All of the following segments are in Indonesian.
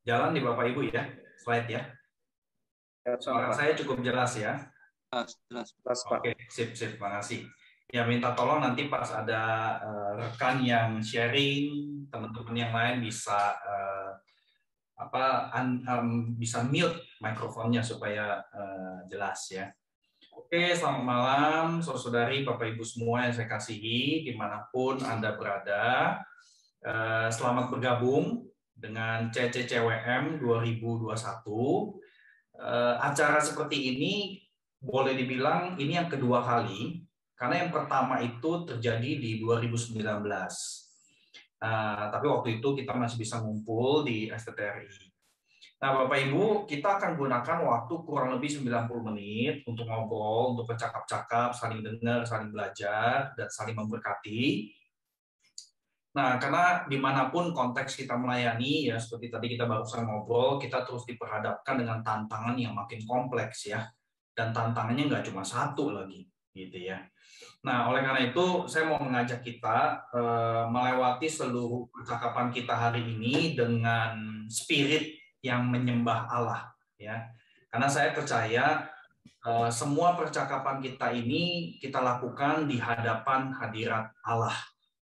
Jalan di Bapak Ibu ya, slide ya. Suara saya cukup jelas ya. Jelas, Pak. Oke, sip, terima kasih. Ya, minta tolong nanti pas ada rekan yang sharing, teman-teman yang lain bisa bisa mute mikrofonnya supaya jelas ya. Oke, selamat malam saudari Bapak Ibu semua yang saya kasihi dimanapun Anda berada. Selamat bergabung dengan CCCWM 2021. Acara seperti ini boleh dibilang ini yang kedua kali, karena yang pertama itu terjadi di 2019. Tapi waktu itu kita masih bisa ngumpul di STTRI. Nah, Bapak Ibu, kita akan gunakan waktu kurang lebih 90 menit untuk ngobrol, untuk bercakap-cakap, saling dengar, saling belajar, dan saling memberkati. Nah, karena dimanapun konteks kita melayani, ya seperti tadi kita barusan ngobrol, kita terus diperhadapkan dengan tantangan yang makin kompleks ya, dan tantangannya nggak cuma satu lagi, gitu ya. Nah, oleh karena itu, saya mau mengajak kita melewati seluruh percakapan kita hari ini dengan spirit yang menyembah Allah, ya. Karena saya percaya semua percakapan kita ini kita lakukan di hadapan hadirat Allah.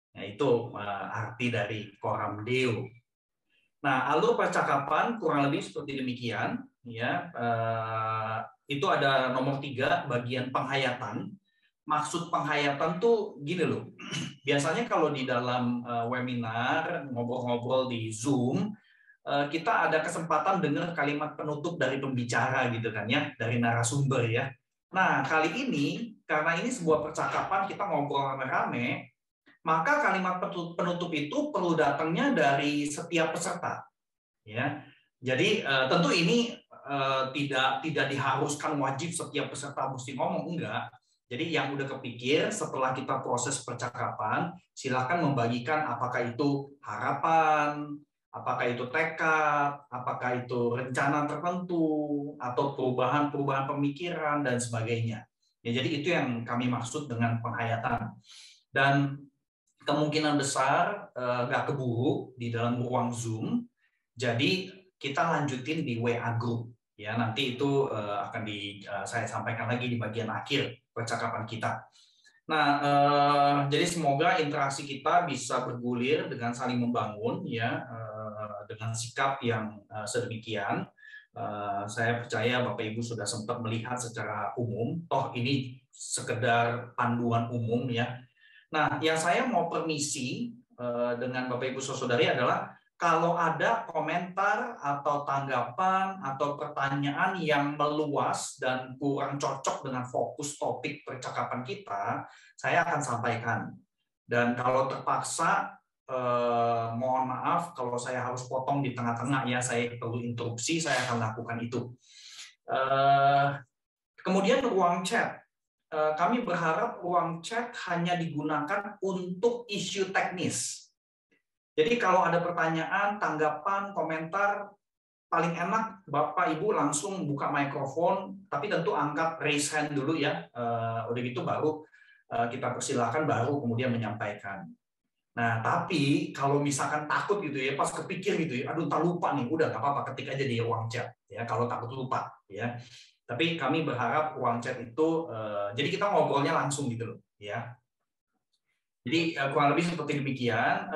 Nah, itu arti dari Coram Deo. Nah, alur percakapan kurang lebih seperti demikian, ya. Itu ada nomor 3, bagian penghayatan. Maksud penghayatan tuh gini loh. Biasanya kalau di dalam webinar, ngobrol-ngobrol di Zoom, kita ada kesempatan dengar kalimat penutup dari pembicara gitu kan ya, dari narasumber ya. Nah, kali ini karena ini sebuah percakapan, kita ngobrol rame-rame, maka kalimat penutup itu perlu datangnya dari setiap peserta, ya. Jadi tentu ini tidak diharuskan wajib setiap peserta mesti ngomong, enggak. Jadi yang udah kepikir setelah kita proses percakapan, silakan membagikan apakah itu harapan, apakah itu tekad, apakah itu rencana tertentu, atau perubahan-perubahan pemikiran dan sebagainya. Ya, jadi itu yang kami maksud dengan penghayatan. Dan kemungkinan besar nggak keburu di dalam ruang Zoom, jadi kita lanjutin di WA Group. Ya, nanti itu akan saya sampaikan lagi di bagian akhir percakapan kita. Nah, jadi semoga interaksi kita bisa bergulir dengan saling membangun, ya, dengan sikap yang sedemikian. Saya percaya Bapak Ibu sudah sempat melihat secara umum, toh ini sekedar panduan umum ya. Nah, yang saya mau permisi dengan Bapak Ibu Saudari adalah kalau ada komentar atau tanggapan atau pertanyaan yang meluas dan kurang cocok dengan fokus topik percakapan kita, saya akan sampaikan. Dan kalau terpaksa, mohon maaf kalau saya harus potong di tengah-tengah ya, saya perlu interupsi, saya akan lakukan itu. Kemudian ruang chat. Kami berharap ruang chat hanya digunakan untuk isu teknis. Jadi kalau ada pertanyaan, tanggapan, komentar, paling enak Bapak Ibu langsung buka mikrofon, tapi tentu angkat raise hand dulu ya. Udah gitu baru kita persilakan, baru kemudian menyampaikan. Nah, tapi kalau misalkan takut gitu ya, pas kepikir gitu ya, aduh tak lupa nih, udah nggak apa-apa, ketik aja di ruang chat ya kalau takut lupa ya. Tapi kami berharap ruang chat itu, jadi kita ngobrolnya langsung gitu loh ya. Jadi kurang lebih seperti demikian.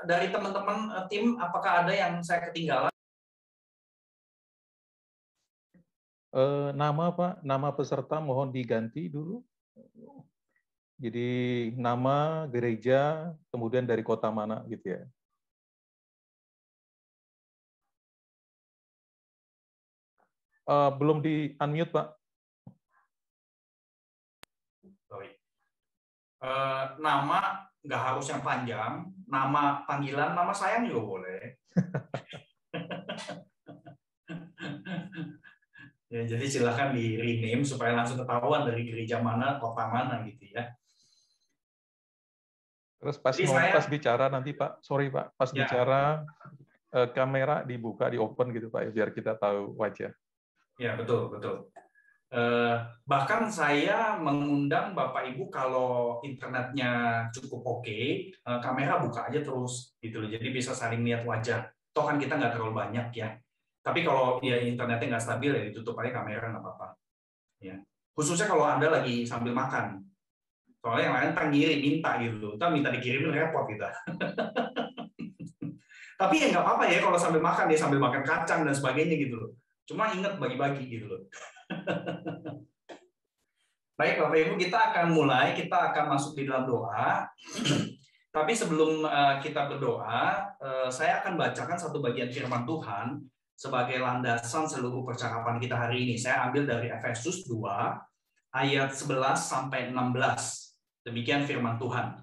Dari teman-teman tim, apakah ada yang saya ketinggalan? Nama Pak, nama peserta mohon diganti dulu. Jadi nama gereja, kemudian dari kota mana gitu ya. Belum di unmute Pak. Sorry. Nama nggak harus yang panjang, nama panggilan, nama sayang juga boleh. Ya, jadi silakan di rename supaya langsung ketahuan dari gereja mana, kota mana gitu ya. Terus pas bicara nanti Pak, sorry Pak, pas ya, bicara kamera dibuka, di open gitu Pak, biar kita tahu wajah. Ya, betul. Bahkan saya mengundang Bapak Ibu kalau internetnya cukup oke, kamera buka aja terus gitu loh. Jadi bisa saling lihat wajah. Toh kan kita nggak terlalu banyak ya. Tapi kalau ya internetnya nggak stabil ya ditutup aja kamera nggak apa-apa. Ya. Khususnya kalau Anda lagi sambil makan. Soalnya yang lain ngirim minta gitu, kita minta dikirimin repot kita. Tapi ya nggak apa-apa ya kalau sambil makan ya, sambil makan kacang dan sebagainya gitu loh. Cuma ingat bagi-bagi gitu loh. Baik Bapak Ibu, kita akan mulai, kita akan masuk di dalam doa. Tapi sebelum kita berdoa, saya akan bacakan satu bagian firman Tuhan sebagai landasan seluruh percakapan kita hari ini. Saya ambil dari Efesus 2 ayat 11 sampai 16. Demikian firman Tuhan.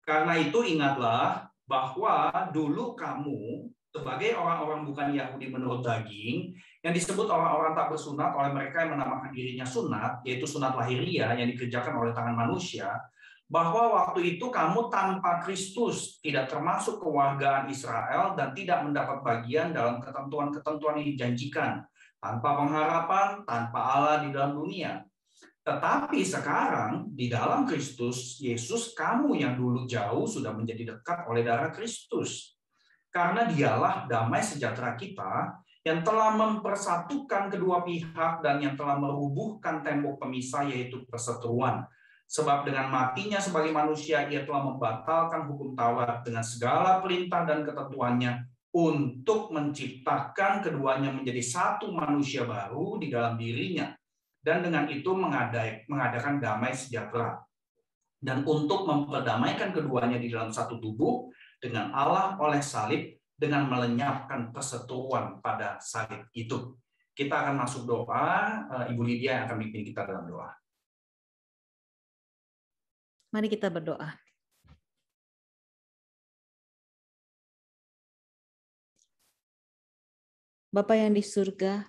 Karena itu ingatlah bahwa dulu kamu sebagai orang-orang bukan Yahudi menurut daging, yang disebut orang-orang tak bersunat oleh mereka yang menamakan dirinya sunat, yaitu sunat lahiriah yang dikerjakan oleh tangan manusia, bahwa waktu itu kamu tanpa Kristus, tidak termasuk kewargaan Israel dan tidak mendapat bagian dalam ketentuan-ketentuan yang dijanjikan, tanpa pengharapan, tanpa Allah di dalam dunia. Tetapi sekarang di dalam Kristus Yesus, kamu yang dulu jauh sudah menjadi dekat oleh darah Kristus. Karena dialah damai sejahtera kita yang telah mempersatukan kedua pihak dan yang telah merubuhkan tembok pemisah, yaitu perseteruan. Sebab dengan matinya sebagai manusia, ia telah membatalkan hukum Taurat dengan segala perintah dan ketentuannya untuk menciptakan keduanya menjadi satu manusia baru di dalam dirinya. Dan dengan itu mengadakan damai sejahtera. Dan untuk memperdamaikan keduanya di dalam satu tubuh dengan Allah oleh salib, dengan melenyapkan perseteruan pada salib itu. Kita akan masuk doa, Ibu Lydia yang akan memimpin kita dalam doa. Mari kita berdoa. Bapa yang di surga,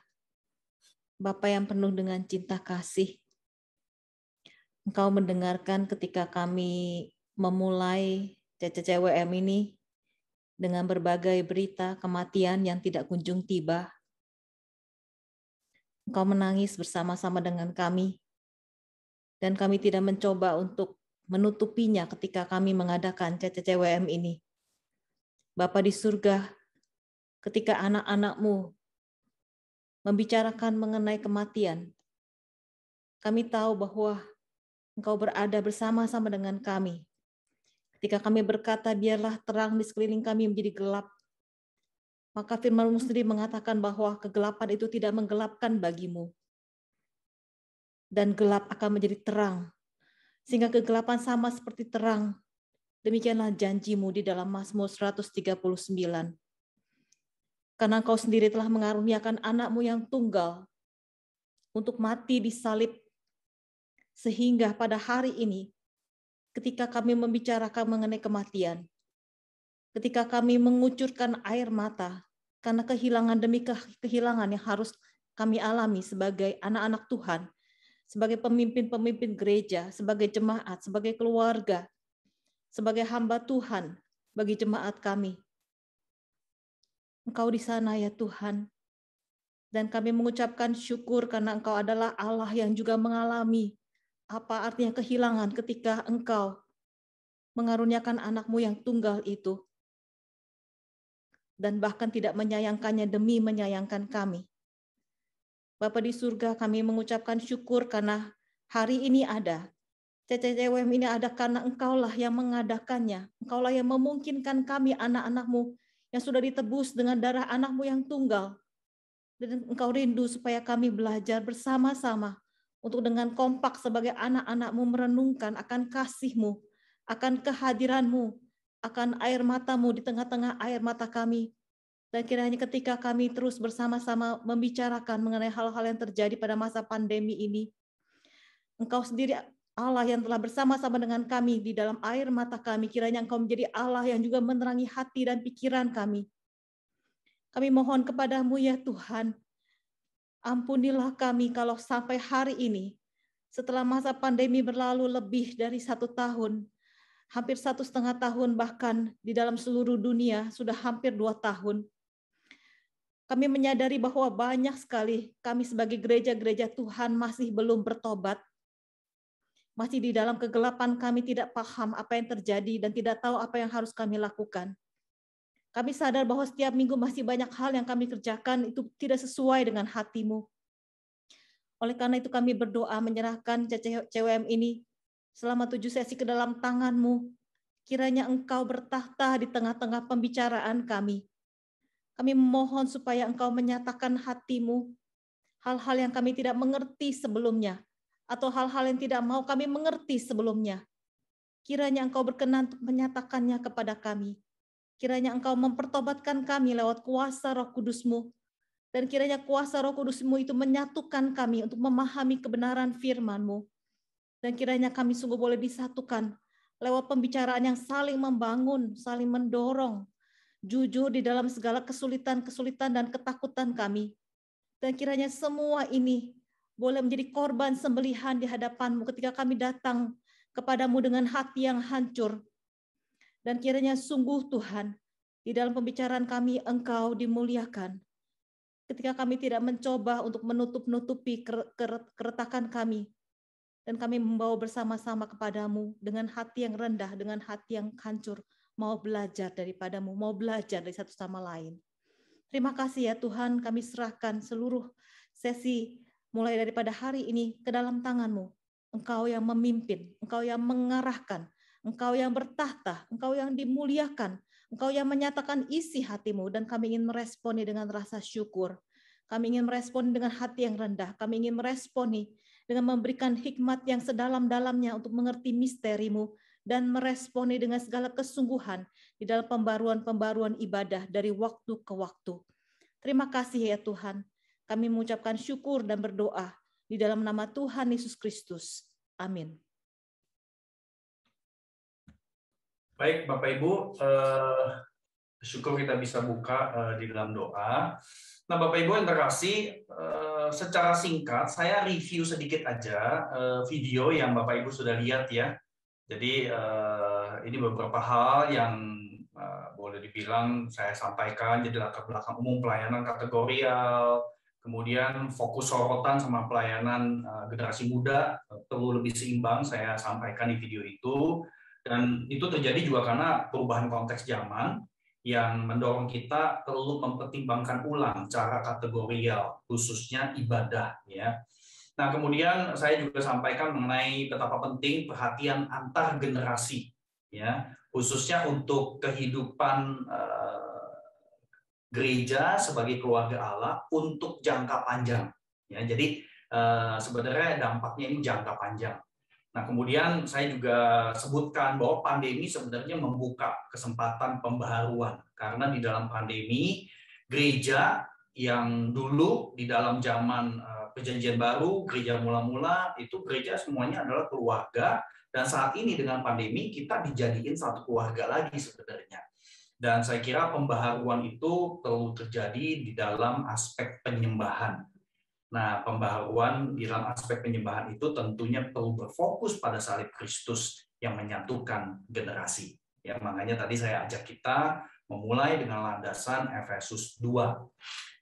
Bapa yang penuh dengan cinta kasih, Engkau mendengarkan ketika kami memulai CCCWM ini dengan berbagai berita kematian yang tidak kunjung tiba. Engkau menangis bersama-sama dengan kami, dan kami tidak mencoba untuk menutupinya ketika kami mengadakan CCCWM ini. Bapa di surga, ketika anak-anak-Mu membicarakan mengenai kematian, kami tahu bahwa Engkau berada bersama-sama dengan kami. Ketika kami berkata, biarlah terang di sekeliling kami menjadi gelap, maka firman-Mu sendiri mengatakan bahwa kegelapan itu tidak menggelapkan bagimu. Dan gelap akan menjadi terang, sehingga kegelapan sama seperti terang. Demikianlah janji-Mu di dalam Mazmur 139. Karena Engkau sendiri telah mengaruniakan anak-Mu yang tunggal untuk mati di salib, sehingga pada hari ini, ketika kami membicarakan mengenai kematian, ketika kami mengucurkan air mata karena kehilangan demi kehilangan yang harus kami alami sebagai anak-anak Tuhan, sebagai pemimpin-pemimpin gereja, sebagai jemaat, sebagai keluarga, sebagai hamba Tuhan bagi jemaat kami. Engkau di sana ya Tuhan, dan kami mengucapkan syukur karena Engkau adalah Allah yang juga mengalami apa artinya kehilangan ketika Engkau mengaruniakan anak-Mu yang tunggal itu, dan bahkan tidak menyayangkannya demi menyayangkan kami. Bapa di surga, kami mengucapkan syukur karena hari ini ada. CCCWM ini ada karena Engkaulah yang mengadakannya. Engkaulah yang memungkinkan kami anak-anak-Mu yang sudah ditebus dengan darah anak-Mu yang tunggal. Dan Engkau rindu supaya kami belajar bersama-sama untuk dengan kompak sebagai anak-anak-Mu merenungkan akan kasih-Mu, akan kehadiran-Mu, akan air mata-Mu di tengah-tengah air mata kami. Dan kiranya ketika kami terus bersama-sama membicarakan mengenai hal-hal yang terjadi pada masa pandemi ini, Engkau sendiri Allah yang telah bersama-sama dengan kami di dalam air mata kami, kiranya Engkau menjadi Allah yang juga menerangi hati dan pikiran kami. Kami mohon kepadamu ya Tuhan, ampunilah kami kalau sampai hari ini, setelah masa pandemi berlalu lebih dari 1 tahun, hampir 1,5 tahun, bahkan di dalam seluruh dunia sudah hampir 2 tahun. Kami menyadari bahwa banyak sekali kami sebagai gereja-gereja Tuhan masih belum bertobat. Masih di dalam kegelapan kami tidak paham apa yang terjadi dan tidak tahu apa yang harus kami lakukan. Kami sadar bahwa setiap minggu masih banyak hal yang kami kerjakan itu tidak sesuai dengan hati-Mu. Oleh karena itu kami berdoa menyerahkan CCWM ini selama 7 sesi ke dalam tangan-Mu. Kiranya Engkau bertahta di tengah-tengah pembicaraan kami. Kami memohon supaya Engkau menyatakan hati-Mu, hal-hal yang kami tidak mengerti sebelumnya, atau hal-hal yang tidak mau kami mengerti sebelumnya. Kiranya Engkau berkenan untuk menyatakannya kepada kami. Kiranya Engkau mempertobatkan kami lewat kuasa Roh Kudus-Mu. Dan kiranya kuasa Roh Kudus-Mu itu menyatukan kami untuk memahami kebenaran firman-Mu. Dan kiranya kami sungguh boleh disatukan lewat pembicaraan yang saling membangun, saling mendorong, jujur di dalam segala kesulitan-kesulitan dan ketakutan kami. Dan kiranya semua ini boleh menjadi korban sembelihan di hadapan-Mu ketika kami datang kepadamu dengan hati yang hancur. Dan kiranya sungguh Tuhan, di dalam pembicaraan kami Engkau dimuliakan. Ketika kami tidak mencoba untuk menutup-nutupi keretakan kami, dan kami membawa bersama-sama kepadamu dengan hati yang rendah, dengan hati yang hancur, mau belajar daripadamu, mau belajar dari satu sama lain. Terima kasih ya Tuhan, kami serahkan seluruh sesi mulai daripada hari ini ke dalam tangan-Mu. Engkau yang memimpin, Engkau yang mengarahkan, Engkau yang bertahta, Engkau yang dimuliakan, Engkau yang menyatakan isi hati-Mu, dan kami ingin meresponi dengan rasa syukur. Kami ingin meresponi dengan hati yang rendah, kami ingin meresponi dengan memberikan hikmat yang sedalam-dalamnya untuk mengerti misteri-Mu, dan meresponi dengan segala kesungguhan di dalam pembaruan-pembaruan ibadah dari waktu ke waktu. Terima kasih ya Tuhan, kami mengucapkan syukur dan berdoa di dalam nama Tuhan Yesus Kristus. Amin. Baik, Bapak Ibu, syukur kita bisa buka di dalam doa. Nah, Bapak Ibu yang terkasih, secara singkat saya review sedikit aja video yang Bapak Ibu sudah lihat ya. Jadi ini beberapa hal yang boleh dibilang saya sampaikan, jadi latar belakang umum pelayanan kategorial, kemudian fokus sorotan sama pelayanan generasi muda perlu lebih seimbang saya sampaikan di video itu. Dan itu terjadi juga karena perubahan konteks zaman yang mendorong kita perlu mempertimbangkan ulang cara kategorial, khususnya ibadah. Ya. Nah, kemudian saya juga sampaikan mengenai betapa penting perhatian antar generasi, ya, khususnya untuk kehidupan gereja sebagai keluarga Allah untuk jangka panjang. Ya, jadi sebenarnya dampaknya ini jangka panjang. Nah, kemudian saya juga sebutkan bahwa pandemi sebenarnya membuka kesempatan pembaharuan. Karena di dalam pandemi, gereja yang dulu di dalam zaman Perjanjian Baru, gereja mula-mula, itu gereja semuanya adalah keluarga. Dan saat ini dengan pandemi, kita dijadiin satu keluarga lagi sebenarnya. Dan saya kira pembaharuan itu perlu terjadi di dalam aspek penyembahan. Nah, pembaharuan di dalam aspek penyembahan itu tentunya perlu berfokus pada salib Kristus yang menyatukan generasi. Ya, makanya tadi saya ajak kita memulai dengan landasan Efesus 2.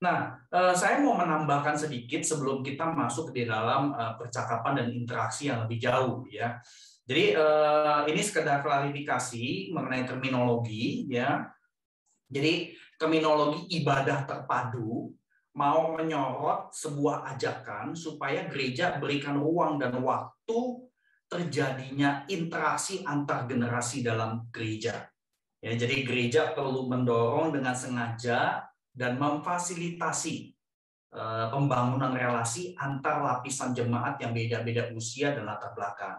Nah, saya mau menambahkan sedikit sebelum kita masuk di dalam percakapan dan interaksi yang lebih jauh, ya. Jadi ini sekedar klarifikasi mengenai terminologi, ya. Jadi terminologi ibadah terpadu mau menyorot sebuah ajakan supaya gereja berikan ruang dan waktu terjadinya interaksi antar generasi dalam gereja. Ya, jadi gereja perlu mendorong dengan sengaja dan memfasilitasi pembangunan relasi antar lapisan jemaat yang beda-beda usia dan latar belakang.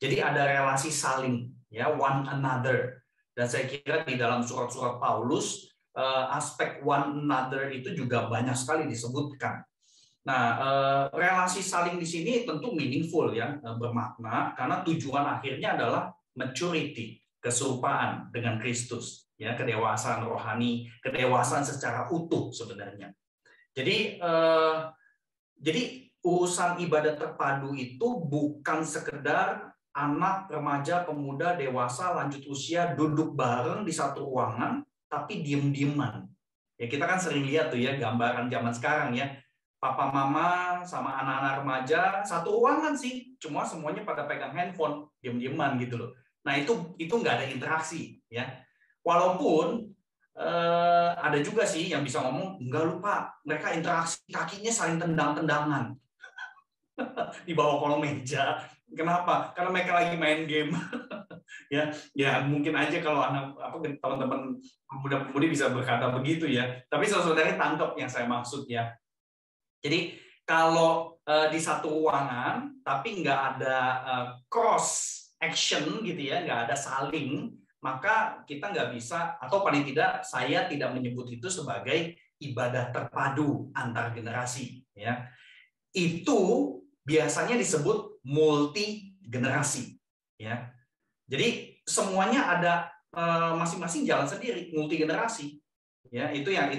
Jadi ada relasi saling, ya, one another. Dan saya kira di dalam surat-surat Paulus aspek one another itu juga banyak sekali disebutkan. Nah, relasi saling di sini tentu meaningful, ya, bermakna karena tujuan akhirnya adalah maturity, keserupaan dengan Kristus, ya, kedewasaan rohani, kedewasaan secara utuh sebenarnya. Jadi urusan ibadah terpadu itu bukan sekedar anak, remaja, pemuda, dewasa, lanjut usia duduk bareng di satu ruangan tapi diem-dieman. Ya, kita kan sering lihat tuh ya gambaran zaman sekarang ya. Papa mama sama anak-anak remaja satu ruangan sih, cuma semuanya pada pegang handphone, diem-dieman gitu loh. Nah, itu nggak ada interaksi ya. Walaupun ada juga sih yang bisa ngomong, enggak lupa, mereka interaksi kakinya saling tendang-tendangan di bawah kolong meja. Kenapa? Karena mereka lagi main game. ya mungkin aja kalau teman-teman pemuda-pemudi bisa berkata begitu ya. Tapi saudara tangkap yang saya maksud ya. Jadi kalau di satu ruangan tapi nggak ada cross action gitu ya, nggak ada saling, maka kita nggak bisa, atau paling tidak saya tidak menyebut itu sebagai ibadah terpadu antar generasi ya. Itu biasanya disebut multi generasi ya. Jadi semuanya ada masing-masing jalan sendiri, multi generasi ya. Itu yang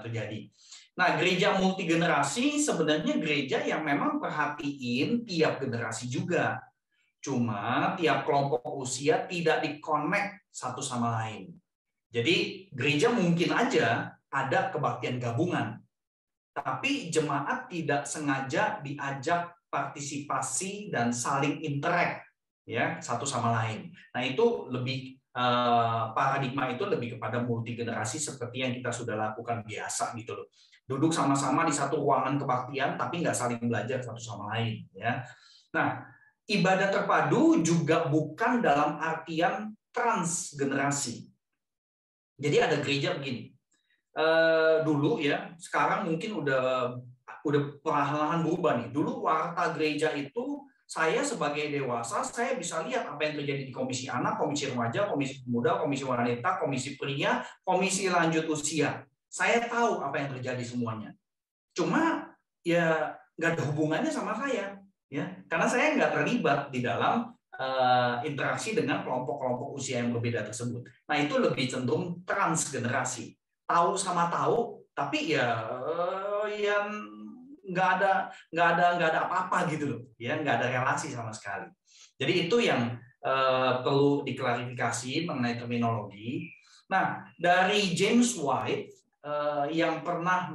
terjadi. Nah, gereja multi generasi sebenarnya gereja yang memang perhatiin tiap generasi juga. Cuma tiap kelompok usia tidak di-connect satu sama lain. Jadi gereja mungkin aja ada kebaktian gabungan, tapi jemaat tidak sengaja diajak partisipasi dan saling interact ya satu sama lain. Nah, itu lebih paradigma itu lebih kepada multi generasi seperti yang kita sudah lakukan biasa gitu loh. Duduk sama-sama di satu ruangan kebaktian tapi nggak saling belajar satu sama lain ya. Nah, ibadah terpadu juga bukan dalam artian transgenerasi. Jadi ada gereja begini. Dulu ya, sekarang mungkin udah perlahan-lahan berubah nih. Dulu warta gereja itu saya sebagai dewasa, saya bisa lihat apa yang terjadi di komisi anak, komisi remaja, komisi pemuda, komisi wanita, komisi pria, komisi lanjut usia. Saya tahu apa yang terjadi semuanya. Cuma ya nggak ada hubungannya sama saya. Ya, karena saya nggak terlibat di dalam interaksi dengan kelompok-kelompok usia yang berbeda tersebut. Nah, itu lebih cenderung transgenerasi, tahu sama tahu, tapi yang nggak ada apa-apa gitu loh, ya nggak ada relasi sama sekali. Jadi itu yang perlu diklarifikasi mengenai terminologi. Nah, dari James White yang pernah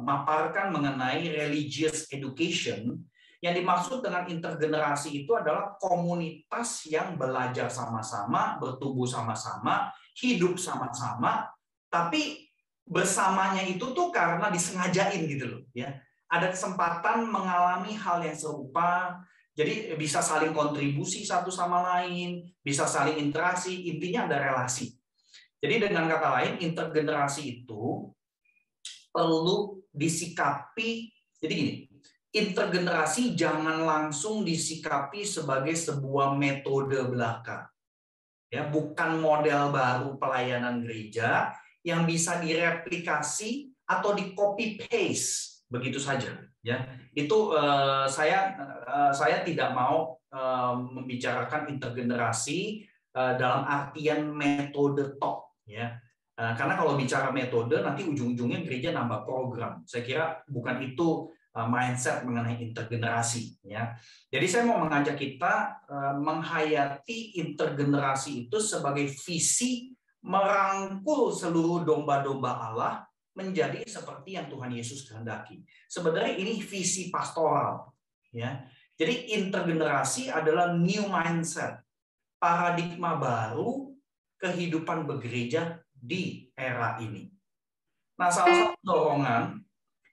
memaparkan mengenai religious education. Yang dimaksud dengan intergenerasi itu adalah komunitas yang belajar sama-sama, bertumbuh sama-sama, hidup sama-sama, tapi bersamanya itu tuh karena disengajain gitu loh ya. Ada kesempatan mengalami hal yang serupa, jadi bisa saling kontribusi satu sama lain, bisa saling interaksi, intinya ada relasi. Jadi dengan kata lain intergenerasi itu perlu disikapi, jadi gini, intergenerasi jangan langsung disikapi sebagai sebuah metode belaka. Ya, bukan model baru pelayanan gereja yang bisa direplikasi atau di copy paste begitu saja. Ya, itu saya tidak mau membicarakan intergenerasi dalam artian metode tok. Ya, karena kalau bicara metode nanti ujung-ujungnya gereja nambah program. Saya kira bukan itu mindset mengenai intergenerasi ya. Jadi saya mau mengajak kita menghayati intergenerasi itu sebagai visi merangkul seluruh domba-domba Allah menjadi seperti yang Tuhan Yesus kehendaki. Sebenarnya ini visi pastoral ya. Jadi intergenerasi adalah new mindset, paradigma baru kehidupan bergereja di era ini. Nah, salah satu dorongan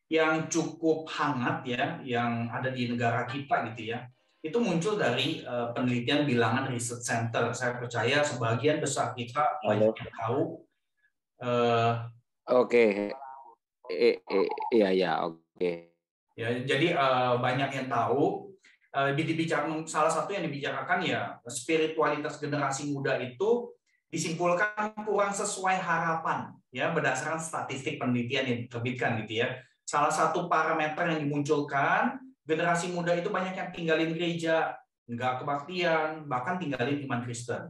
yang cukup hangat ya, yang ada di negara kita gitu ya, itu muncul dari penelitian Bilangan Research Center. Saya percaya sebagian besar kita banyak yang tahu. Oke, iya, oke. Ya, jadi banyak yang tahu. Salah satu yang dibicarakan ya spiritualitas generasi muda itu disimpulkan kurang sesuai harapan ya berdasarkan statistik penelitian yang diterbitkan gitu ya. Salah satu parameter yang dimunculkan, generasi muda itu banyak yang tinggalin gereja, nggak kebaktian, bahkan tinggalin iman Kristen.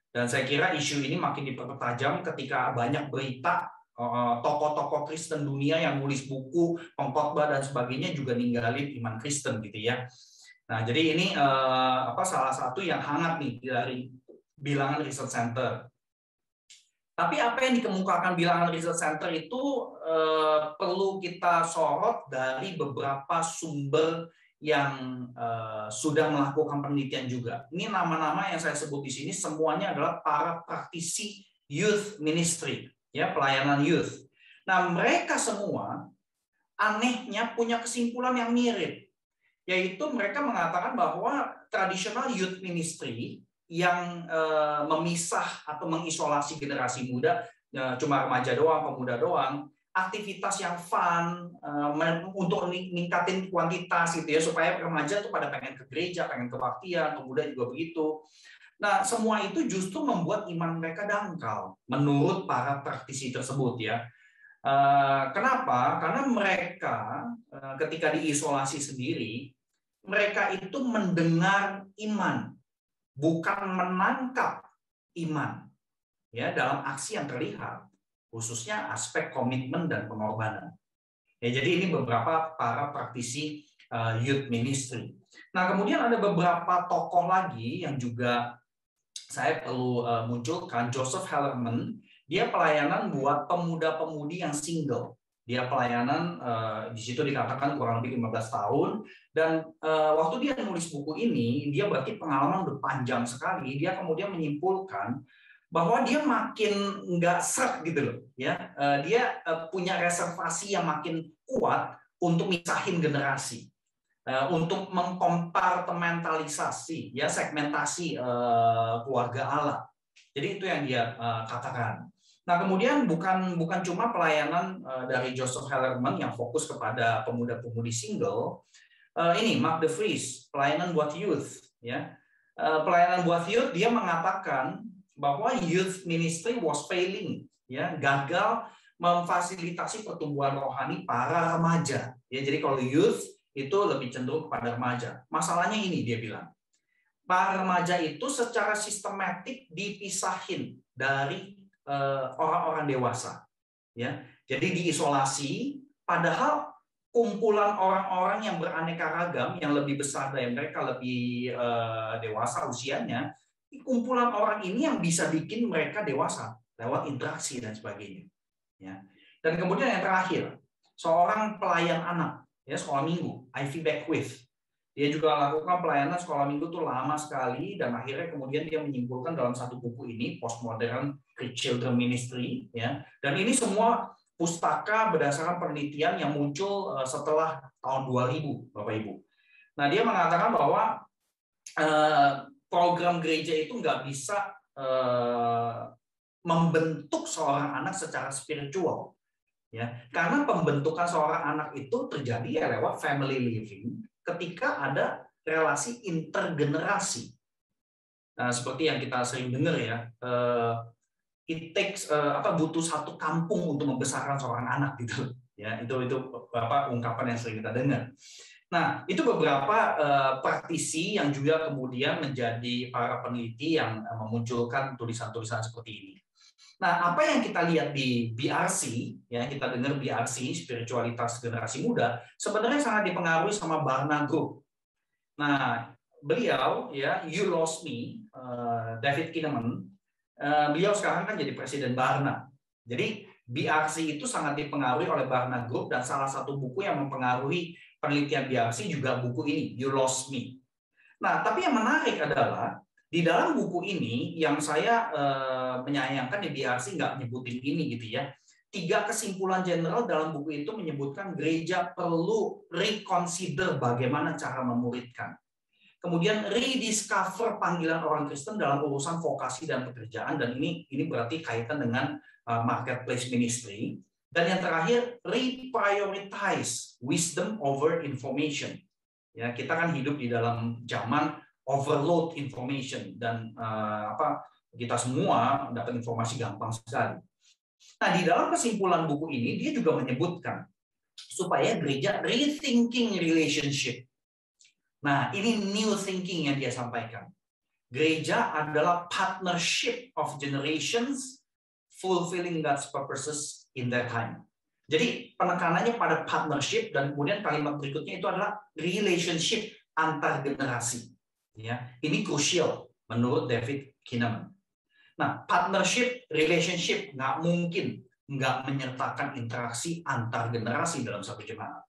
Dan saya kira isu ini makin dipertajam ketika banyak berita tokoh-tokoh Kristen dunia yang nulis buku, pengkhotbah dan sebagainya juga ninggalin iman Kristen gitu ya. Nah, jadi ini salah satu yang hangat nih dari Bilangan Research Center. Tapi apa yang dikemukakan Bilangan Research Center itu perlu kita sorot dari beberapa sumber yang sudah melakukan penelitian juga. Ini nama-nama yang saya sebut di sini semuanya adalah para praktisi youth ministry, ya, pelayanan youth. Nah, mereka semua anehnya punya kesimpulan yang mirip, yaitu mereka mengatakan bahwa tradisional youth ministry yang memisah atau mengisolasi generasi muda, cuma remaja doang, pemuda doang, aktivitas yang fun untuk meningkatin kuantitas gitu ya, supaya remaja tuh pada pengen ke gereja, pengen kebaktian, pemuda juga begitu. Nah, semua itu justru membuat iman mereka dangkal menurut para praktisi tersebut ya. Kenapa? Karena mereka ketika diisolasi sendiri, mereka itu mendengar iman, bukan menangkap iman ya dalam aksi yang terlihat, khususnya aspek komitmen dan pengorbanan. Ya, jadi ini beberapa para praktisi youth ministry. Nah, kemudian ada beberapa tokoh lagi yang juga saya perlu munculkan. Joseph Hellerman, dia pelayanan buat pemuda-pemudi yang single. Dia pelayanan di situ dikatakan kurang lebih 15 tahun. Dan waktu dia nulis buku ini, dia berarti pengalaman udah panjang sekali. Dia kemudian menyimpulkan bahwa dia makin nggak seret gitu loh, ya. Dia punya reservasi yang makin kuat untuk misahin generasi, untuk mengkompartementalisasi, ya, segmentasi keluarga Allah. Jadi itu yang dia katakan. Nah, kemudian bukan cuma pelayanan dari Joseph Hellerman yang fokus kepada pemuda-pemudi single. Ini Mark De Vries, pelayanan buat youth, ya. Pelayanan buat youth, dia mengatakan bahwa youth ministry was failing, ya, gagal memfasilitasi pertumbuhan rohani para remaja. Ya, jadi kalau youth itu lebih cenderung kepada remaja. Masalahnya ini dia bilang, para remaja itu secara sistematik dipisahin dari orang-orang dewasa, ya. Jadi diisolasi, padahal kumpulan orang-orang yang beraneka ragam, yang lebih besar dari mereka, lebih dewasa usianya, kumpulan orang ini yang bisa bikin mereka dewasa lewat interaksi dan sebagainya. Ya. Dan kemudian yang terakhir, seorang pelayan anak, ya, sekolah minggu, Ivy Beckwith. Dia juga lakukan pelayanan sekolah minggu tuh lama sekali, dan akhirnya kemudian dia menyimpulkan dalam satu buku ini, Postmodern Children Ministry, ya. Dan ini semua pustaka berdasarkan penelitian yang muncul setelah tahun 2000, Bapak Ibu. Nah, dia mengatakan bahwa program gereja itu nggak bisa membentuk seorang anak secara spiritual, ya, karena pembentukan seorang anak itu terjadi ya lewat family living ketika ada relasi intergenerasi. Nah, seperti yang kita sering dengar ya, it takes butuh satu kampung untuk membesarkan seorang anak gitu, ya, itu ungkapan yang sering kita dengar. Nah, itu beberapa praktisi yang juga kemudian menjadi para peneliti yang memunculkan tulisan-tulisan seperti ini. Nah, apa yang kita lihat di BRC, ya, kita dengar BRC, spiritualitas generasi muda, sebenarnya sangat dipengaruhi sama Barna Group. Nah, beliau, ya, You Lost Me, David Kinnaman, beliau sekarang kan jadi presiden Barna. Jadi BRC itu sangat dipengaruhi oleh Barna Group, dan salah satu buku yang mempengaruhi penelitian BRC juga buku ini, You Lost Me. Nah, tapi yang menarik adalah di dalam buku ini yang saya menyayangkan di BRC nggak nyebutin ini gitu ya. 3 kesimpulan general dalam buku itu menyebutkan gereja perlu reconsider bagaimana cara memuridkan. Kemudian rediscover panggilan orang Kristen dalam urusan vokasi dan pekerjaan, dan ini berarti kaitan dengan marketplace ministry. Dan yang terakhir, reprioritize wisdom over information. Ya, kita kan hidup di dalam zaman overload information, dan kita semua dapat informasi gampang sekali. Nah, di dalam kesimpulan buku ini dia juga menyebutkan supaya gereja rethinking relationship. Nah, ini new thinking yang dia sampaikan. Gereja adalah partnership of generations fulfilling God's purposes in their time. Jadi penekanannya pada partnership, dan kemudian kalimat berikutnya itu adalah relationship antar generasi. Ya, ini krusial menurut David Kinnaman. Nah, partnership, relationship nggak mungkin nggak menyertakan interaksi antar generasi dalam satu jemaat.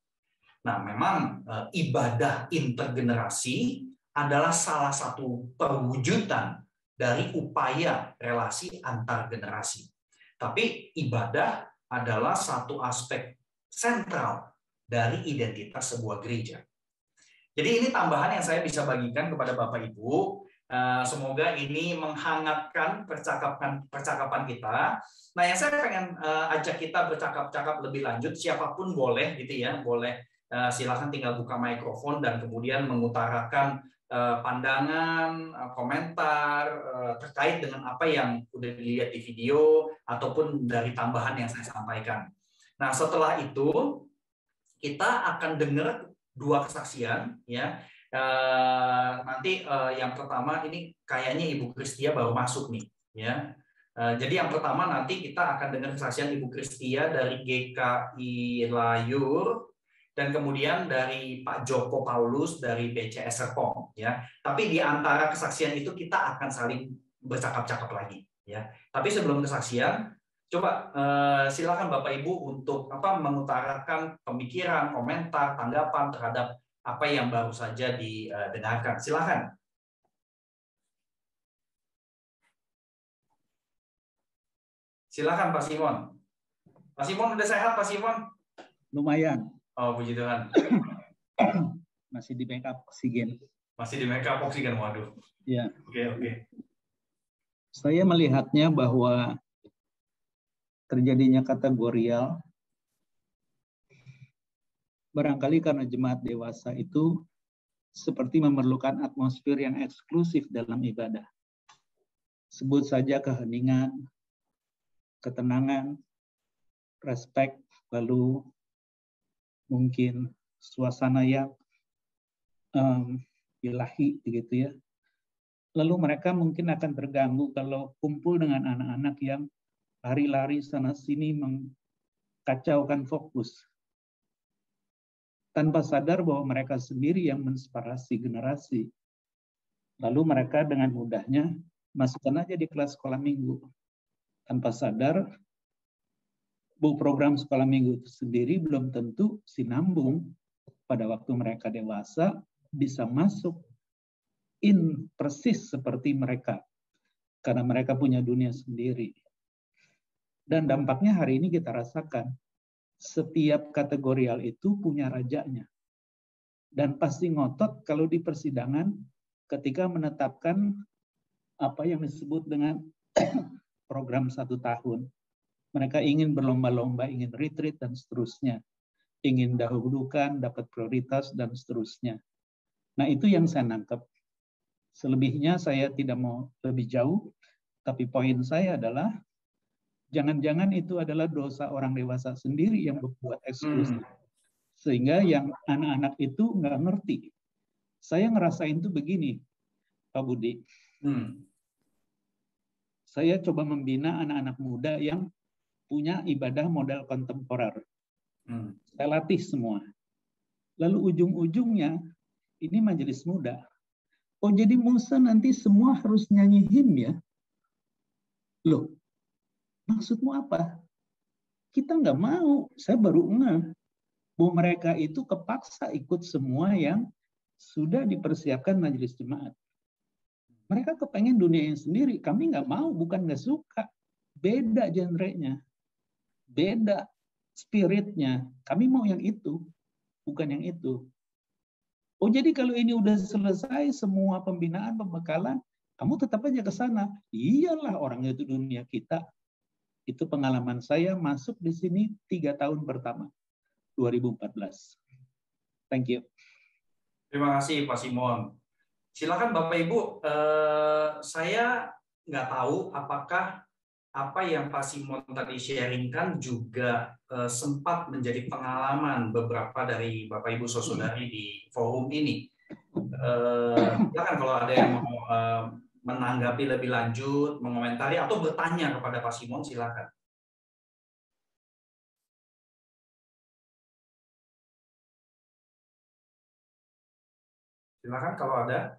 Nah, memang ibadah intergenerasi adalah salah satu perwujudan dari upaya relasi antar generasi. Tapi ibadah adalah satu aspek sentral dari identitas sebuah gereja. Jadi ini tambahan yang saya bisa bagikan kepada Bapak Ibu. Semoga ini menghangatkan percakapan kita. Nah, yang saya pengen ajak kita bercakap-cakap lebih lanjut, siapapun boleh gitu ya, boleh silakan tinggal buka mikrofon dan kemudian mengutarakan pandangan, komentar terkait dengan apa yang udah dilihat di video ataupun dari tambahan yang saya sampaikan. Nah, setelah itu kita akan dengar 2 kesaksian ya. Nanti yang pertama ini kayaknya Ibu Kristia baru masuk nih ya. Jadi yang pertama nanti kita akan dengar kesaksian Ibu Kristia dari GKI Layur dan kemudian dari Pak Joko Paulus dari BCS Serpong ya. Tapi di antara kesaksian itu kita akan saling bercakap-cakap lagi ya. Tapi sebelum kesaksian, coba silakan Bapak Ibu untuk mengutarakan pemikiran, komentar, tanggapan terhadap apa yang baru saja didengarkan. Silakan. Silakan Pak Simon. Pak Simon udah sehat Pak Simon? Lumayan. Oh, puji Tuhan. Masih di backup oksigen. Masih di backup oksigen, waduh. Ya. Oke. Saya melihatnya bahwa terjadinya kategorial barangkali karena jemaat dewasa itu seperti memerlukan atmosfer yang eksklusif dalam ibadah. Sebut saja keheningan, ketenangan, respek, lalu mungkin suasana yang ilahi begitu ya. Lalu mereka mungkin akan terganggu kalau kumpul dengan anak-anak yang lari-lari sana sini mengkacaukan fokus. Tanpa sadar bahwa mereka sendiri yang menginspirasi generasi. Lalu mereka dengan mudahnya masukkan aja di kelas sekolah minggu. Tanpa sadar bahwa program sekolah minggu itu sendiri belum tentu sinambung pada waktu mereka dewasa bisa masuk persis seperti mereka. Karena mereka punya dunia sendiri. Dan dampaknya hari ini kita rasakan. Setiap kategorial itu punya rajanya. Dan pasti ngotot kalau di persidangan ketika menetapkan apa yang disebut dengan program 1 tahun. Mereka ingin berlomba-lomba, ingin retreat, dan seterusnya. Ingin dahulukan, dapat prioritas, dan seterusnya. Nah, itu yang saya nangkep. Selebihnya saya tidak mau lebih jauh, tapi poin saya adalah jangan-jangan itu adalah dosa orang dewasa sendiri yang berbuat eksklusif. Sehingga yang anak-anak itu nggak ngerti. Saya ngerasain itu begini, Pak Budi. Saya coba membina anak-anak muda yang punya ibadah model kontemporer. Saya latih semua. Lalu ujung-ujungnya, ini majelis muda. Oh, jadi Musa nanti semua harus nyanyi him ya? Loh, maksudmu apa? Kita nggak mau. Saya baru ngeh bahwa mereka itu kepaksa ikut semua yang sudah dipersiapkan majelis jemaat. Mereka kepengen dunianya sendiri. Kami nggak mau, bukan nggak suka. Beda genrenya. Beda spiritnya. Kami mau yang itu, bukan yang itu. Oh, jadi kalau ini udah selesai semua pembinaan, pembekalan, kamu tetap aja ke sana. Iyalah, orangnya itu dunia kita. Itu pengalaman saya masuk di sini 3 tahun pertama, 2014. Thank you. Terima kasih Pak Simon. Silakan Bapak Ibu, saya nggak tahu apakah apa yang Pak Simon tadi sharingkan juga sempat menjadi pengalaman beberapa dari Bapak Ibu saudari di forum ini. Silakan kalau ada yang mau menanggapi lebih lanjut, mengomentari atau bertanya kepada Pak Simon, silakan. Silakan kalau ada.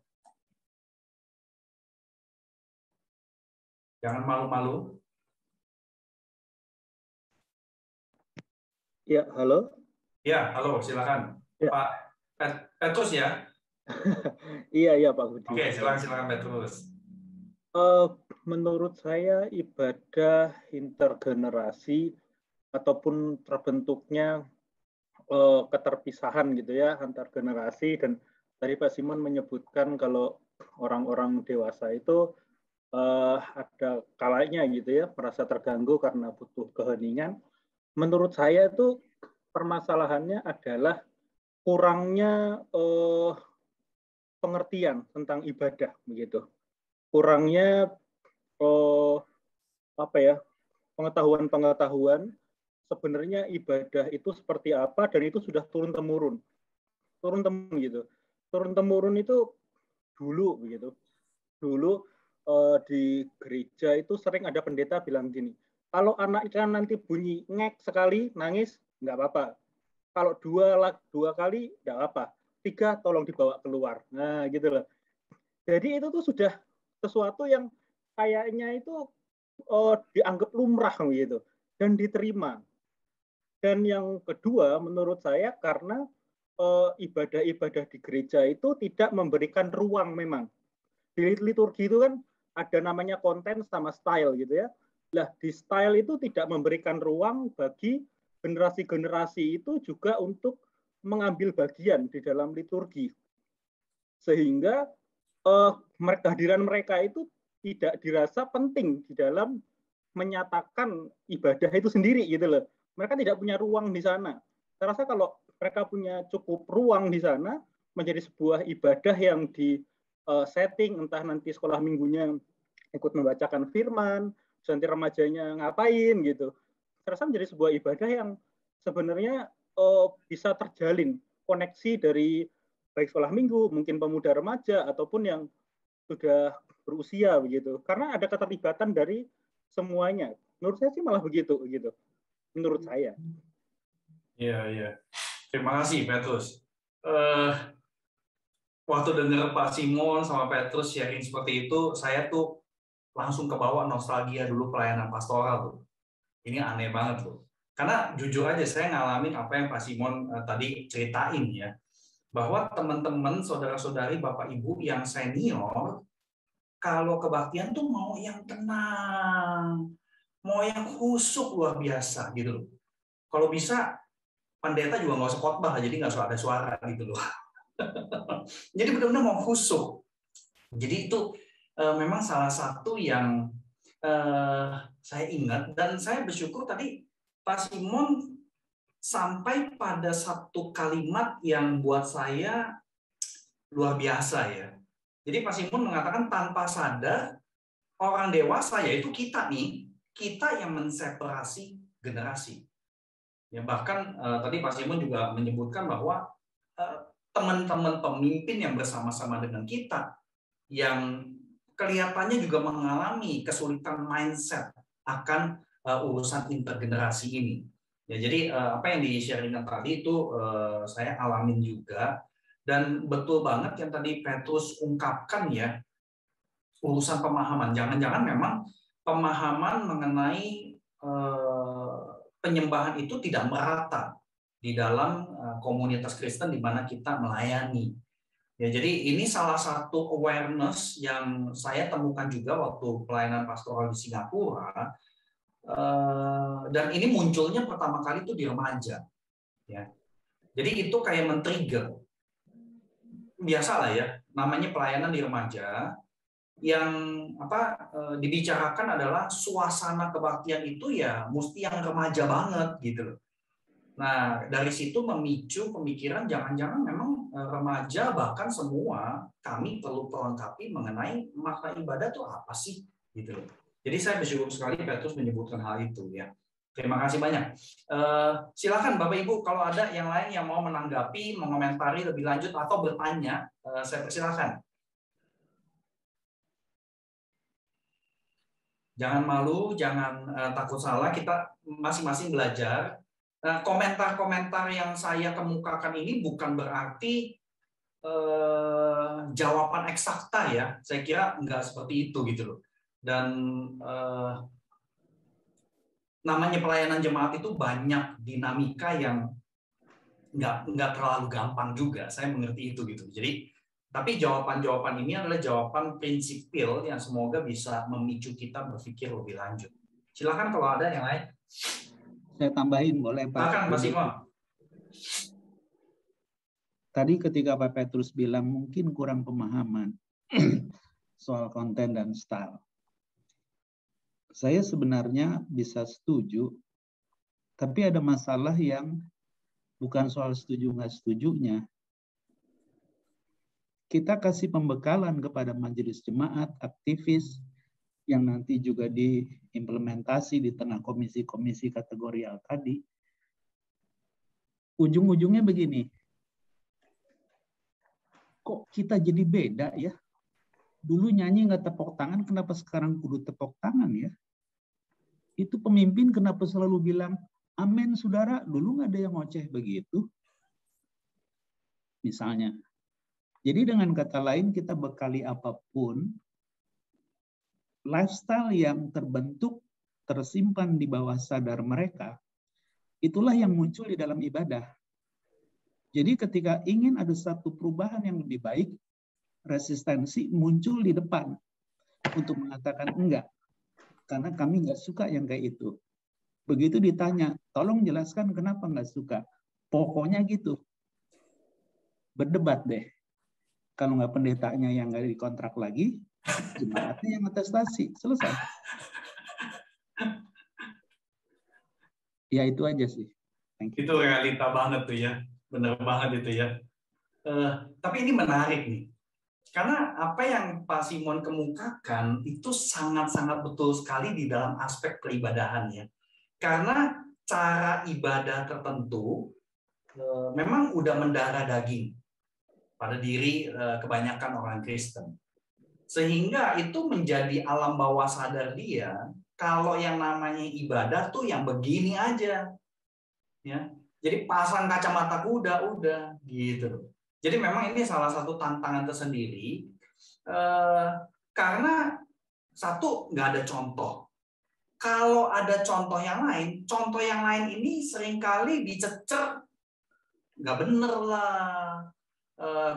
Jangan malu-malu. Ya, halo. Ya, halo, silakan. Ya. Pak Petrus ya? Iya, Pak Budi. Oke, silakan Petrus. Menurut saya ibadah intergenerasi ataupun terbentuknya keterpisahan gitu ya antar generasi, dan tadi Pak Simon menyebutkan kalau orang-orang dewasa itu ada kalanya gitu ya merasa terganggu karena butuh keheningan. Menurut saya itu permasalahannya adalah kurangnya pengertian tentang ibadah begitu. Kurangnya pengetahuan sebenarnya ibadah itu seperti apa, dan itu sudah turun temurun gitu. Turun temurun itu dulu begitu. Dulu di gereja itu sering ada pendeta bilang gini, kalau anaknya nanti bunyi ngek sekali nangis nggak apa-apa, kalau dua kali nggak apa, 3 tolong dibawa keluar. Nah gitu loh. Jadi itu tuh sudah sesuatu yang kayaknya itu dianggap lumrah gitu dan diterima. Dan yang kedua menurut saya karena ibadah-ibadah di gereja itu tidak memberikan ruang memang. Di liturgi itu kan ada namanya konten sama style gitu ya. Nah, di style itu tidak memberikan ruang bagi generasi-generasi itu juga untuk mengambil bagian di dalam liturgi. Sehingga kehadiran mereka itu tidak dirasa penting di dalam menyatakan ibadah itu sendiri gitu loh. Mereka tidak punya ruang di sana. Saya rasa kalau mereka punya cukup ruang di sana, menjadi sebuah ibadah yang di setting, entah nanti sekolah minggunya ikut membacakan firman, nanti remajanya ngapain gitu. Saya rasa menjadi sebuah ibadah yang sebenarnya bisa terjalin koneksi dari baik sekolah minggu, mungkin pemuda remaja, ataupun yang sudah berusia begitu. Karena ada keterlibatan dari semuanya. Menurut saya sih malah begitu gitu. Menurut saya. Iya. Terima kasih Petrus. Waktu dengar Pak Simon sama Petrus sharing seperti itu, saya tuh langsung kebawa nostalgia dulu pelayanan pastoral tuh. Ini aneh banget tuh. Karena jujur aja saya ngalamin apa yang Pak Simon tadi ceritain ya. Bahwa teman-teman, saudara-saudari, Bapak Ibu yang senior, kalau kebaktian tuh mau yang tenang, mau yang khusyuk luar biasa gitu loh. Kalau bisa pendeta juga nggak usah khotbah, jadi nggak usah ada suara gitu loh. Jadi benar-benar mau khusyuk. Jadi itu memang salah satu yang saya ingat, dan saya bersyukur tadi Pak Simon sampai pada satu kalimat yang buat saya luar biasa ya. Jadi Pak Simon mengatakan tanpa sadar orang dewasa, yaitu kita nih, kita yang menseparasi generasi. Ya, bahkan tadi Pak Simon juga menyebutkan bahwa teman-teman pemimpin yang bersama-sama dengan kita yang kelihatannya juga mengalami kesulitan mindset akan urusan intergenerasi ini. Ya, jadi apa yang di-sharingkan tadi itu saya alamin juga, dan betul banget yang tadi Petrus ungkapkan ya, urusan pemahaman. Jangan-jangan memang pemahaman mengenai penyembahan itu tidak merata di dalam komunitas Kristen di mana kita melayani. Ya, jadi ini salah satu awareness yang saya temukan juga waktu pelayanan pastoral di Singapura, dan ini munculnya pertama kali itu di remaja. Ya. Jadi itu kayak men-trigger. Biasalah ya, namanya pelayanan di remaja, yang dibicarakan adalah suasana kebaktian itu ya mesti yang remaja banget gitu loh. Nah, dari situ memicu pemikiran jangan-jangan memang remaja bahkan semua kami perlu melengkapi mengenai makna ibadah itu apa sih gitu loh. Jadi saya bersyukur sekali Petrus menyebutkan hal itu ya. Terima kasih banyak. Silakan Bapak Ibu kalau ada yang lain yang mau menanggapi, mengomentari lebih lanjut atau bertanya, saya persilakan. Jangan malu, jangan takut salah, kita masing-masing belajar. Komentar-komentar yang saya kemukakan ini bukan berarti jawaban eksakta ya. Saya kira enggak seperti itu gitu loh. Dan namanya pelayanan jemaat itu banyak dinamika yang enggak terlalu gampang juga. Saya mengerti itu gitu. Jadi Tapi jawaban-jawaban ini adalah jawaban prinsipil yang semoga bisa memicu kita berpikir lebih lanjut. Silakan kalau ada yang lain. Saya tambahin boleh Pak? Silakan Pak Simon. Tadi ketika Pak Petrus bilang mungkin kurang pemahaman soal konten dan style. Saya sebenarnya bisa setuju, tapi ada masalah yang bukan soal setuju nggak setujunya. Kita kasih pembekalan kepada majelis jemaat, aktivis, yang nanti juga diimplementasi di tengah komisi-komisi kategorial tadi. Ujung-ujungnya begini, kok kita jadi beda ya? Dulu nyanyi nggak tepuk tangan, kenapa sekarang kudu tepuk tangan ya? Itu pemimpin kenapa selalu bilang, amin saudara, dulu nggak ada yang ngoceh begitu. Misalnya. Jadi dengan kata lain kita bekali apapun, lifestyle yang terbentuk, tersimpan di bawah sadar mereka, itulah yang muncul di dalam ibadah. Jadi ketika ingin ada satu perubahan yang lebih baik, resistensi muncul di depan untuk mengatakan enggak, karena kami nggak suka yang kayak itu. Begitu ditanya, tolong jelaskan kenapa nggak suka. Pokoknya gitu. Berdebat deh. Kalau nggak pendetanya yang nggak dikontrak lagi, jemaatnya yang atestasi. Selesai. Ya itu aja sih. Itu realita banget tuh ya. Benar banget itu ya. Tapi ini menarik nih. Karena apa yang Pak Simon kemukakan itu sangat-sangat betul sekali di dalam aspek peribadahan ya. Karena cara ibadah tertentu memang udah mendarah daging pada diri kebanyakan orang Kristen. Sehingga itu menjadi alam bawah sadar dia, kalau yang namanya ibadah tuh yang begini aja. Ya. Jadi pasang kacamata kuda udah gitu. Jadi memang ini salah satu tantangan tersendiri karena satu nggak ada contoh. Kalau ada contoh yang lain ini seringkali dicecer nggak bener lah,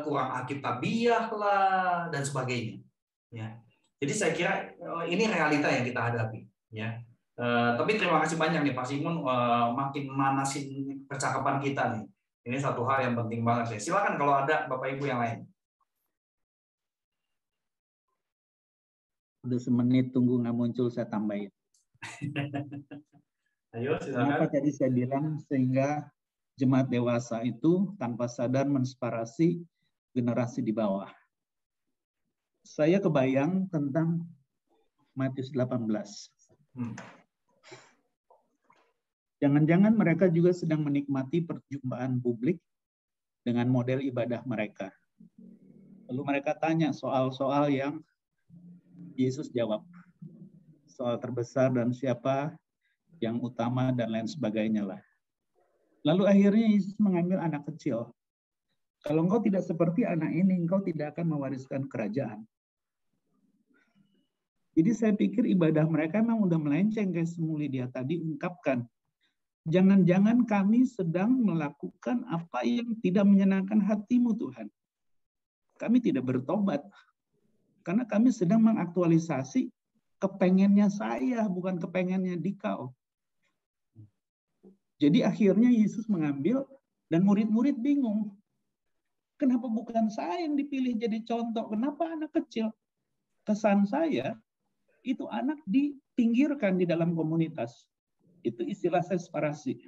kurang alkitabiah lah dan sebagainya. Ya. Jadi saya kira ini realita yang kita hadapi. Ya. Tapi terima kasih banyak nih Pak Simon, makin manasin percakapan kita nih. Ini satu hal yang penting banget ya. Silakan kalau ada Bapak Ibu yang lain. Udah semenit tunggu nggak muncul, saya tambahin. Ayo silakan. Kenapa tadi saya bilang sehingga jemaat dewasa itu tanpa sadar menseparasi generasi di bawah. Saya kebayang tentang Matius 18. Jangan-jangan mereka juga sedang menikmati perjumpaan publik dengan model ibadah mereka. Lalu mereka tanya soal-soal yang Yesus jawab. Soal terbesar dan siapa yang utama dan lain sebagainya lah. Lalu akhirnya Yesus mengambil anak kecil. Kalau engkau tidak seperti anak ini, engkau tidak akan mewariskan kerajaan. Jadi saya pikir ibadah mereka memang udah melenceng kayak semuli dia tadi ungkapkan. Jangan-jangan kami sedang melakukan apa yang tidak menyenangkan hatimu Tuhan. Kami tidak bertobat. Karena kami sedang mengaktualisasi kepengennya saya, bukan kepengennya dikau. Jadi akhirnya Yesus mengambil dan murid-murid bingung. Kenapa bukan saya yang dipilih jadi contoh? Kenapa anak kecil? Kesan saya, itu anak dipinggirkan di dalam komunitas. Itu istilah separasi.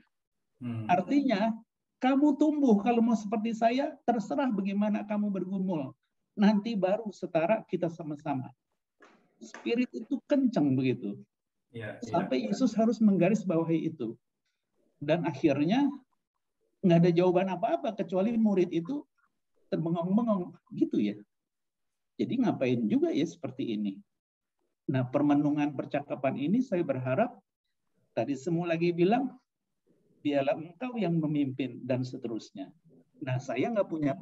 Artinya, kamu tumbuh kalau mau seperti saya, terserah bagaimana kamu bergumul. Nanti baru setara kita sama-sama. Spirit itu kencang begitu. Sampai Yesus harus menggarisbawahi itu. Dan akhirnya nggak ada jawaban apa-apa kecuali murid itu terbengong-bengong gitu ya. Jadi ngapain juga ya seperti ini. Nah, permenungan percakapan ini saya berharap tadi semua lagi bilang biarlah engkau yang memimpin dan seterusnya. Nah, saya nggak punya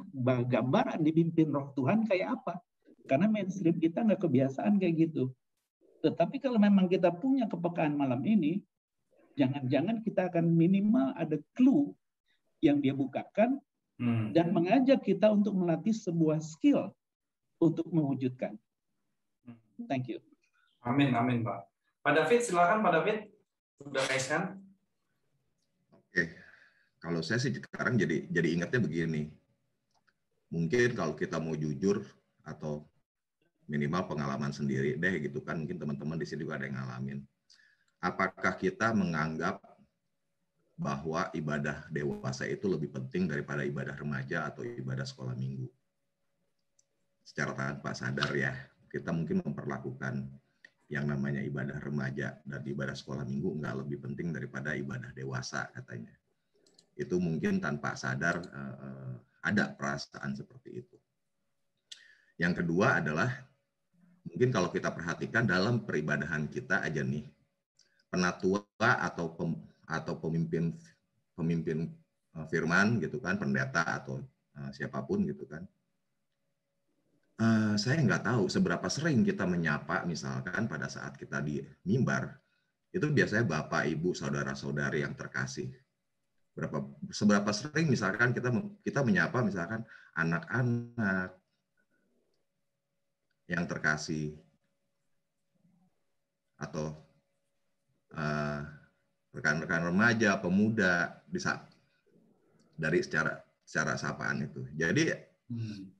gambaran dipimpin Roh Tuhan kayak apa. Karena mainstream kita nggak kebiasaan kayak gitu. Tetapi kalau memang kita punya kepekaan malam ini, jangan-jangan kita akan minimal ada clue yang dia bukakan dan mengajak kita untuk melatih sebuah skill untuk mewujudkan. Thank you. Amin, amin, Pak. Pak David, silakan Pak David. Sudah raise-kan? Oke, kalau saya sih sekarang jadi ingatnya begini. Mungkin kalau kita mau jujur atau minimal pengalaman sendiri deh gitu kan, mungkin teman-teman di sini juga ada yang ngalamin. Apakah kita menganggap bahwa ibadah dewasa itu lebih penting daripada ibadah remaja atau ibadah sekolah minggu? Secara tanpa sadar ya, kita mungkin memperlakukan yang namanya ibadah remaja dan ibadah sekolah minggu nggak lebih penting daripada ibadah dewasa katanya. Itu mungkin tanpa sadar ada perasaan seperti itu. Yang kedua adalah mungkin kalau kita perhatikan dalam peribadahan kita aja nih, penatua atau pemimpin firman gitu kan, pendeta atau siapapun gitu kan. Saya nggak tahu seberapa sering kita menyapa misalkan pada saat kita di mimbar, itu biasanya bapak, ibu, saudara-saudari yang terkasih. Seberapa sering misalkan kita menyapa misalkan anak-anak yang terkasih atau rekan-rekan remaja, pemuda dari secara sapaan itu. Jadi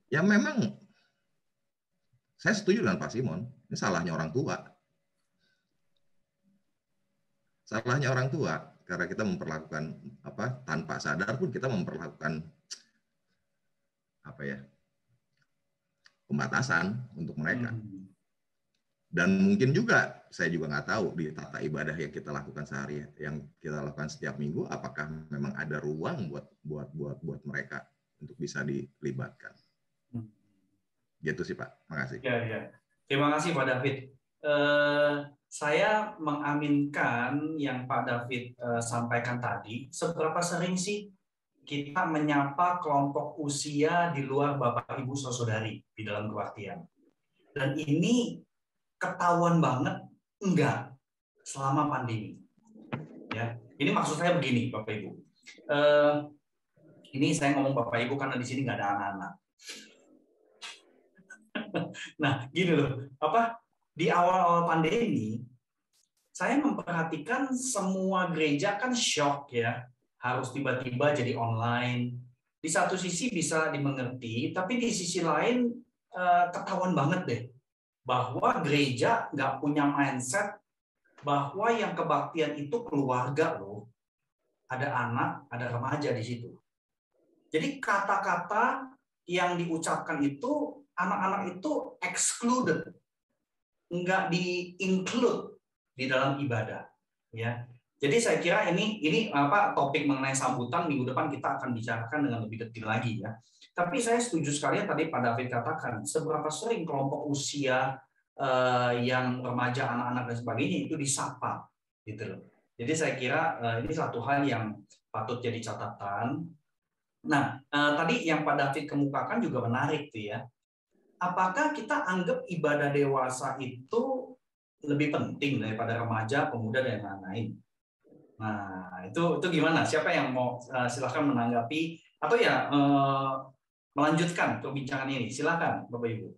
ya memang saya setuju dengan Pak Simon. Ini salahnya orang tua. Salahnya orang tua karena kita memperlakukan tanpa sadar pun kita memperlakukan pembatasan untuk mereka. Dan mungkin juga saya juga nggak tahu di tata ibadah yang kita lakukan sehari, yang kita lakukan setiap minggu, apakah memang ada ruang buat mereka untuk bisa dilibatkan. Gitu sih Pak. Makasih. Ya. Terima kasih Pak David. Saya mengaminkan yang Pak David sampaikan tadi. Seberapa sering sih kita menyapa kelompok usia di luar Bapak Ibu Saudari di dalam kebaktian? Dan ini ketahuan banget enggak selama pandemi. Ya, ini maksud saya begini, Bapak Ibu. Ini saya ngomong Bapak Ibu karena di sini nggak ada anak-anak. Nah, gini loh, di awal-awal pandemi, saya memperhatikan semua gereja kan shock ya, harus tiba-tiba jadi online. Di satu sisi bisa dimengerti, tapi di sisi lain ketahuan banget deh bahwa gereja nggak punya mindset bahwa yang kebaktian itu keluarga loh. Ada anak, ada remaja di situ. Jadi kata-kata yang diucapkan itu, anak-anak itu excluded, nggak di-include di dalam ibadah. Ya. Jadi saya kira ini topik mengenai sambutan minggu depan kita akan bicarakan dengan lebih detail lagi ya. Tapi saya setuju sekali tadi Pak David katakan, seberapa sering kelompok usia yang remaja, anak-anak dan sebagainya itu disapa, gitu loh. Jadi saya kira ini satu hal yang patut jadi catatan. Nah, tadi yang Pak David kemukakan juga menarik tuh ya. Apakah kita anggap ibadah dewasa itu lebih penting daripada remaja, pemuda dan lain-lain? Nah, itu gimana? Siapa yang mau silahkan menanggapi atau ya melanjutkan perbincangan ini? Silakan, Bapak Ibu.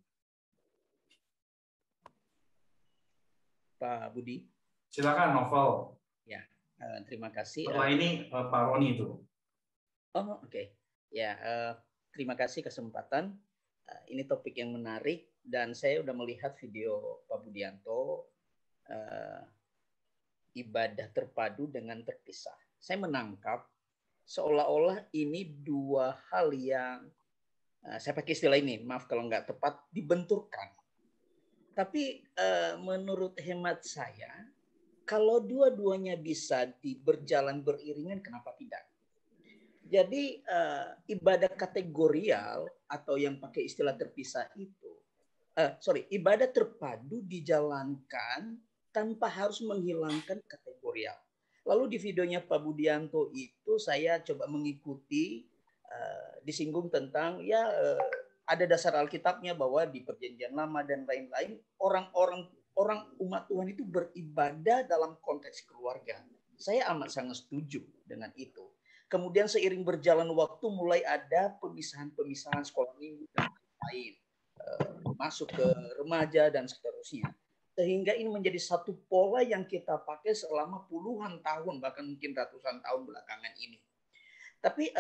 Pak Budi. Silakan, Novel. Ya, terima kasih. Setelah ini Pak Roni itu. Oh, oke. Ya, terima kasih kesempatan. Ini topik yang menarik dan saya udah melihat video Pak Budianto ibadah terpadu dengan terpisah. Saya menangkap seolah-olah ini dua hal yang saya pakai istilah ini, maaf kalau nggak tepat, dibenturkan. Tapi menurut hemat saya, kalau dua-duanya bisa berjalan beriringan, kenapa tidak? Jadi ibadah kategorial atau yang pakai istilah terpisah itu, ibadah terpadu dijalankan tanpa harus menghilangkan kategorial. Lalu di videonya Pak Budianto itu saya coba mengikuti, disinggung tentang ada dasar Alkitabnya bahwa di Perjanjian Lama dan lain-lain orang umat Tuhan itu beribadah dalam konteks keluarga. Saya amat sangat setuju dengan itu. Kemudian seiring berjalan waktu mulai ada pemisahan-pemisahan sekolah minggu dan lain-lain, masuk ke remaja dan seterusnya. Sehingga ini menjadi satu pola yang kita pakai selama puluhan tahun, bahkan mungkin ratusan tahun belakangan ini. Tapi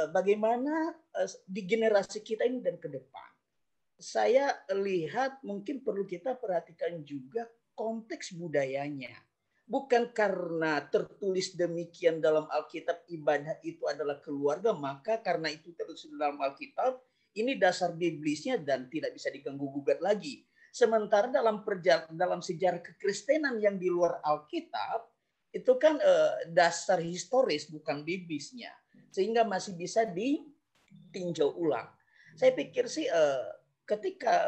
bagaimana di generasi kita ini dan ke depan? Saya lihat mungkin perlu kita perhatikan juga konteks budayanya. Bukan karena tertulis demikian dalam Alkitab ibadah itu adalah keluarga, maka karena itu tertulis dalam Alkitab, ini dasar biblisnya dan tidak bisa diganggu-gugat lagi. Sementara dalam sejarah kekristenan yang di luar Alkitab, itu kan dasar historis bukan biblisnya. Sehingga masih bisa ditinjau ulang. Saya pikir sih ketika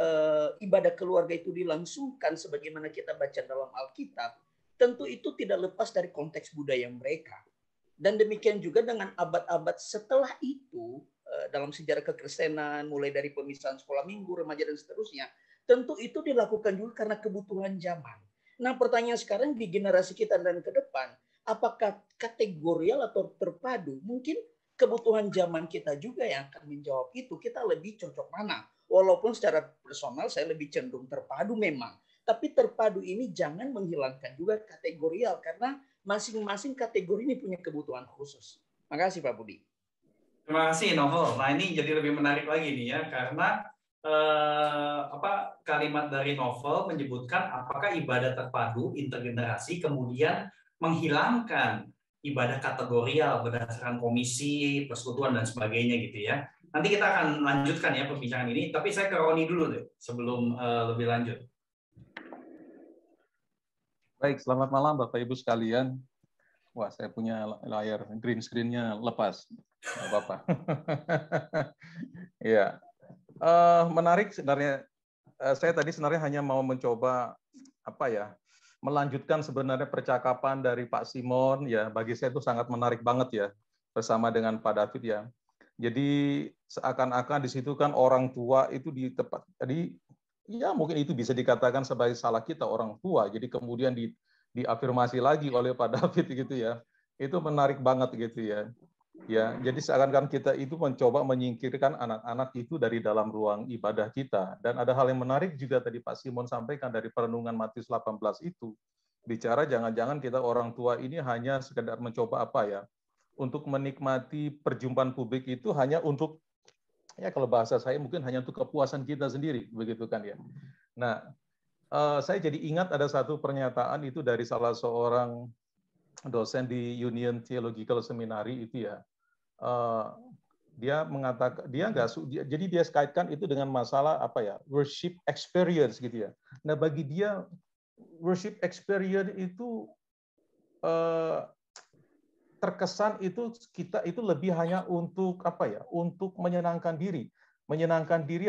ibadah keluarga itu dilangsungkan sebagaimana kita baca dalam Alkitab, tentu itu tidak lepas dari konteks budaya mereka. Dan demikian juga dengan abad-abad setelah itu, dalam sejarah kekristenan, mulai dari pemisahan sekolah minggu, remaja, dan seterusnya, tentu itu dilakukan juga karena kebutuhan zaman. Nah, pertanyaan sekarang di generasi kita dan ke depan, apakah kategorial atau terpadu? Mungkin kebutuhan zaman kita juga yang akan menjawab itu. Kita lebih cocok mana? Walaupun secara personal saya lebih cenderung terpadu memang. Tapi terpadu ini jangan menghilangkan juga kategorial. Karena masing-masing kategori ini punya kebutuhan khusus. Makasih Pak Budi. Terima kasih Novel. Nah ini jadi lebih menarik lagi nih ya. Karena kalimat dari Novel menyebutkan apakah ibadah terpadu intergenerasi kemudian menghilangkan ibadah kategorial berdasarkan komisi, persekutuan, dan sebagainya gitu ya. Nanti kita akan lanjutkan ya perbincangan ini, tapi saya ke Roni dulu deh sebelum lebih lanjut. Baik, selamat malam Bapak Ibu sekalian. Wah, saya punya layar green screen-nya lepas. Nggak apa-apa. Ya, menarik sebenarnya. Saya tadi sebenarnya hanya mau mencoba melanjutkan sebenarnya percakapan dari Pak Simon. Ya, bagi saya itu sangat menarik banget ya, bersama dengan Pak David ya. Jadi seakan-akan di situ kan orang tua itu jadi ya mungkin itu bisa dikatakan sebagai salah kita orang tua. Jadi kemudian diafirmasi lagi oleh Pak David gitu ya. Itu menarik banget gitu ya. Ya, jadi seakan-akan kita itu mencoba menyingkirkan anak-anak itu dari dalam ruang ibadah kita. Dan ada hal yang menarik juga tadi Pak Simon sampaikan dari perenungan Matius 18 itu. Bicara jangan-jangan kita orang tua ini hanya sekedar mencoba untuk menikmati perjumpaan publik itu hanya untuk, ya kalau bahasa saya mungkin hanya untuk kepuasan kita sendiri, begitu kan ya. Nah, saya jadi ingat ada satu pernyataan itu dari salah seorang dosen di Union Theological Seminary itu ya. Dia mengatakan jadi dia kaitkan itu dengan masalah worship experience gitu ya. Nah, bagi dia worship experience itu terkesan itu kita itu lebih hanya untuk untuk menyenangkan diri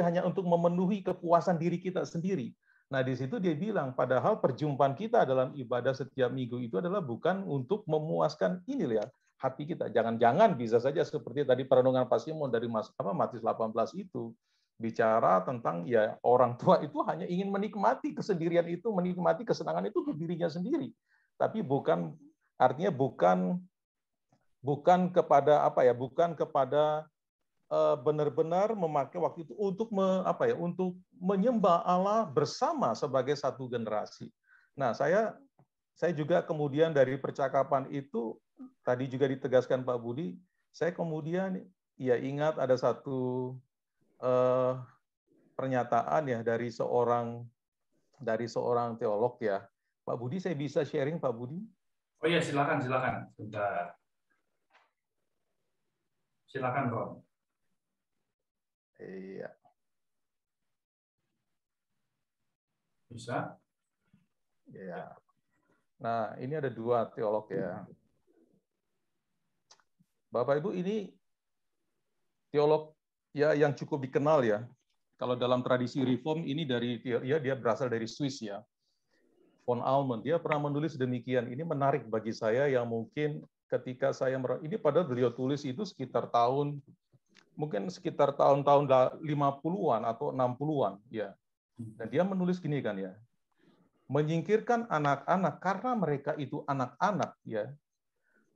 hanya untuk memenuhi kepuasan diri kita sendiri. Nah, di situ dia bilang padahal perjumpaan kita dalam ibadah setiap minggu itu adalah bukan untuk memuaskan hati kita. Jangan-jangan bisa saja seperti tadi perenungan Pak Simon dari Matius 18 itu bicara tentang ya orang tua itu hanya ingin menikmati kesendirian itu, menikmati kesenangan itu untuk dirinya sendiri. Tapi bukan kepada benar-benar memakai waktu itu untuk untuk menyembah Allah bersama sebagai satu generasi. Nah, saya juga kemudian dari percakapan itu tadi juga ditegaskan Pak Budi, saya kemudian ya ingat ada satu pernyataan ya dari seorang teolog ya. Pak Budi, saya bisa sharing Pak Budi? Oh iya, silakan. Bentar. Silakan, Ron. Iya. Bisa? Ya. Nah, ini ada dua teolog ya. Bapak Ibu, ini teolog ya yang cukup dikenal ya. Kalau dalam tradisi reform ini dia berasal dari Swiss ya. Von Allmen, dia pernah menulis demikian. Ini menarik bagi saya yang mungkin ketika ini padahal beliau tulis itu sekitar tahun 50-an atau 60-an ya. Dan dia menulis gini kan ya. Menyingkirkan anak-anak karena mereka itu anak-anak ya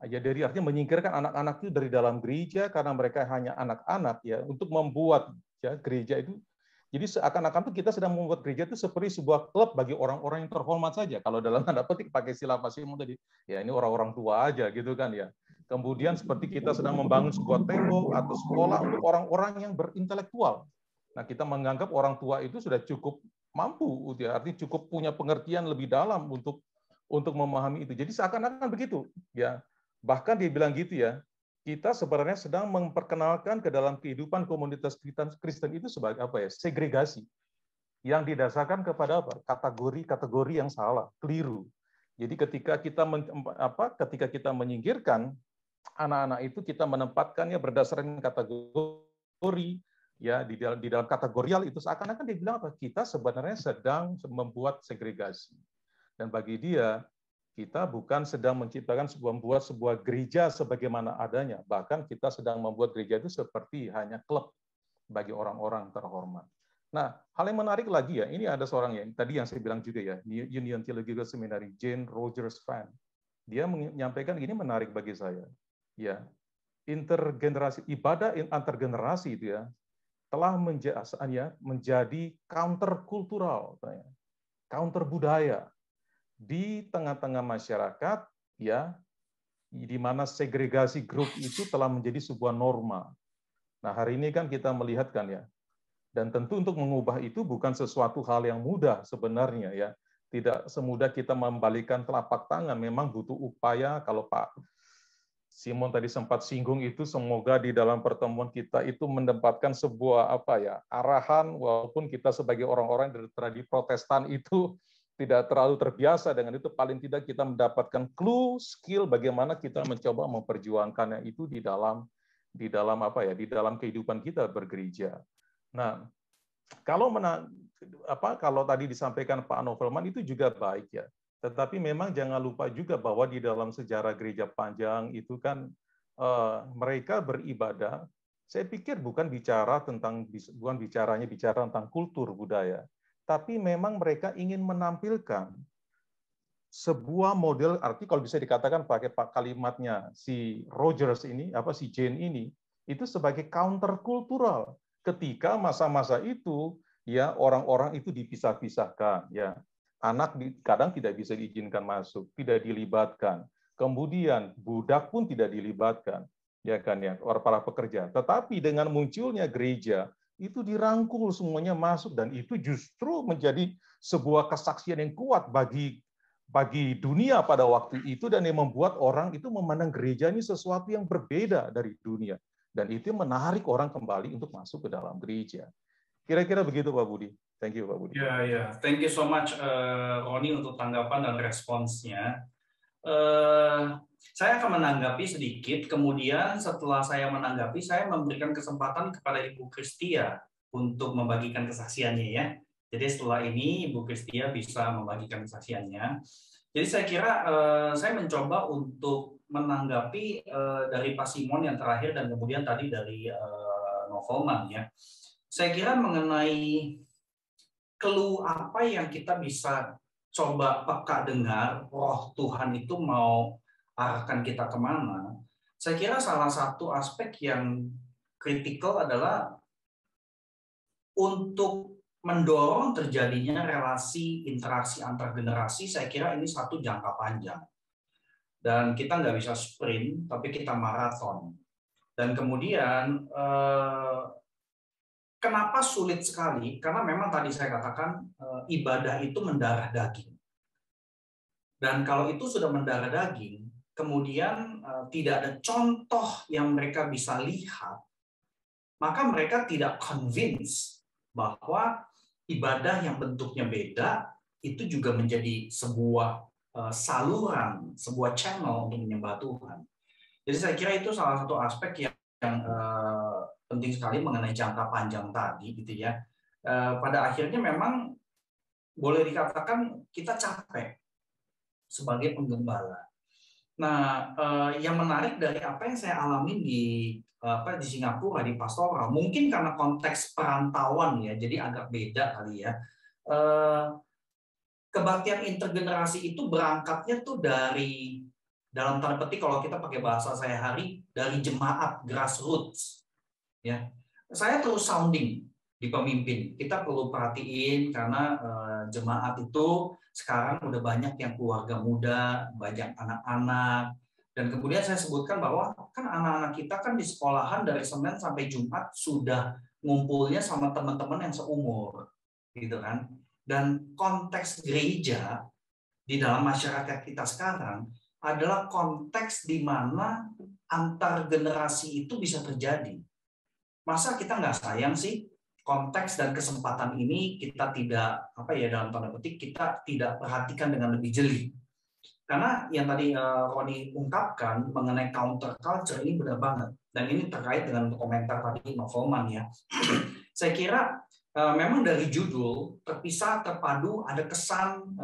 Ya, dari artinya menyingkirkan anak-anak itu dari dalam gereja karena mereka hanya anak-anak ya, untuk membuat ya gereja itu, jadi seakan-akan tuh kita sedang membuat gereja itu seperti sebuah klub bagi orang-orang yang terhormat saja. Kalau dalam tanda petik pakai istilah Pak Simon tadi, ya ini orang-orang tua aja gitu kan ya. Kemudian seperti kita sedang membangun sebuah tembok atau sekolah untuk orang-orang yang berintelektual. Nah, kita menganggap orang tua itu sudah cukup mampu, ya, artinya cukup punya pengertian lebih dalam untuk memahami itu. Jadi seakan-akan begitu, ya. Bahkan dia bilang gitu ya, kita sebenarnya sedang memperkenalkan ke dalam kehidupan komunitas Kristen itu sebagai apa ya? Segregasi yang didasarkan kepada apa? Kategori yang salah, keliru. Jadi ketika kita menyingkirkan anak-anak itu, kita menempatkannya berdasarkan kategori ya, di dalam kategorial itu seakan-akan dia bilang apa? Kita sebenarnya sedang membuat segregasi. Dan bagi dia, kita bukan sedang menciptakan sebuah gereja sebagaimana adanya, bahkan kita sedang membuat gereja itu seperti hanya klub bagi orang-orang terhormat. Nah, hal yang menarik lagi ya, ini ada seorang yang tadi yang saya bilang juga ya, Union Theological Seminary, Jane Rogers Fan. Dia menyampaikan gini, menarik bagi saya. Ya, intergenerasi, ibadah antar generasi itu ya, telah menjadi counter kultural, counter budaya di tengah-tengah masyarakat, ya, di mana segregasi grup itu telah menjadi sebuah norma. Nah, hari ini kan kita melihat kan ya, dan tentu untuk mengubah itu bukan sesuatu hal yang mudah sebenarnya ya. Tidak semudah kita membalikan telapak tangan, memang butuh upaya. Kalau Pak Simon tadi sempat singgung itu, semoga di dalam pertemuan kita itu mendapatkan sebuah arahan, walaupun kita sebagai orang-orang dari tradisi Protestan itu tidak terlalu terbiasa dengan itu, paling tidak kita mendapatkan clue, skill bagaimana kita mencoba memperjuangkannya itu di dalam kehidupan kita bergereja. Nah, kalau tadi disampaikan Pak Novelman itu juga baik ya. Tetapi memang jangan lupa juga bahwa di dalam sejarah gereja panjang itu kan mereka beribadah. Saya pikir bukan bicara tentang kultur budaya, tapi memang mereka ingin menampilkan sebuah model, arti kalau bisa dikatakan pakai kalimatnya si Rogers ini, si Jane ini, itu sebagai counter kultural. Ketika masa-masa itu, ya orang-orang itu dipisah-pisahkan, ya anak kadang tidak bisa diizinkan masuk, tidak dilibatkan. Kemudian budak pun tidak dilibatkan, ya kan ya, para pekerja. Tetapi dengan munculnya gereja, itu dirangkul semuanya masuk, dan itu justru menjadi sebuah kesaksian yang kuat bagi dunia pada waktu itu, dan yang membuat orang itu memandang gereja ini sesuatu yang berbeda dari dunia, dan itu menarik orang kembali untuk masuk ke dalam gereja. Kira-kira begitu Pak Budi. Thank you Pak Budi. Ya, thank you so much Roni untuk tanggapan dan responsnya. Saya akan menanggapi sedikit, kemudian setelah saya menanggapi, saya memberikan kesempatan kepada Ibu Kristia untuk membagikan kesaksiannya ya. Jadi setelah ini Ibu Kristia bisa membagikan kesaksiannya. Jadi saya kira saya mencoba untuk menanggapi dari Pak Simon yang terakhir dan kemudian tadi dari Novelman ya. Saya kira mengenai clue apa yang kita bisa coba peka dengar, roh Tuhan itu mau arahkan kita kemana, saya kira salah satu aspek yang kritikal adalah untuk mendorong terjadinya relasi interaksi antar generasi. Saya kira ini satu jangka panjang. Dan kita nggak bisa sprint, tapi kita maraton. Dan kemudian, kenapa sulit sekali? Karena memang tadi saya katakan ibadah itu mendarah daging. Dan kalau itu sudah mendarah daging, kemudian tidak ada contoh yang mereka bisa lihat, maka mereka tidak convince bahwa ibadah yang bentuknya beda itu juga menjadi sebuah saluran, sebuah channel untuk menyembah Tuhan. Jadi saya kira itu salah satu aspek yang penting sekali mengenai jangka panjang tadi, gitu ya. Pada akhirnya memang boleh dikatakan kita capek sebagai penggembala. Nah, yang menarik dari apa yang saya alami di Singapura di pastoral, mungkin karena konteks perantauan ya, jadi agak beda kali ya. Kebaktian intergenerasi itu berangkatnya tuh dari dalam tanda petik kalau kita pakai bahasa sehari-hari, dari jemaat grassroots. Ya, saya terus sounding di pemimpin. Kita perlu perhatiin karena jemaat itu sekarang udah banyak yang keluarga muda, banyak anak-anak. Dan kemudian saya sebutkan bahwa kan anak-anak kita kan di sekolahan dari Senin sampai Jumat sudah ngumpulnya sama teman-teman yang seumur, gitu kan. Dan konteks gereja di dalam masyarakat kita sekarang adalah konteks di mana antar generasi itu bisa terjadi. Masa kita nggak sayang sih konteks dan kesempatan ini kita tidak dalam tanda petik kita tidak perhatikan dengan lebih jeli. Karena yang tadi Roni ungkapkan mengenai counter culture ini benar banget. Dan ini terkait dengan komentar tadi Novelman ya. Saya kira memang dari judul terpisah terpadu ada kesan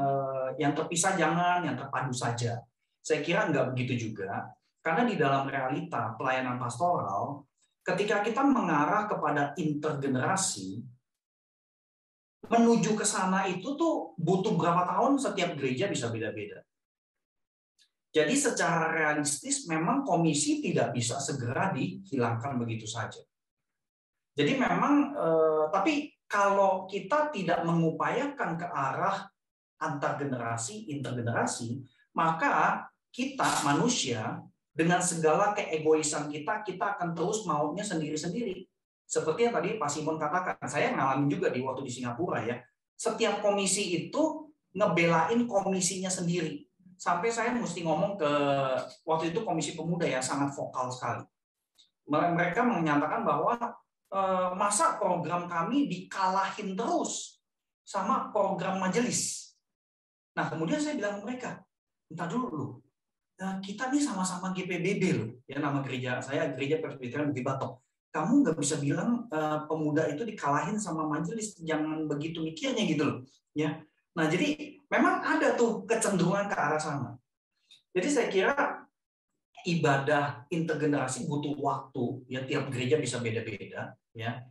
yang terpisah jangan, yang terpadu saja. Saya kira nggak begitu juga. Karena di dalam realita pelayanan pastoral, ketika kita mengarah kepada intergenerasi, menuju ke sana itu tuh butuh berapa tahun, setiap gereja bisa beda-beda. Jadi secara realistis memang komisi tidak bisa segera dihilangkan begitu saja. Jadi memang, tapi kalau kita tidak mengupayakan ke arah antar generasi, intergenerasi, maka kita manusia dengan segala keegoisan kita akan terus maunya sendiri-sendiri. Seperti yang tadi Pak Simon katakan, saya ngalamin juga di waktu di Singapura ya. Setiap komisi itu ngebelain komisinya sendiri. Sampai saya mesti ngomong ke waktu itu komisi pemuda ya, sangat vokal sekali. Mereka menyatakan bahwa masa program kami dikalahin terus sama program majelis. Nah kemudian saya bilang ke mereka, entar dulu, kita nih sama-sama GPBB loh, ya nama gereja saya Gereja Presbyterian Bukit Batok. Kamu nggak bisa bilang pemuda itu dikalahin sama majelis, jangan begitu mikirnya gitu loh, ya. Nah, jadi memang ada tuh kecenderungan ke arah sana. Jadi saya kira ibadah intergenerasi butuh waktu, ya tiap gereja bisa beda-beda, ya.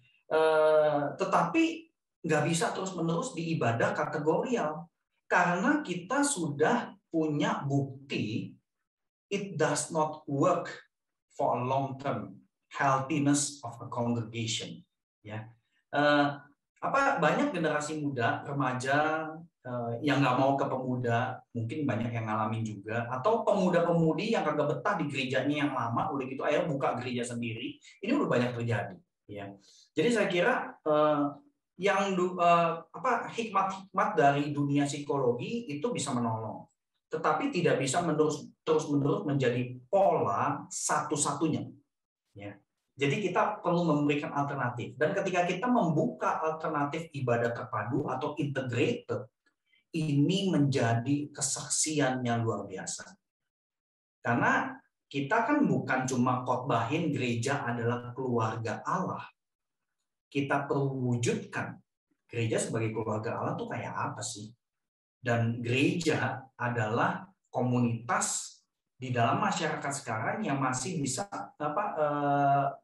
Tetapi nggak bisa terus-menerus di ibadah kategorial, karena kita sudah punya bukti it does not work for a long term healthiness of a congregation, ya. Banyak generasi muda, remaja yang nggak mau ke pemuda, mungkin banyak yang ngalamin juga, atau pemuda-pemudi yang kagak betah di gerejanya yang lama, udah gitu ayo buka gereja sendiri, ini udah banyak terjadi, ya. Jadi saya kira hikmat-hikmat dari dunia psikologi itu bisa menolong, tetapi tidak bisa terus-menerus menjadi pola satu-satunya, ya. Jadi kita perlu memberikan alternatif, dan ketika kita membuka alternatif ibadah terpadu atau integrated, ini menjadi kesaksiannya luar biasa. Karena kita kan bukan cuma khotbahin gereja adalah keluarga Allah. Kita perlu wujudkan gereja sebagai keluarga Allah tuh kayak apa sih? Dan gereja adalah komunitas di dalam masyarakat sekarang yang masih bisa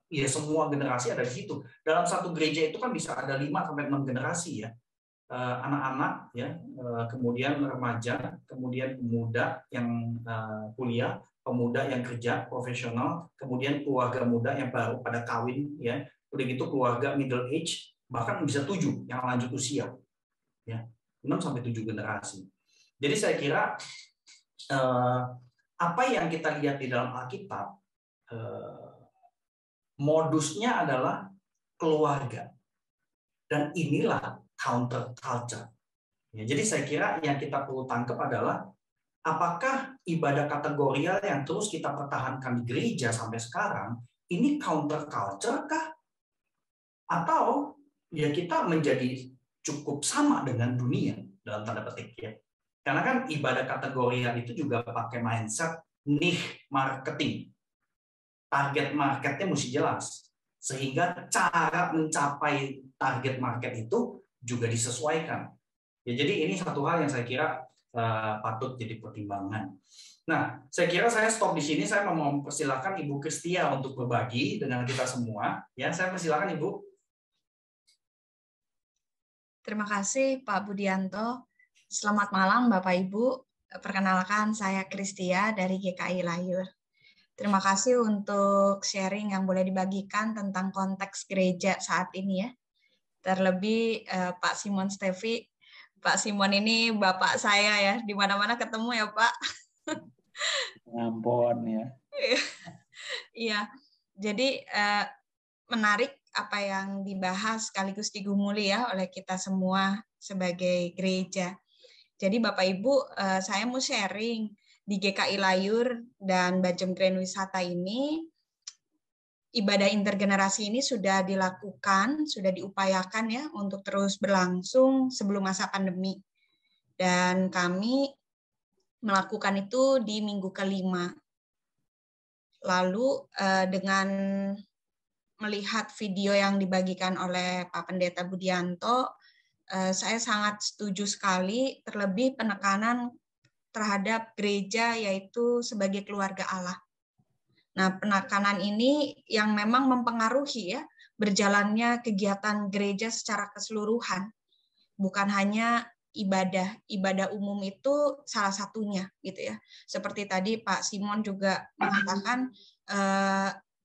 ya semua generasi ada di situ. Dalam satu gereja itu kan bisa ada 5 sampai 6 generasi ya. Anak-anak ya, kemudian remaja, kemudian pemuda yang kuliah, pemuda yang kerja profesional, kemudian keluarga muda yang baru pada kawin ya, udah gitu keluarga middle age, bahkan bisa 7 yang lanjut usia ya, 6 sampai 7 generasi. Jadi saya kira apa yang kita lihat di dalam Alkitab modusnya adalah keluarga, dan inilah counter culture. Ya, jadi saya kira yang kita perlu tangkap adalah apakah ibadah kategorial yang terus kita pertahankan di gereja sampai sekarang ini counter culture kah? Atau ya kita menjadi cukup sama dengan dunia dalam tanda petik ya. Karena kan ibadah kategorial itu juga pakai mindset niche marketing. Target marketnya mesti jelas. Sehingga cara mencapai target market itu juga disesuaikan. Ya, jadi ini satu hal yang saya kira patut jadi pertimbangan. Nah, saya kira saya stop di sini. Saya mau mempersilakan Ibu Kristia untuk berbagi dengan kita semua. Ya, saya persilakan Ibu. Terima kasih Pak Budianto. Selamat malam Bapak Ibu. Perkenalkan, saya Kristia dari GKI Layur. Terima kasih untuk sharing yang boleh dibagikan tentang konteks gereja saat ini ya. Terlebih Pak Simon Stevi. Pak Simon ini bapak saya ya, di mana-mana ketemu ya Pak. Ngampun ya. Iya, jadi menarik apa yang dibahas sekaligus digumuli ya oleh kita semua sebagai gereja. Jadi Bapak Ibu, saya mau sharing di GKI Layur dan Bajem Grand Wisata ini, ibadah intergenerasi ini sudah dilakukan, sudah diupayakan ya untuk terus berlangsung sebelum masa pandemi. Dan kami melakukan itu di minggu kelima. Lalu dengan melihat video yang dibagikan oleh Pak Pendeta Budianto, saya sangat setuju sekali, terlebih penekanan terhadap gereja yaitu sebagai keluarga Allah. Nah, penekanan ini yang memang mempengaruhi ya berjalannya kegiatan gereja secara keseluruhan. Bukan hanya ibadah umum itu salah satunya gitu ya. Seperti tadi Pak Simon juga mengatakan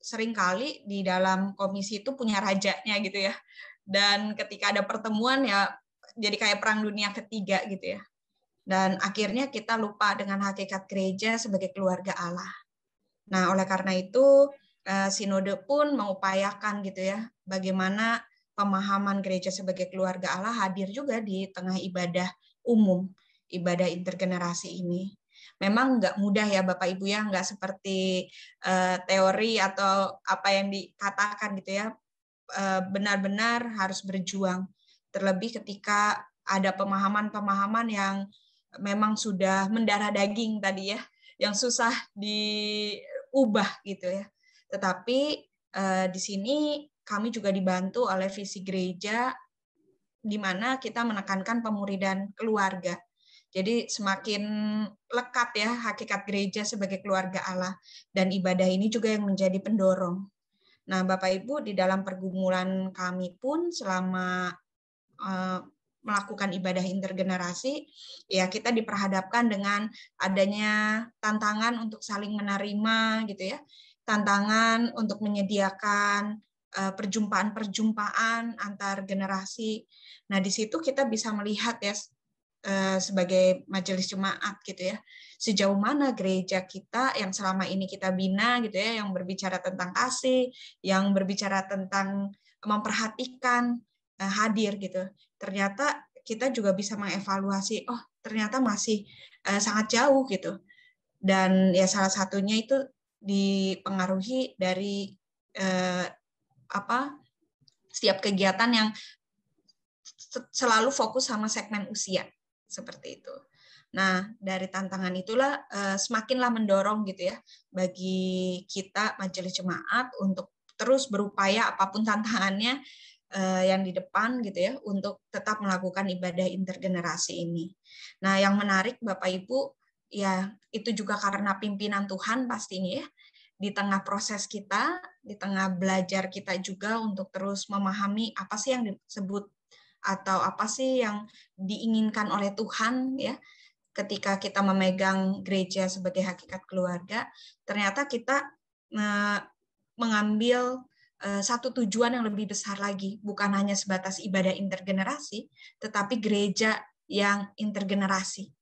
seringkali di dalam komisi itu punya rajanya gitu ya. Dan ketika ada pertemuan ya jadi kayak perang dunia ketiga gitu ya. Dan akhirnya kita lupa dengan hakikat gereja sebagai keluarga Allah. Nah, oleh karena itu sinode pun mengupayakan gitu ya, bagaimana pemahaman gereja sebagai keluarga Allah hadir juga di tengah ibadah umum, ibadah intergenerasi ini. Memang nggak mudah ya Bapak Ibu ya, nggak seperti teori atau apa yang dikatakan gitu ya, benar-benar harus berjuang. Terlebih ketika ada pemahaman-pemahaman yang memang sudah mendarah daging tadi ya, yang susah diubah gitu ya. Tetapi di sini kami juga dibantu oleh visi gereja di mana kita menekankan pemuridan keluarga. Jadi semakin lekat ya hakikat gereja sebagai keluarga Allah, dan ibadah ini juga yang menjadi pendorong. Nah, Bapak Ibu, di dalam pergumulan kami pun selama melakukan ibadah intergenerasi, ya kita diperhadapkan dengan adanya tantangan untuk saling menerima gitu ya, tantangan untuk menyediakan perjumpaan-perjumpaan antar generasi. Nah, di situ kita bisa melihat ya sebagai majelis jemaat gitu ya, sejauh mana gereja kita yang selama ini kita bina gitu ya, yang berbicara tentang kasih, yang berbicara tentang memperhatikan, hadir gitu. Ternyata kita juga bisa mengevaluasi, oh ternyata masih sangat jauh gitu. Dan ya salah satunya itu dipengaruhi dari setiap kegiatan yang selalu fokus sama segmen usia seperti itu. Nah, dari tantangan itulah semakinlah mendorong gitu ya bagi kita majelis jemaat untuk terus berupaya apapun tantangannya yang di depan gitu ya untuk tetap melakukan ibadah intergenerasi ini. Nah, yang menarik Bapak Ibu ya itu juga karena pimpinan Tuhan pastinya ya, di tengah proses kita, di tengah belajar kita juga untuk terus memahami apa sih yang disebut atau apa sih yang diinginkan oleh Tuhan ya ketika kita memegang gereja sebagai hakikat keluarga. Ternyata kita mengambil satu tujuan yang lebih besar lagi, bukan hanya sebatas ibadah intergenerasi, tetapi gereja yang intergenerasi.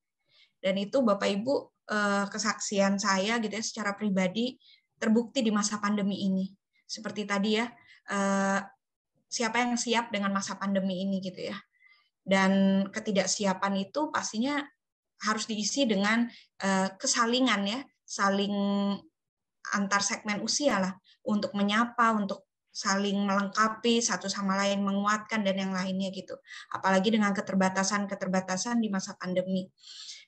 Dan itu Bapak Ibu kesaksian saya gitu ya secara pribadi terbukti di masa pandemi ini. Seperti tadi ya, siapa yang siap dengan masa pandemi ini gitu ya. Dan ketidaksiapan itu pastinya harus diisi dengan kesalingan ya, saling antar segmen usia lah, untuk menyapa, untuk saling melengkapi satu sama lain, menguatkan dan yang lainnya gitu. Apalagi dengan keterbatasan di masa pandemi.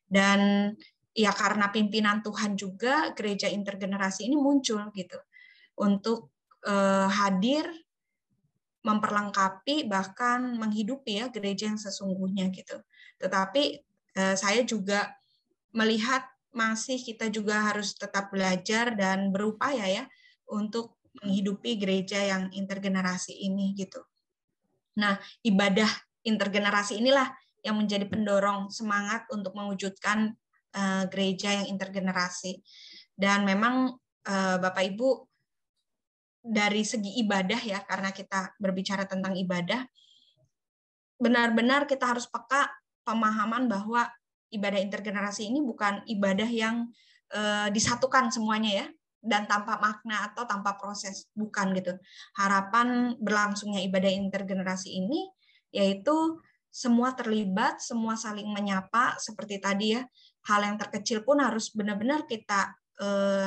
Dan ya karena pimpinan Tuhan juga gereja intergenerasi ini muncul gitu untuk hadir, memperlengkapi, bahkan menghidupi ya gereja yang sesungguhnya gitu. Tetapi saya juga melihat masih kita juga harus tetap belajar dan berupaya ya untuk menghidupi gereja yang intergenerasi ini gitu. Nah, ibadah intergenerasi inilah yang menjadi pendorong semangat untuk mewujudkan gereja yang intergenerasi. Dan memang Bapak Ibu, dari segi ibadah ya, karena kita berbicara tentang ibadah, benar-benar kita harus peka pemahaman bahwa ibadah intergenerasi ini bukan ibadah yang disatukan semuanya ya, dan tanpa makna atau tanpa proses, bukan gitu. Harapan berlangsungnya ibadah intergenerasi ini yaitu semua terlibat, semua saling menyapa, seperti tadi ya, hal yang terkecil pun harus benar-benar kita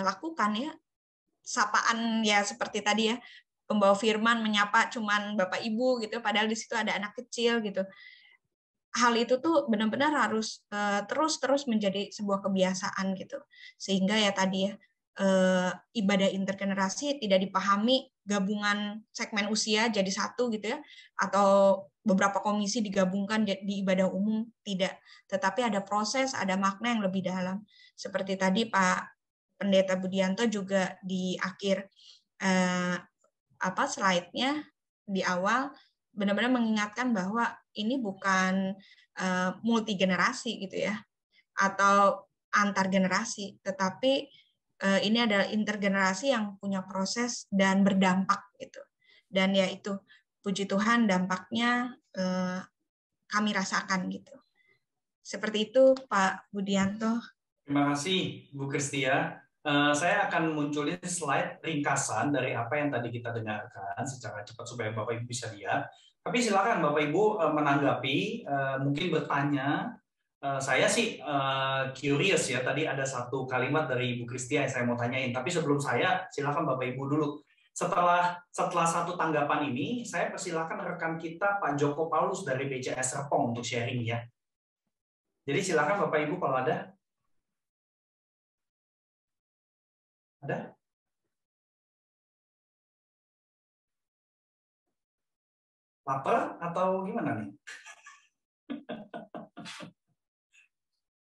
lakukan ya. Sapaan ya seperti tadi ya, pembawa firman menyapa cuman Bapak Ibu gitu, padahal di situ ada anak kecil gitu. Hal itu tuh benar-benar harus terus menjadi sebuah kebiasaan gitu. Sehingga ya tadi ya, ibadah intergenerasi tidak dipahami gabungan segmen usia jadi satu gitu ya, atau beberapa komisi digabungkan di ibadah umum, tidak. Tetapi ada proses, ada makna yang lebih dalam. Seperti tadi Pak Pendeta Budianto juga di akhir slide-nya di awal benar-benar mengingatkan bahwa ini bukan multi generasi gitu ya, atau antar generasi, tetapi ini adalah intergenerasi yang punya proses dan berdampak gitu. Dan ya itu, puji Tuhan dampaknya kami rasakan gitu. Seperti itu Pak Budianto. Terima kasih Bu Kristia. Saya akan munculin slide ringkasan dari apa yang tadi kita dengarkan secara cepat supaya Bapak Ibu bisa lihat. Tapi silakan Bapak Ibu menanggapi, mungkin bertanya. Saya sih curious ya, tadi ada satu kalimat dari Ibu Kristia yang saya mau tanyain. Tapi sebelum saya, silakan Bapak Ibu dulu. Setelah satu tanggapan ini, saya persilakan rekan kita Pak Joko Paulus dari BCS Serpong untuk sharing ya. Jadi silakan Bapak Ibu kalau ada. Ada? Lapar atau gimana nih?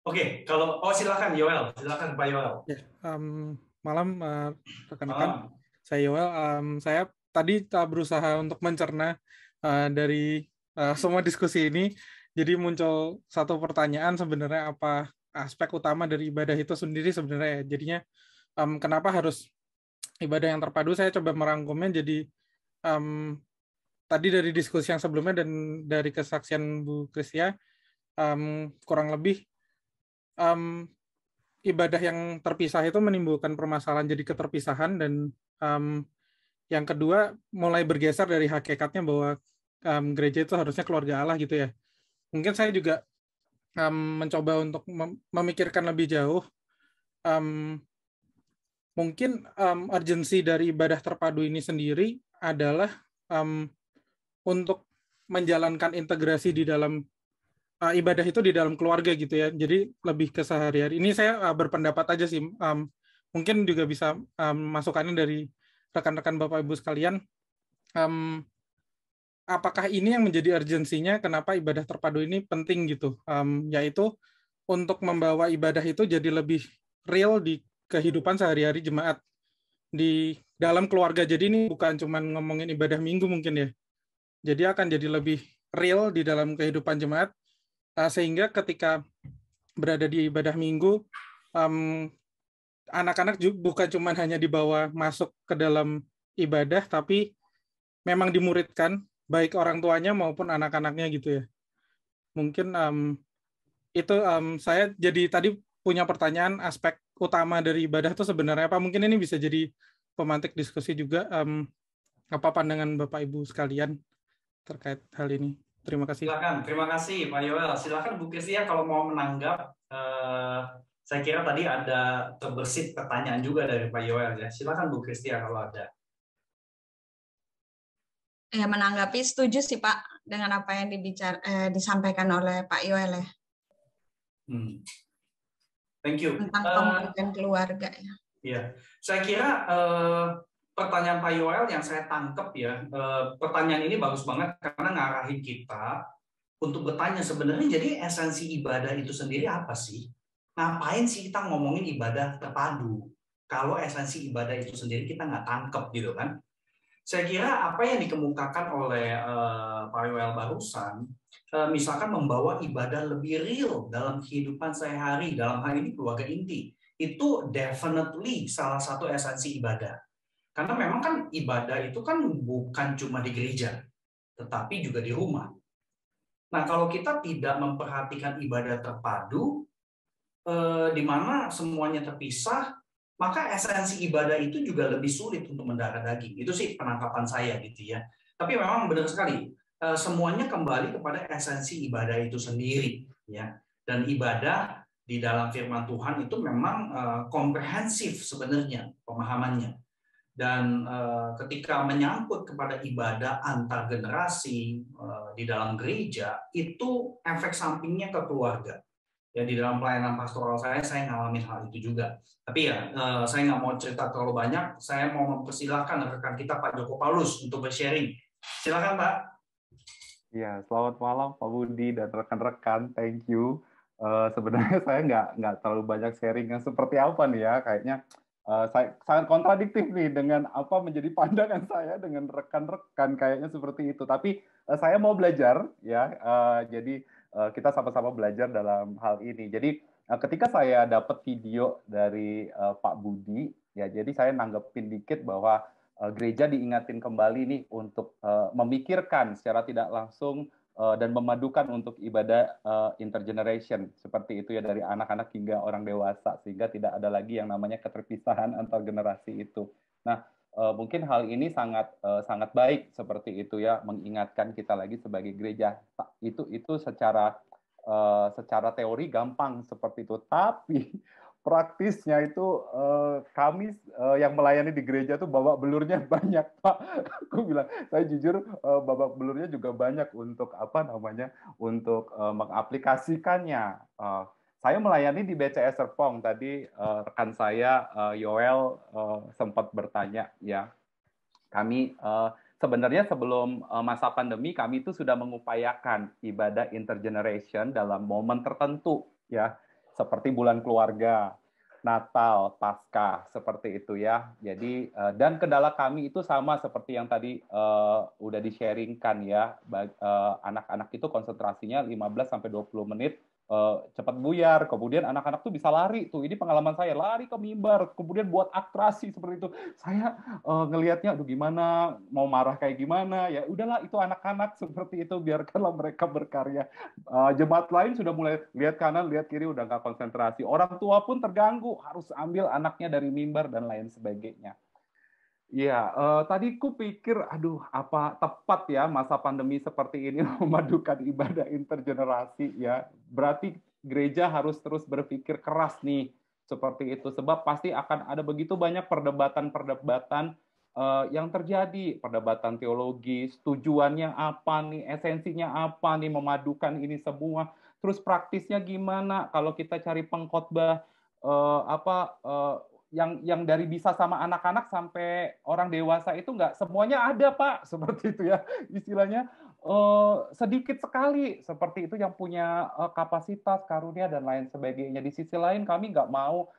Oke, kalau silakan Yoel, silakan Pak Yoel. Ya, malam rekan-rekan, saya Yoel. Saya tadi berusaha untuk mencerna dari semua diskusi ini. Jadi muncul satu pertanyaan sebenarnya, apa aspek utama dari ibadah itu sendiri sebenarnya. Jadinya kenapa harus ibadah yang terpadu? Saya coba merangkumnya jadi tadi dari diskusi yang sebelumnya dan dari kesaksian Bu Kristia, kurang lebih ibadah yang terpisah itu menimbulkan permasalahan jadi keterpisahan, dan yang kedua mulai bergeser dari hakikatnya bahwa gereja itu harusnya keluarga Allah gitu ya. Mungkin saya juga mencoba untuk memikirkan lebih jauh. Mungkin urgensi dari ibadah terpadu ini sendiri adalah untuk menjalankan integrasi di dalam ibadah itu di dalam keluarga gitu ya. Jadi lebih ke sehari-hari. Ini saya berpendapat aja sih. Mungkin juga bisa masukannya dari rekan-rekan Bapak Ibu sekalian. Apakah ini yang menjadi urgensinya kenapa ibadah terpadu ini penting gitu? Yaitu untuk membawa ibadah itu jadi lebih real di kehidupan sehari-hari jemaat di dalam keluarga. Jadi ini bukan cuma ngomongin ibadah minggu mungkin ya. Jadi akan jadi lebih real di dalam kehidupan jemaat, sehingga ketika berada di ibadah minggu, anak-anak bukan cuma hanya dibawa masuk ke dalam ibadah, tapi memang dimuridkan baik orang tuanya maupun anak-anaknya gitu ya. Mungkin itu saya jadi tadi punya pertanyaan, aspek utama dari ibadah itu sebenarnya apa? Mungkin ini bisa jadi pemantik diskusi juga. Apa pandangan Bapak Ibu sekalian terkait hal ini? Terima kasih. Silakan, terima kasih Pak Yoel. Silakan Bu Kristia kalau mau menanggap. Saya kira tadi ada terbersit pertanyaan juga dari Pak Yoel ya. Silakan Bu Kristia kalau ada. Ya, menanggapi setuju sih Pak dengan apa yang disampaikan oleh Pak Yoel ya. Thank you. Tentang pemulihan keluarga ya. Iya, saya kira pertanyaan Pak Yoel yang saya tangkap ya, pertanyaan ini bagus banget karena ngarahin kita untuk bertanya sebenarnya jadi esensi ibadah itu sendiri apa sih? Ngapain sih kita ngomongin ibadah terpadu kalau esensi ibadah itu sendiri kita nggak tangkap gitu kan? Saya kira apa yang dikemukakan oleh Pak Yoel barusan, misalkan membawa ibadah lebih real dalam kehidupan sehari-hari, dalam hal ini keluarga inti, itu definitely salah satu esensi ibadah. Karena memang kan ibadah itu kan bukan cuma di gereja, tetapi juga di rumah. Nah, kalau kita tidak memperhatikan ibadah terpadu, di mana semuanya terpisah, maka esensi ibadah itu juga lebih sulit untuk mendarah daging. Itu sih penangkapan saya gitu ya. Tapi memang benar sekali, semuanya kembali kepada esensi ibadah itu sendiri ya. Dan ibadah di dalam firman Tuhan itu memang komprehensif sebenarnya pemahamannya. Dan ketika menyangkut kepada ibadah antar generasi di dalam gereja, itu efek sampingnya ke keluarga. Ya, di dalam pelayanan pastoral saya ngalamin hal itu juga. Tapi ya, saya nggak mau cerita terlalu banyak. Saya mau mempersilahkan rekan kita Pak Joko Paulus untuk bersharing. Silakan Pak. Ya, selamat malam Pak Budi dan rekan-rekan. Thank you. Sebenarnya saya nggak terlalu banyak sharing yang seperti apa nih ya. Kayaknya saya sangat kontradiktif nih dengan apa menjadi pandangan saya dengan rekan-rekan kayaknya seperti itu. Tapi saya mau belajar ya. Jadi kita sama-sama belajar dalam hal ini. Jadi ketika saya dapat video dari Pak Budi, ya jadi saya nanggepin dikit bahwa gereja diingatin kembali nih untuk memikirkan secara tidak langsung dan memadukan untuk ibadah intergeneration seperti itu ya, dari anak-anak hingga orang dewasa, sehingga tidak ada lagi yang namanya keterpisahan antar generasi itu. Nah, mungkin hal ini sangat baik seperti itu ya, mengingatkan kita lagi sebagai gereja. Itu secara teori gampang seperti itu, tapi praktisnya itu kami yang melayani di gereja tuh babak belurnya banyak, Pak. Aku bilang, saya jujur babak belurnya juga banyak untuk untuk mengaplikasikannya. Saya melayani di BCS Serpong tadi, rekan saya Yoel sempat bertanya ya. Kami sebenarnya sebelum masa pandemi kami itu sudah mengupayakan ibadah intergeneration dalam momen tertentu ya, seperti bulan keluarga, Natal, Paskah, seperti itu ya. Jadi dan kendala kami itu sama seperti yang tadi udah di-sharingkan ya. Anak-anak itu konsentrasinya 15 sampai 20 menit cepat buyar. Kemudian anak-anak tuh bisa lari tuh. Ini pengalaman saya, lari ke mimbar, kemudian buat atraksi seperti itu. Saya ngelihatnya, aduh gimana, mau marah kayak gimana ya. Udahlah, itu anak-anak seperti itu, biarkanlah mereka berkarya. Jemaat lain sudah mulai lihat kanan, lihat kiri, udah nggak konsentrasi. Orang tua pun terganggu, harus ambil anaknya dari mimbar dan lain sebagainya. Ya, tadi ku pikir, aduh, apa tepat ya masa pandemi seperti ini memadukan ibadah intergenerasi ya. Berarti gereja harus terus berpikir keras nih seperti itu, sebab pasti akan ada begitu banyak perdebatan-perdebatan yang terjadi, perdebatan teologis, tujuannya apa nih, esensinya apa nih memadukan ini semua, terus praktisnya gimana kalau kita cari pengkhotbah yang dari bisa sama anak-anak sampai orang dewasa itu nggak semuanya ada, Pak, seperti itu ya istilahnya. Sedikit sekali seperti itu yang punya kapasitas, karunia dan lain sebagainya. Di sisi lain kami nggak mau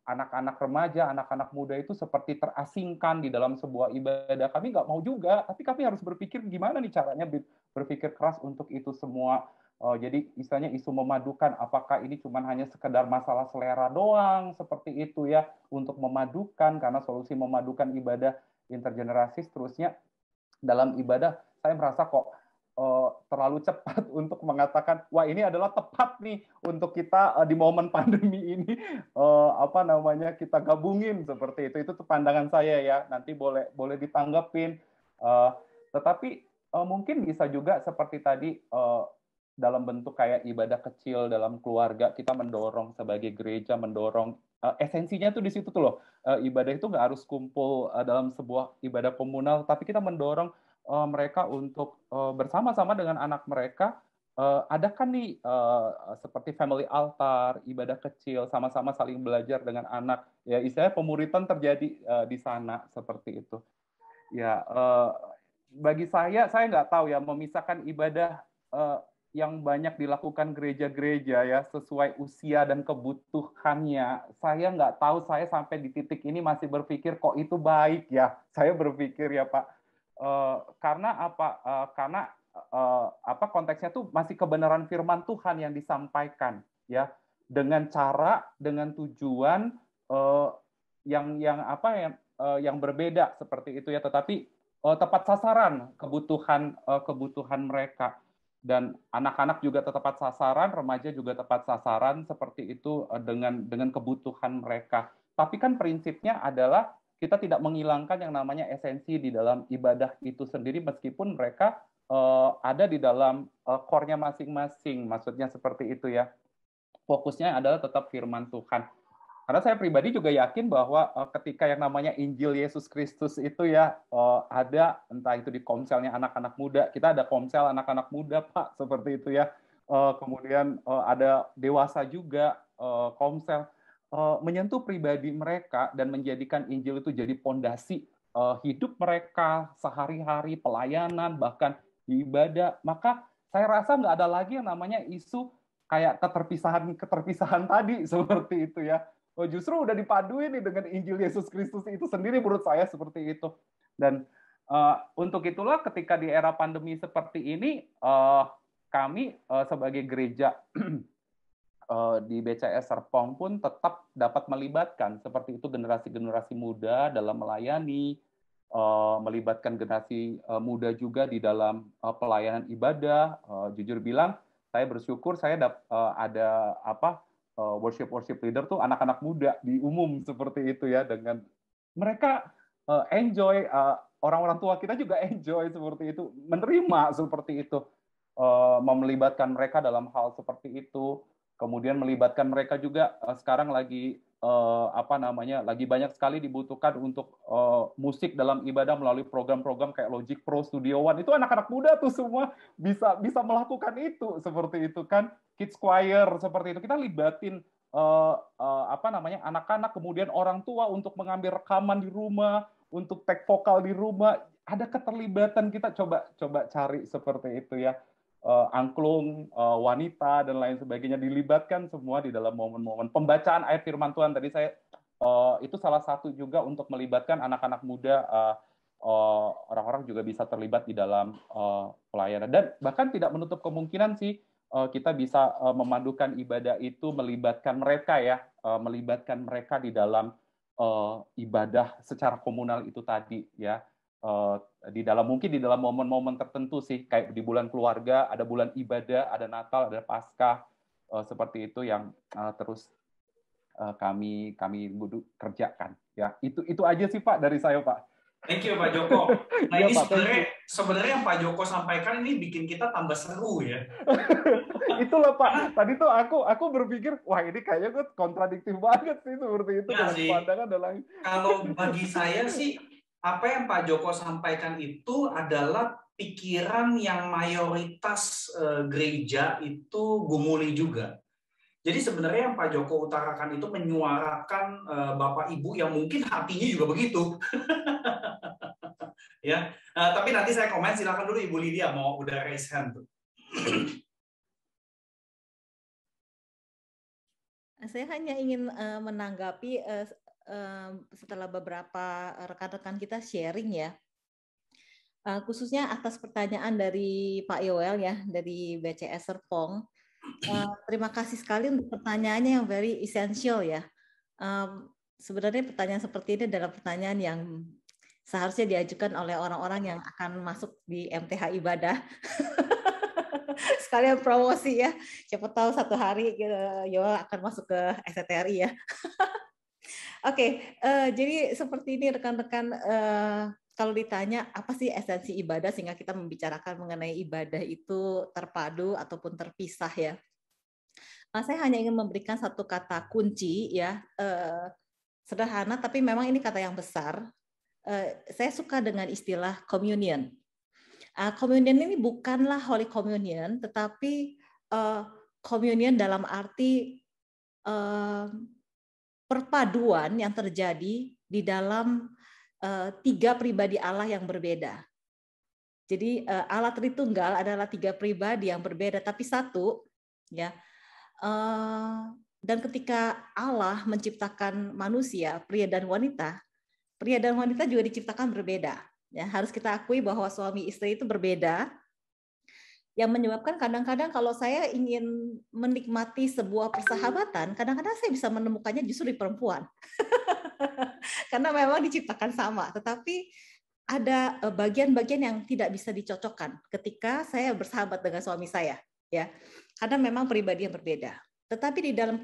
anak-anak remaja, anak-anak muda itu seperti terasingkan di dalam sebuah ibadah. Kami nggak mau juga, tapi kami harus berpikir gimana nih caranya berpikir keras untuk itu semua. Jadi istilahnya isu memadukan, apakah ini cuma hanya sekedar masalah selera doang seperti itu ya, untuk memadukan, karena solusi memadukan ibadah intergenerasi seterusnya dalam ibadah, saya merasa kok terlalu cepat untuk mengatakan, wah ini adalah tepat nih untuk kita di momen pandemi ini kita gabungin seperti itu. Itu tuh pandangan saya ya, nanti boleh ditanggepin. Tetapi mungkin bisa juga seperti tadi, dalam bentuk kayak ibadah kecil dalam keluarga, kita mendorong sebagai gereja, mendorong esensinya tuh di situ tuh loh. Ibadah itu nggak harus kumpul dalam sebuah ibadah komunal, tapi kita mendorong mereka untuk bersama-sama dengan anak mereka adakan nih seperti family altar, ibadah kecil, sama-sama saling belajar dengan anak. Ya istilahnya pemuritan terjadi di sana seperti itu. Ya bagi saya nggak tahu ya memisahkan ibadah yang banyak dilakukan gereja-gereja ya sesuai usia dan kebutuhannya. Saya nggak tahu, saya sampai di titik ini masih berpikir kok itu baik ya. Saya berpikir ya Pak, karena apa? Karena konteksnya tuh masih kebenaran firman Tuhan yang disampaikan, ya, dengan cara, dengan tujuan yang berbeda seperti itu ya, tetapi tepat sasaran kebutuhan mereka. Dan anak-anak juga tepat sasaran, remaja juga tepat sasaran seperti itu dengan kebutuhan mereka. Tapi kan prinsipnya adalah kita tidak menghilangkan yang namanya esensi di dalam ibadah itu sendiri, meskipun mereka ada di dalam core-nya masing-masing. Maksudnya seperti itu ya. Fokusnya adalah tetap firman Tuhan. Karena saya pribadi juga yakin bahwa ketika yang namanya Injil Yesus Kristus itu ya ada, entah itu di komselnya anak-anak muda, kita ada komsel anak-anak muda, Pak, seperti itu ya. Kemudian ada dewasa juga komsel, menyentuh pribadi mereka dan menjadikan Injil itu jadi pondasi hidup mereka sehari-hari, pelayanan, bahkan di ibadah. Maka saya rasa nggak ada lagi yang namanya isu kayak keterpisahan tadi seperti itu ya. Justru udah dipaduin nih dengan Injil Yesus Kristus itu sendiri, menurut saya seperti itu. Dan untuk itulah ketika di era pandemi seperti ini, kami sebagai gereja di BCS Serpong pun tetap dapat melibatkan seperti itu generasi-generasi muda dalam melayani, melibatkan generasi muda juga di dalam pelayanan ibadah. Jujur bilang, saya bersyukur saya ada worship leader tuh anak-anak muda di umum seperti itu ya, dengan mereka enjoy, orang-orang tua kita juga enjoy seperti itu, menerima seperti itu, melibatkan mereka dalam hal seperti itu, kemudian melibatkan mereka juga sekarang lagi lagi banyak sekali dibutuhkan untuk musik dalam ibadah melalui program-program kayak Logic Pro, Studio One. Itu anak-anak muda tuh semua bisa melakukan itu seperti itu kan. Kids choir seperti itu, kita libatin anak-anak, kemudian orang tua untuk mengambil rekaman di rumah, untuk take vokal di rumah. Ada keterlibatan, kita coba cari seperti itu ya. Angklung, wanita dan lain sebagainya dilibatkan semua di dalam momen-momen pembacaan ayat firman Tuhan. Tadi saya itu salah satu juga untuk melibatkan anak-anak muda, orang-orang juga bisa terlibat di dalam pelayanan, dan bahkan tidak menutup kemungkinan sih kita bisa memadukan ibadah itu, melibatkan mereka ya, melibatkan mereka di dalam ibadah secara komunal itu tadi ya. Mungkin di dalam momen-momen tertentu sih, kayak di bulan keluarga, ada bulan ibadah, ada Natal, ada Paskah, seperti itu yang terus kami kerjakan. Ya, itu aja sih Pak dari saya, Pak. Thank you Pak Joko. Nah ya, ini Pak, sebenarnya yang Pak Joko sampaikan ini bikin kita tambah seru ya. Itulah Pak. Tadi tuh aku berpikir, wah ini kayaknya gue kontradiktif banget sih seperti itu. Nah, sih. Adalah... Kalau bagi saya sih, apa yang Pak Joko sampaikan itu adalah pikiran yang mayoritas gereja itu gumuli juga. Jadi sebenarnya yang Pak Joko utarakan itu menyuarakan Bapak Ibu yang mungkin hatinya juga begitu. Ya, tapi nanti saya komen, silakan dulu Ibu Lydia mau udah raise hand tuh. Saya hanya ingin menanggapi setelah beberapa rekan-rekan kita sharing ya, khususnya atas pertanyaan dari Pak Yoel ya, dari BCS Serpong. Terima kasih sekali untuk pertanyaannya yang very essential ya. Sebenarnya pertanyaan seperti ini adalah pertanyaan yang seharusnya diajukan oleh orang-orang yang akan masuk di MTH Ibadah. Sekalian promosi ya. Siapa tahu satu hari Yoel akan masuk ke STTRI ya. Oke, jadi seperti ini rekan-rekan, kalau ditanya apa sih esensi ibadah sehingga kita membicarakan mengenai ibadah itu terpadu ataupun terpisah ya. Saya hanya ingin memberikan satu kata kunci ya, sederhana tapi memang ini kata yang besar. Saya suka dengan istilah communion. Communion ini bukanlah Holy Communion, tetapi communion dalam arti perpaduan yang terjadi di dalam tiga pribadi Allah yang berbeda. Jadi Allah Tritunggal adalah tiga pribadi yang berbeda tapi satu, ya. Dan ketika Allah menciptakan manusia, pria dan wanita juga diciptakan berbeda. Ya, harus kita akui bahwa suami istri itu berbeda. Yang menyebabkan kadang-kadang kalau saya ingin menikmati sebuah persahabatan, kadang-kadang saya bisa menemukannya justru di perempuan. Karena memang diciptakan sama, tetapi ada bagian-bagian yang tidak bisa dicocokkan ketika saya bersahabat dengan suami saya, ya. Karena memang pribadi yang berbeda. Tetapi di dalam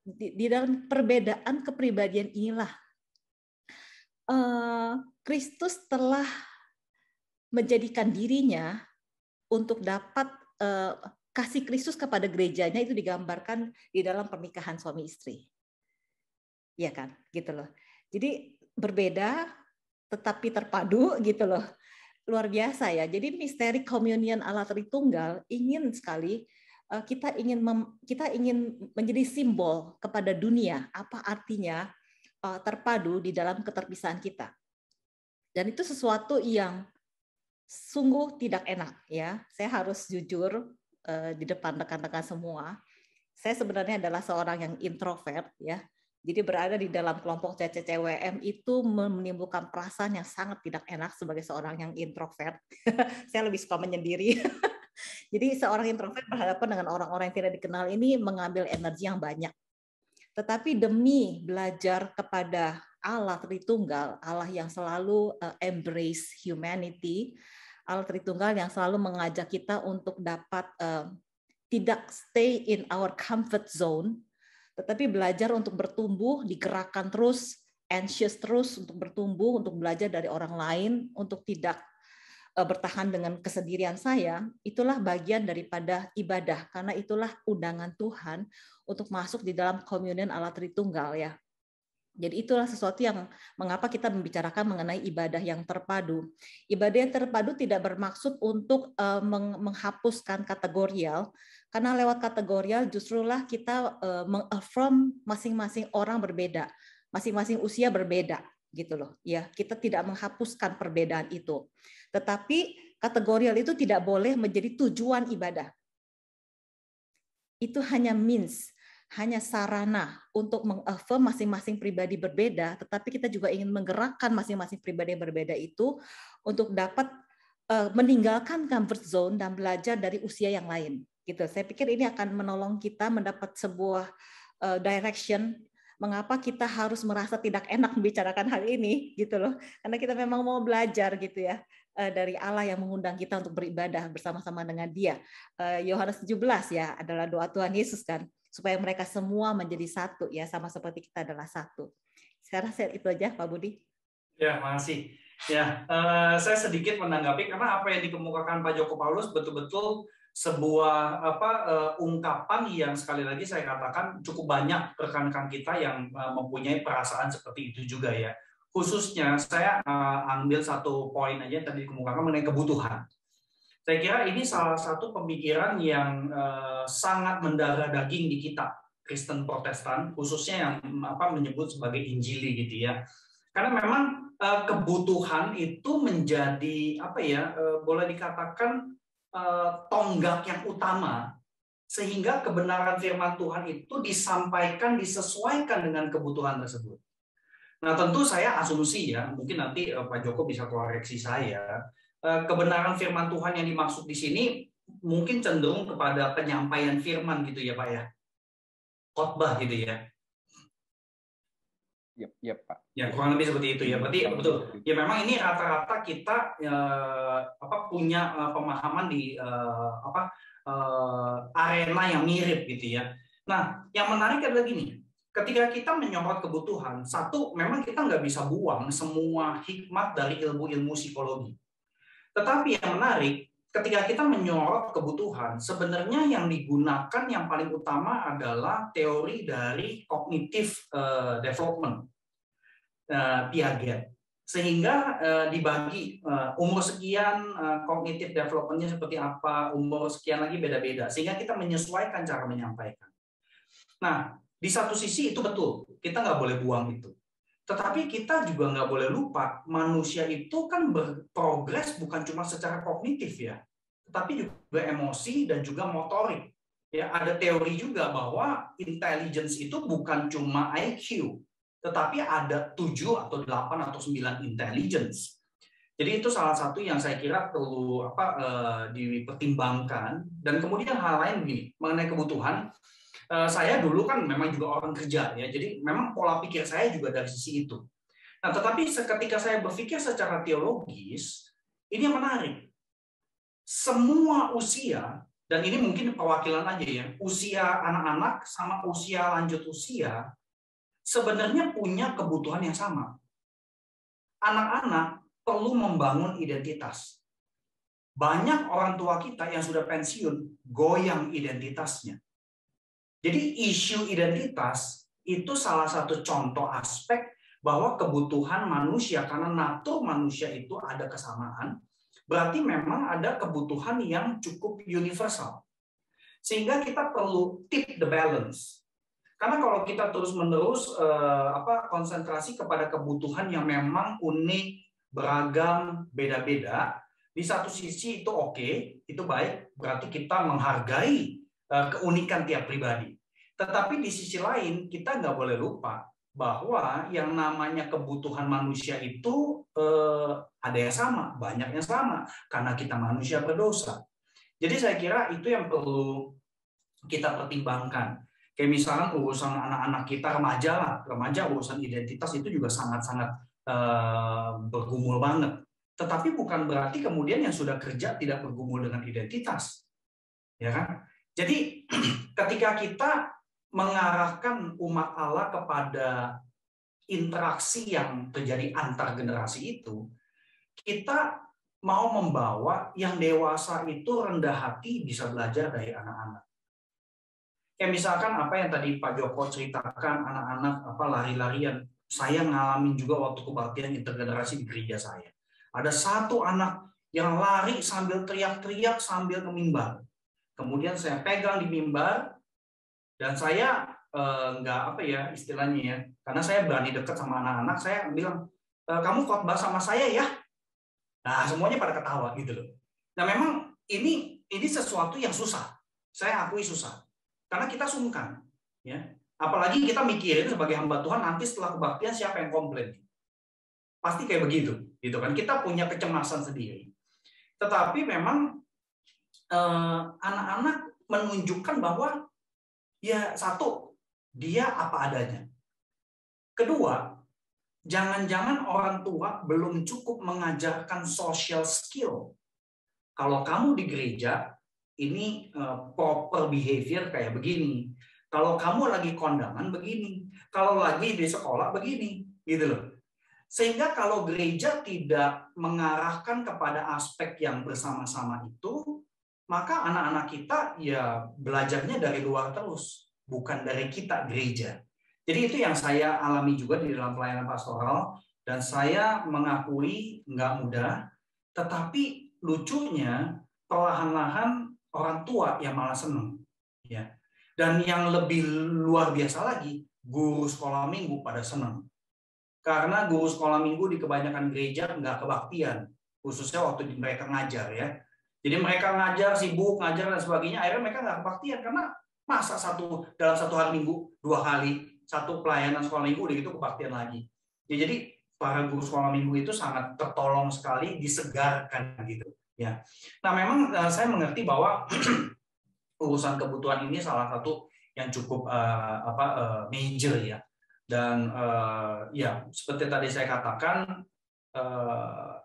di dalam perbedaan kepribadian inilah Kristus telah menjadikan dirinya untuk dapat kasih Kristus kepada gerejanya itu digambarkan di dalam pernikahan suami istri. Iya kan? Gitu loh. Jadi berbeda tetapi terpadu gitu loh. Luar biasa ya. Jadi misteri communion Allah Tritunggal ingin sekali kita ingin menjadi simbol kepada dunia apa artinya terpadu di dalam keterpisahan kita. Dan itu sesuatu yang sungguh tidak enak ya. Saya harus jujur di depan rekan-rekan semua. Saya sebenarnya adalah seorang yang introvert ya. Jadi berada di dalam kelompok CCCWM itu menimbulkan perasaan yang sangat tidak enak sebagai seorang yang introvert. Saya lebih suka menyendiri. Jadi seorang introvert berhadapan dengan orang-orang yang tidak dikenal ini mengambil energi yang banyak. Tetapi demi belajar kepada Allah Tritunggal, Allah yang selalu embrace humanity, Allah Tritunggal yang selalu mengajak kita untuk dapat tidak stay in our comfort zone, tetapi belajar untuk bertumbuh, digerakkan terus, anxious terus untuk bertumbuh, untuk belajar dari orang lain, untuk tidak bertahan dengan kesendirian saya, itulah bagian daripada ibadah, karena itulah undangan Tuhan untuk masuk di dalam communion Allah Tritunggal ya. Jadi itulah sesuatu yang mengapa kita membicarakan mengenai ibadah yang terpadu. Ibadah yang terpadu tidak bermaksud untuk menghapuskan kategorial, karena lewat kategorial justrulah kita mengaffirm masing-masing orang berbeda, masing-masing usia berbeda gitu loh. Ya, kita tidak menghapuskan perbedaan itu. Tetapi kategorial itu tidak boleh menjadi tujuan ibadah. Itu hanya means, hanya sarana untuk mengaffirm masing-masing pribadi berbeda, tetapi kita juga ingin menggerakkan masing-masing pribadi yang berbeda itu untuk dapat meninggalkan comfort zone dan belajar dari usia yang lain. Gitu. Saya pikir ini akan menolong kita mendapat sebuah direction mengapa kita harus merasa tidak enak membicarakan hal ini, gitu loh. Karena kita memang mau belajar gitu ya dari Allah yang mengundang kita untuk beribadah bersama-sama dengan Dia. Yohanes 17 ya adalah doa Tuhan Yesus kan, supaya mereka semua menjadi satu ya, sama seperti kita adalah satu. Saya rasa itu aja Pak Budi. Ya, makasih. Ya, saya sedikit menanggapi karena apa yang dikemukakan Pak Joko Paulus betul-betul sebuah ungkapan yang sekali lagi saya katakan cukup banyak rekan-rekan kita yang mempunyai perasaan seperti itu juga ya. Khususnya saya ambil satu poin aja tadi dikemukakan mengenai kebutuhan. Saya kira ini salah satu pemikiran yang sangat mendarah daging di kita Kristen Protestan, khususnya yang menyebut sebagai Injili gitu ya. Karena memang kebutuhan itu menjadi boleh dikatakan tonggak yang utama, sehingga kebenaran firman Tuhan itu disampaikan, disesuaikan dengan kebutuhan tersebut. Nah, tentu saya asumsi ya, mungkin nanti Pak Joko bisa koreksi saya, kebenaran firman Tuhan yang dimaksud di sini mungkin cenderung kepada penyampaian firman gitu ya Pak ya, khotbah gitu ya. Yep, Pak. Ya kurang lebih seperti itu ya. Berarti betul. Ya memang ini rata-rata kita punya pemahaman di arena yang mirip gitu ya. Nah, yang menarik adalah gini. Ketika kita menyorot kebutuhan, satu memang kita nggak bisa buang semua hikmat dari ilmu-ilmu psikologi. Tetapi yang menarik, ketika kita menyorot kebutuhan, sebenarnya yang digunakan yang paling utama adalah teori dari cognitive development, Piaget. Sehingga dibagi umur sekian cognitive development-nya seperti apa, umur sekian lagi beda-beda. Sehingga kita menyesuaikan cara menyampaikan. Nah, di satu sisi itu betul, kita nggak boleh buang itu. Tetapi kita juga nggak boleh lupa, manusia itu kan berprogres bukan cuma secara kognitif ya, tetapi juga emosi dan juga motorik. Ya, ada teori juga bahwa intelligence itu bukan cuma IQ, tetapi ada 7 atau 8 atau 9 intelligence. Jadi itu salah satu yang saya kira perlu dipertimbangkan. Dan kemudian hal lain begini, mengenai kebutuhan, saya dulu kan memang juga orang kerja ya, jadi memang pola pikir saya juga dari sisi itu. Nah, tetapi ketika saya berpikir secara teologis, ini yang menarik. Semua usia, dan ini mungkin perwakilan aja ya, usia anak-anak sama usia lanjut usia sebenarnya punya kebutuhan yang sama. Anak-anak perlu membangun identitas. Banyak orang tua kita yang sudah pensiun goyang identitasnya. Jadi isu identitas itu salah satu contoh aspek bahwa kebutuhan manusia, karena natur manusia itu ada kesamaan, berarti memang ada kebutuhan yang cukup universal. Sehingga kita perlu tip the balance. Karena kalau kita terus-menerus konsentrasi kepada kebutuhan yang memang unik, beragam, beda-beda, di satu sisi itu oke, itu baik, berarti kita menghargai keunikan tiap pribadi. Tetapi di sisi lain, kita nggak boleh lupa bahwa yang namanya kebutuhan manusia itu ada yang sama, banyak yang sama, karena kita manusia berdosa. Jadi saya kira itu yang perlu kita pertimbangkan. Kayak misalnya urusan anak-anak kita, remaja urusan identitas itu juga sangat-sangat bergumul banget. Tetapi bukan berarti kemudian yang sudah kerja tidak bergumul dengan identitas. Ya kan? Jadi ketika kita mengarahkan umat Allah kepada interaksi yang terjadi antar generasi itu, kita mau membawa yang dewasa itu rendah hati bisa belajar dari anak-anak. Kayak misalkan apa yang tadi Pak Joko ceritakan, anak-anak lari-larian. Saya ngalamin juga waktu kebaktian intergenerasi di gereja saya. Ada satu anak yang lari sambil teriak-teriak sambil ke mimbar. Kemudian saya pegang di mimbar dan saya istilahnya ya, karena saya berani dekat sama anak-anak, saya bilang, kamu khotbah sama saya ya. Nah, semuanya pada ketawa gitu loh. Nah, memang ini sesuatu yang susah. Saya akui susah. Karena kita sungkan, ya. Apalagi kita mikirin sebagai hamba Tuhan nanti setelah kebaktian siapa yang komplain. Pasti kayak begitu, gitu kan. Kita punya kecemasan sendiri. Tetapi memang anak-anak menunjukkan bahwa ya satu, dia apa adanya. Kedua, jangan-jangan orang tua belum cukup mengajarkan social skill. Kalau kamu di gereja, ini proper behavior kayak begini. Kalau kamu lagi kondangan begini. Kalau lagi di sekolah begini. Gitu loh. Sehingga kalau gereja tidak mengarahkan kepada aspek yang bersama-sama itu, maka anak-anak kita ya belajarnya dari luar terus. Bukan dari kita gereja. Jadi itu yang saya alami juga di dalam pelayanan pastoral. Dan saya mengakui nggak mudah. Tetapi lucunya perlahan-lahan orang tua yang malah senang. Ya. Dan yang lebih luar biasa lagi, guru sekolah minggu pada senang. Karena guru sekolah minggu di kebanyakan gereja nggak kebaktian. Khususnya waktu mereka ngajar ya. Jadi mereka ngajar, sibuk, ngajar dan sebagainya. Akhirnya mereka nggak kebaktian. Karena masa dalam satu hari minggu, 2 kali, satu pelayanan sekolah minggu, udah gitu kebaktian lagi. Ya, jadi para guru sekolah minggu itu sangat tertolong sekali, disegarkan gitu. Ya. Nah, memang saya mengerti bahwa urusan kebutuhan ini salah satu yang cukup major ya. Dan ya seperti tadi saya katakan,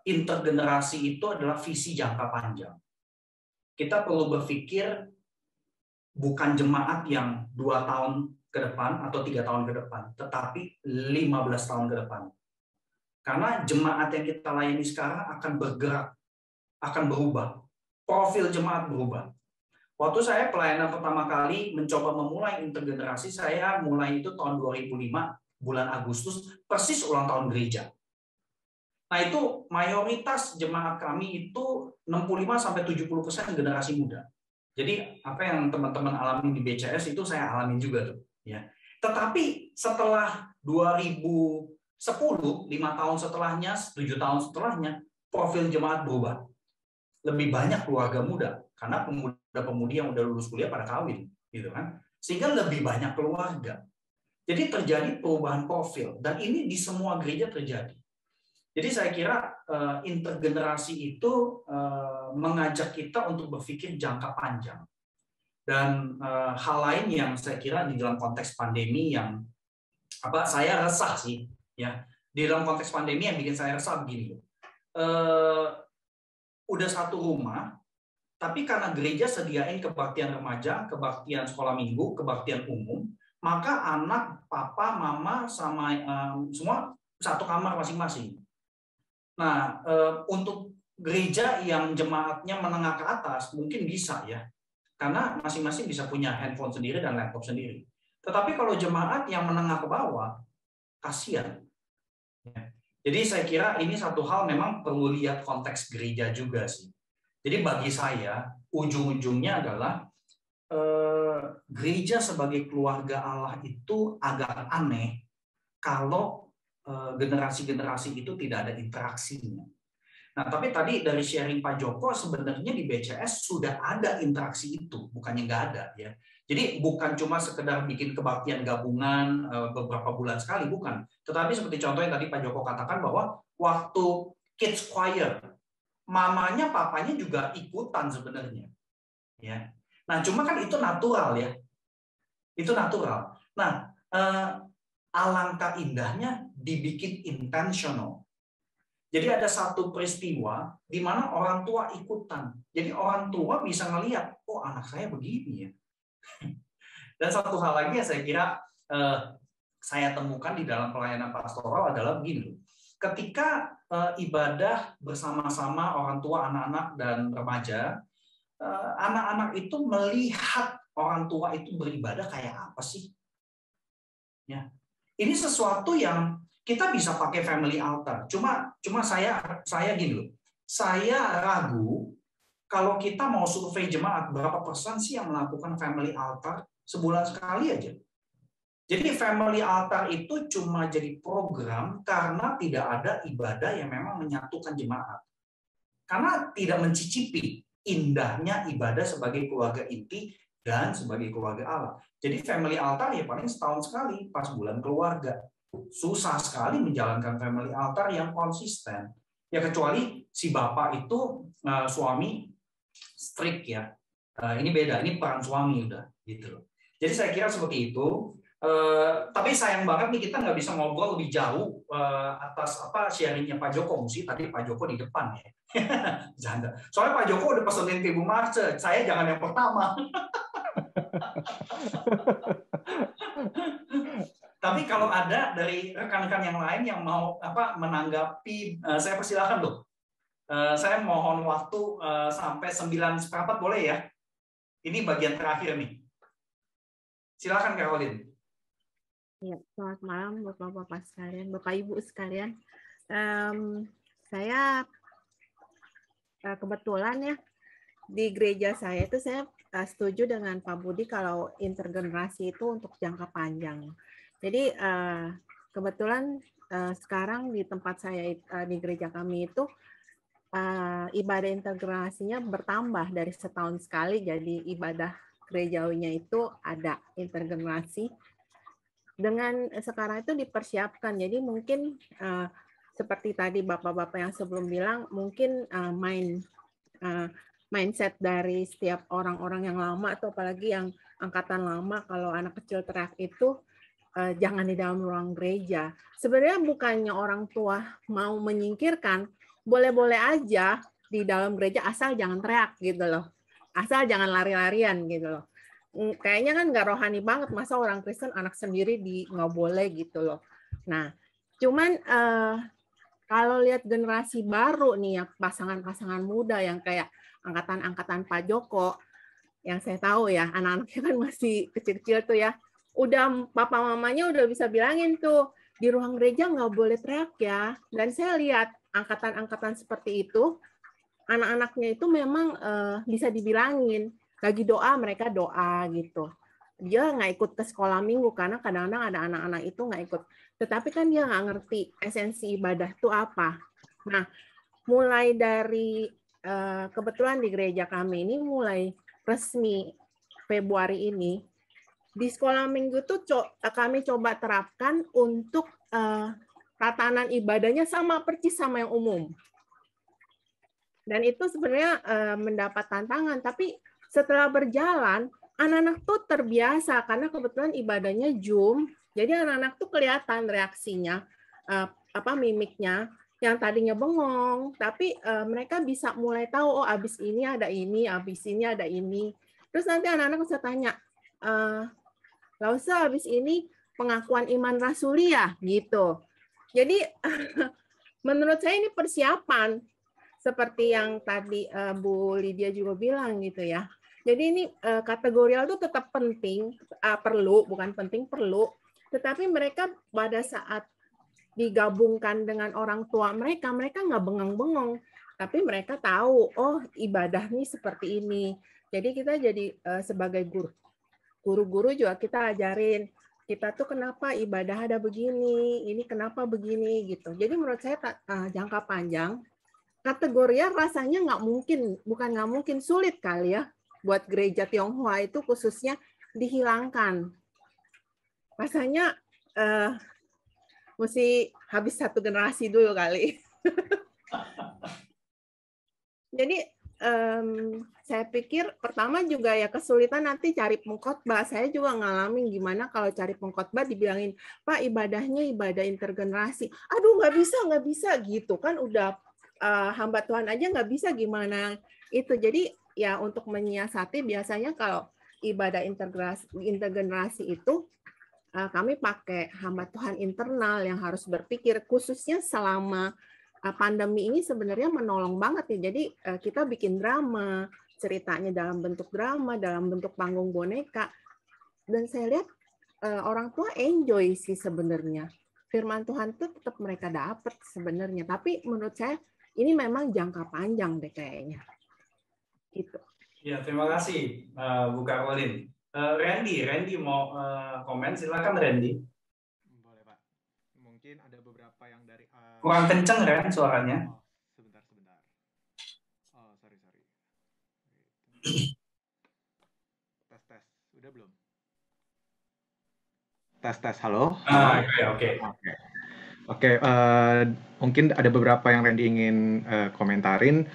intergenerasi itu adalah visi jangka panjang. Kita perlu berpikir bukan jemaat yang 2 tahun ke depan atau 3 tahun ke depan, tetapi 15 tahun ke depan. Karena jemaat yang kita layani sekarang akan bergerak, akan berubah. Profil jemaat berubah. Waktu saya pelayanan pertama kali mencoba memulai intergenerasi, saya mulai itu tahun 2005, bulan Agustus, persis ulang tahun gereja. Nah itu mayoritas jemaat kami itu 65-70% generasi muda. Jadi apa yang teman-teman alami di BCS itu saya alamin juga tuh. Ya. Tetapi setelah 2010, 5 tahun setelahnya, 7 tahun setelahnya, profil jemaat berubah. Lebih banyak keluarga muda. Karena pemuda-pemudi yang udah lulus kuliah pada kawin, gitu kan? Sehingga lebih banyak keluarga. Jadi terjadi perubahan profil dan ini di semua gereja terjadi. Jadi saya kira intergenerasi itu mengajak kita untuk berpikir jangka panjang. Dan hal lain yang saya kira di dalam konteks pandemi yang saya resah sih, ya, di dalam konteks pandemi yang bikin saya resah begini, udah satu rumah, tapi karena gereja sediain kebaktian remaja, kebaktian sekolah minggu, kebaktian umum, maka anak, papa, mama, sama semua satu kamar masing-masing. Nah, untuk gereja yang jemaatnya menengah ke atas mungkin bisa ya, karena masing-masing bisa punya handphone sendiri dan laptop sendiri. Tetapi kalau jemaat yang menengah ke bawah, kasihan. Jadi saya kira ini satu hal memang perlu lihat konteks gereja juga sih. Jadi bagi saya, ujung-ujungnya adalah gereja sebagai keluarga Allah itu agak aneh kalau generasi-generasi itu tidak ada interaksinya. Nah, tapi tadi dari sharing Pak Joko, sebenarnya di BCS sudah ada interaksi itu, bukannya nggak ada ya. Jadi bukan cuma sekedar bikin kebaktian gabungan beberapa bulan sekali, bukan. Tetapi seperti contoh yang tadi Pak Joko katakan bahwa waktu kids choir, mamanya, papanya juga ikutan sebenarnya. Ya. Nah, cuma kan itu natural ya. Itu natural. Nah, alangkah indahnya dibikin intentional. Jadi ada satu peristiwa di mana orang tua ikutan. Jadi orang tua bisa ngelihat, oh anak saya begini ya. Dan satu hal lagi yang saya kira saya temukan di dalam pelayanan pastoral adalah begini. Ketika ibadah bersama-sama orang tua, anak-anak, dan remaja, anak-anak itu melihat orang tua itu beribadah kayak apa sih? Ya. Ini sesuatu yang kita bisa pakai family altar. Cuma saya gini loh. Saya ragu kalau kita mau survei jemaat berapa persen sih yang melakukan family altar sebulan sekali aja. Jadi family altar itu cuma jadi program karena tidak ada ibadah yang memang menyatukan jemaat. Karena tidak mencicipi indahnya ibadah sebagai keluarga inti dan sebagai keluarga Allah. Jadi family altar ya paling setahun sekali pas bulan keluarga. Susah sekali menjalankan family altar yang konsisten. Ya kecuali si bapak itu suami strict ya. Ini beda, ini peran suami udah gitu loh. Jadi saya kira seperti itu. Tapi sayang banget nih kita nggak bisa ngobrol lebih jauh atas sharingnya Pak Joko. Mesti tadi Pak Joko di depan ya. Janda. Soalnya Pak Joko udah pesenin ke Ibu Marce, saya jangan yang pertama. Tapi kalau ada dari rekan-rekan yang lain yang mau menanggapi, saya persilakan loh. Saya mohon waktu sampai 9:15 boleh ya? Ini bagian terakhir nih. Silakan Caroline. Ya, selamat malam Bapak-Bapak sekalian, Bapak Ibu sekalian. Saya kebetulan ya di gereja saya itu saya setuju dengan Pak Budi kalau intergenerasi itu untuk jangka panjang. Jadi kebetulan sekarang di tempat saya di gereja kami itu ibadah intergenerasinya bertambah dari setahun sekali. Jadi ibadah gerejawinya itu ada intergenerasi. Dengan sekarang itu dipersiapkan. Jadi mungkin seperti tadi Bapak-Bapak yang sebelum bilang, mungkin mindset dari setiap orang-orang yang lama atau apalagi yang angkatan lama kalau anak kecil teriak itu jangan di dalam ruang gereja. Sebenarnya bukannya orang tua mau menyingkirkan, boleh-boleh aja di dalam gereja asal jangan teriak gitu loh. Asal jangan lari-larian gitu loh. Kayaknya kan nggak rohani banget, masa orang Kristen anak sendiri nggak boleh gitu loh. Nah, cuman kalau lihat generasi baru nih ya, pasangan-pasangan muda yang kayak angkatan-angkatan Pak Joko, yang saya tahu ya, anak-anaknya kan masih kecil-kecil tuh ya, udah papa mamanya udah bisa bilangin tuh, di ruang gereja nggak boleh teriak ya. Dan saya lihat angkatan-angkatan seperti itu, anak-anaknya itu memang bisa dibilangin, lagi doa mereka doa gitu. Dia nggak ikut ke sekolah minggu karena kadang-kadang ada anak-anak itu nggak ikut. Tetapi kan dia nggak ngerti esensi ibadah itu apa. Nah, mulai dari kebetulan di gereja kami ini mulai resmi Februari ini, di sekolah minggu tuh kami coba terapkan untuk tatanan ibadahnya sama persis sama yang umum. Dan itu sebenarnya mendapat tantangan, tapi setelah berjalan anak-anak tuh terbiasa karena kebetulan ibadahnya Zoom. Jadi anak-anak tuh kelihatan reaksinya, mimiknya yang tadinya bengong, tapi mereka bisa mulai tahu, oh abis ini ada ini, abis ini ada ini. Terus nanti anak-anak bisa tanya, Lausa abis ini pengakuan iman rasuli ya, gitu. Jadi menurut saya ini persiapan seperti yang tadi Bu Lydia juga bilang gitu ya. Jadi ini kategorial itu tetap penting, perlu, bukan penting, perlu. Tetapi mereka pada saat digabungkan dengan orang tua mereka nggak bengong-bengong, tapi mereka tahu, oh ibadah nih seperti ini. Jadi kita jadi sebagai guru-guru juga kita ajarin, kita tuh kenapa ibadah ada begini, ini kenapa begini gitu. Jadi menurut saya jangka panjang, kategorinya rasanya bukan nggak mungkin, sulit kali ya buat gereja Tionghoa itu khususnya dihilangkan. Rasanya mesti habis satu generasi dulu kali. Jadi saya pikir pertama juga ya kesulitan nanti cari pengkhotbah. Saya juga ngalamin gimana kalau cari pengkhotbah dibilangin, Pak ibadahnya ibadah intergenerasi. Aduh nggak bisa gitu kan, udah hamba Tuhan aja nggak bisa, gimana itu. Jadi ya untuk menyiasati biasanya kalau ibadah intergenerasi itu kami pakai hamba Tuhan internal yang harus berpikir, khususnya selama pandemi ini sebenarnya menolong banget ya. Jadi kita bikin drama, ceritanya dalam bentuk drama, dalam bentuk panggung boneka. Dan saya lihat orang tua enjoy sih sebenarnya. Firman Tuhan itu tetap mereka dapat sebenarnya. Tapi menurut saya ini memang jangka panjang deh kayaknya. Gitu. Ya, terima kasih Bu Karolin. Randy mau komen, silakan Randy. Boleh Pak. Mungkin ada beberapa yang dari kurang kenceng Ren suaranya. Sebentar. Oh, sorry. Tes. Udah belum? Tes. Halo. Oke. Mungkin ada beberapa yang Randy ingin komentarin.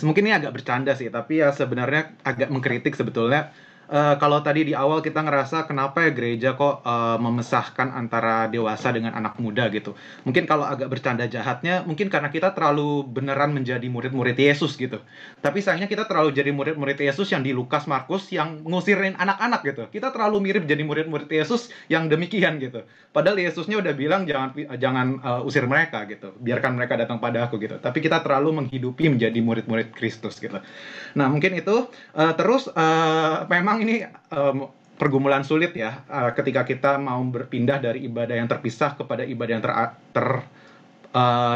Mungkin ini agak bercanda sih, tapi ya sebenarnya agak mengkritik sebetulnya. Kalau tadi di awal kita ngerasa kenapa ya gereja kok memisahkan antara dewasa dengan anak muda gitu. Mungkin kalau agak bercanda jahatnya, mungkin karena kita terlalu beneran menjadi murid-murid Yesus gitu. Tapi sayangnya kita terlalu jadi murid-murid Yesus yang di Lukas Markus yang ngusirin anak-anak gitu. Kita terlalu mirip jadi murid-murid Yesus yang demikian gitu. Padahal Yesusnya udah bilang jangan usir mereka gitu. Biarkan mereka datang pada aku gitu. Tapi kita terlalu menghidupi menjadi murid-murid Kristus gitu. Nah mungkin itu terus memang ini pergumulan sulit ya ketika kita mau berpindah dari ibadah yang terpisah kepada ibadah yang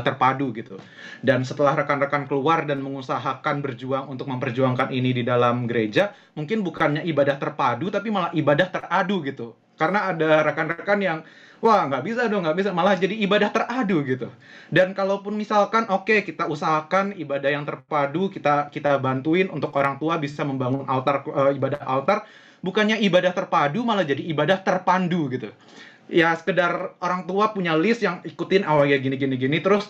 terpadu gitu. Dan setelah rekan-rekan keluar dan mengusahakan berjuang untuk memperjuangkan ini di dalam gereja, mungkin bukannya ibadah terpadu tapi malah ibadah teradu gitu. Karena ada rekan-rekan yang wah nggak bisa, malah jadi ibadah teradu gitu. Dan kalaupun misalkan oke, kita usahakan ibadah yang terpadu, kita bantuin untuk orang tua bisa membangun ibadah altar, bukannya ibadah terpadu malah jadi ibadah terpandu gitu. Ya sekedar orang tua punya list yang ikutin ya gini terus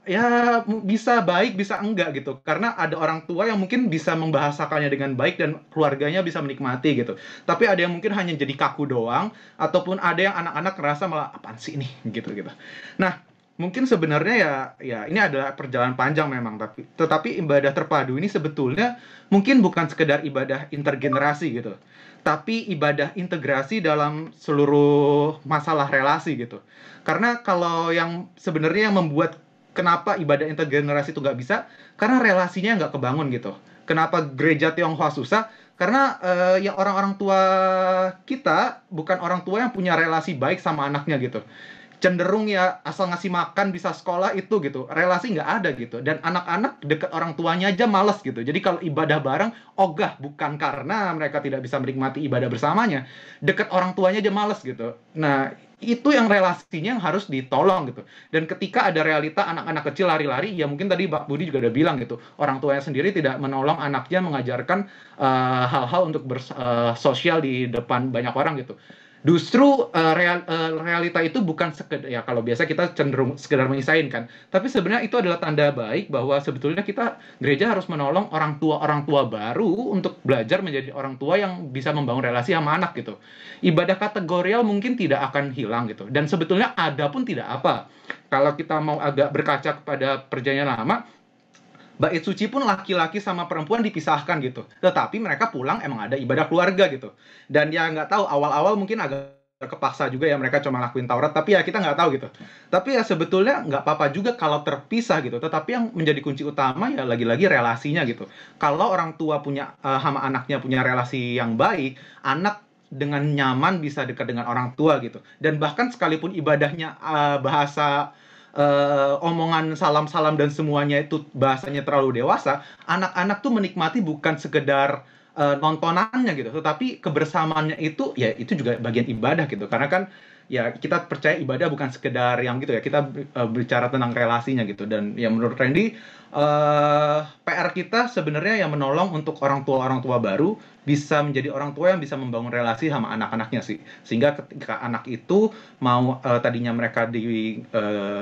ya bisa baik bisa enggak gitu, karena ada orang tua yang mungkin bisa membahasakannya dengan baik dan keluarganya bisa menikmati gitu, tapi ada yang mungkin hanya jadi kaku doang, ataupun ada yang anak-anak ngerasa malah apaan sih ini gitu. Nah mungkin sebenarnya ya ini adalah perjalanan panjang memang, tetapi ibadah terpadu ini sebetulnya mungkin bukan sekedar ibadah intergenerasi gitu, tapi ibadah integrasi dalam seluruh masalah relasi gitu. Karena kalau yang sebenarnya yang membuat kenapa ibadah intergenerasi itu nggak bisa, karena relasinya nggak kebangun gitu. Kenapa gereja Tionghoa susah? Karena ya orang-orang tua kita bukan orang tua yang punya relasi baik sama anaknya gitu. Cenderung ya asal ngasih makan bisa sekolah itu gitu, relasi nggak ada gitu. Dan anak-anak dekat orang tuanya aja males gitu. Jadi kalau ibadah bareng ogah, bukan karena mereka tidak bisa menikmati ibadah bersamanya, dekat orang tuanya aja males gitu. Nah itu yang relasinya yang harus ditolong gitu. Dan ketika ada realita anak-anak kecil lari-lari, ya mungkin tadi Pak Budi juga udah bilang gitu, orang tuanya sendiri tidak menolong anaknya mengajarkan hal-hal untuk bersosial di depan banyak orang gitu. Justru realita itu bukan sekedar, ya kalau biasa kita cenderung sekedar mengisahin kan, tapi sebenarnya itu adalah tanda baik bahwa sebetulnya kita gereja harus menolong orang tua baru untuk belajar menjadi orang tua yang bisa membangun relasi sama anak gitu. Ibadah kategorial mungkin tidak akan hilang gitu, dan sebetulnya ada pun tidak apa. Kalau kita mau agak berkaca kepada Perjanjian Lama, bait suci pun laki-laki sama perempuan dipisahkan gitu. Tetapi mereka pulang emang ada ibadah keluarga gitu. Dan ya nggak tahu, awal-awal mungkin agak kepaksa juga ya, mereka cuma lakuin Taurat, tapi ya kita nggak tahu gitu. Tapi ya sebetulnya nggak apa-apa juga kalau terpisah gitu. Tetapi yang menjadi kunci utama ya lagi-lagi relasinya gitu. Kalau orang tua punya sama anaknya punya relasi yang baik, anak dengan nyaman bisa dekat dengan orang tua gitu. Dan bahkan sekalipun ibadahnya bahasa omongan salam-salam dan semuanya itu bahasanya terlalu dewasa, anak-anak tuh menikmati bukan sekedar nontonannya gitu, tetapi kebersamaannya itu ya itu juga bagian ibadah gitu. Karena kan ya kita percaya ibadah bukan sekedar yang gitu ya, kita bicara tentang relasinya gitu. Dan ya menurut Randy, PR kita sebenarnya yang menolong untuk orang tua baru bisa menjadi orang tua yang bisa membangun relasi sama anak-anaknya sih. Sehingga ketika anak itu mau tadinya mereka di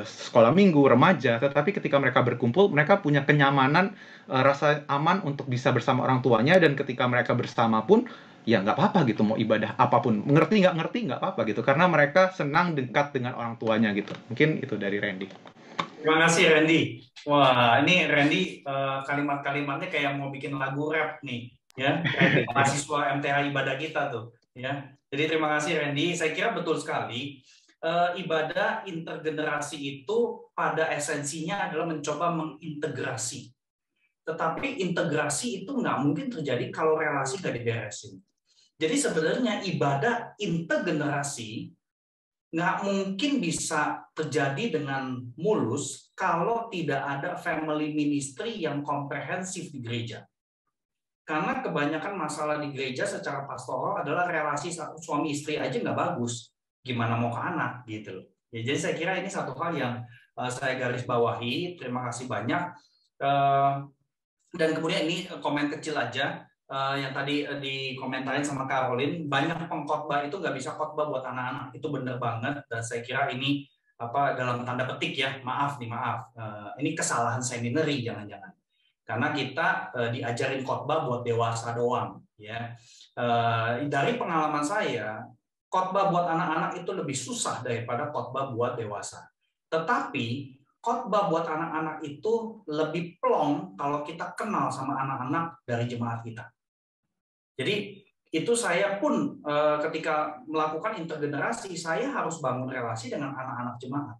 sekolah minggu, remaja, tetapi ketika mereka berkumpul, mereka punya kenyamanan, rasa aman untuk bisa bersama orang tuanya, dan ketika mereka bersama pun ya nggak apa-apa gitu, mau ibadah apapun, ngerti nggak apa-apa gitu, karena mereka senang dekat dengan orang tuanya gitu. Mungkin itu dari Randy. Terima kasih Randy. Wah, ini Randy kalimat-kalimatnya kayak mau bikin lagu rap nih, ya. Randy mahasiswa MTH ibadah kita tuh, ya. Jadi terima kasih Randy. Saya kira betul sekali. Ibadah intergenerasi itu pada esensinya adalah mencoba mengintegrasi. Tetapi integrasi itu nggak mungkin terjadi kalau relasi nggak diberesin. Jadi sebenarnya ibadah intergenerasi nggak mungkin bisa terjadi dengan mulus kalau tidak ada family ministry yang komprehensif di gereja. Karena kebanyakan masalah di gereja secara pastoral adalah relasi suami istri aja nggak bagus. Gimana mau ke anak gitu loh. Ya, jadi saya kira ini satu hal yang saya garis bawahi. Terima kasih banyak. Dan kemudian ini komen kecil aja yang tadi dikomentarin sama Caroline, banyak pengkhotbah itu nggak bisa khotbah buat anak-anak, itu benar banget. Dan saya kira ini dalam tanda petik ya, maaf, ini kesalahan seminary jangan-jangan, karena kita diajarin khotbah buat dewasa doang ya. Dari pengalaman saya, khotbah buat anak-anak itu lebih susah daripada khotbah buat dewasa. Tetapi khotbah buat anak-anak itu lebih plong kalau kita kenal sama anak-anak dari jemaat kita. Jadi itu saya pun ketika melakukan intergenerasi, saya harus bangun relasi dengan anak-anak jemaat.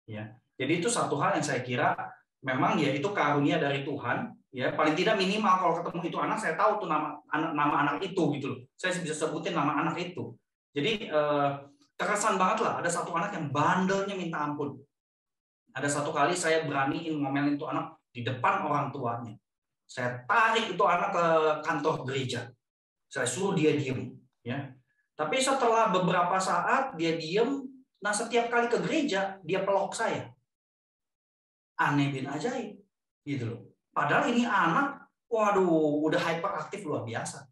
Ya, jadi itu satu hal yang saya kira memang ya itu karunia dari Tuhan. Ya, paling tidak minimal kalau ketemu itu anak, saya tahu tuh nama anak itu gitu loh. Saya bisa sebutin nama anak itu. Jadi terkesan banget lah, ada satu anak yang bandelnya minta ampun. Ada satu kali saya beraniin ngomelin itu anak di depan orang tuanya. Saya tarik itu anak ke kantor gereja. Saya suruh dia diem. Ya. Tapi setelah beberapa saat dia diem, nah setiap kali ke gereja dia peluk saya. Aneh bin ajaib. Gitu loh. Padahal ini anak, waduh, udah hyperaktif luar biasa.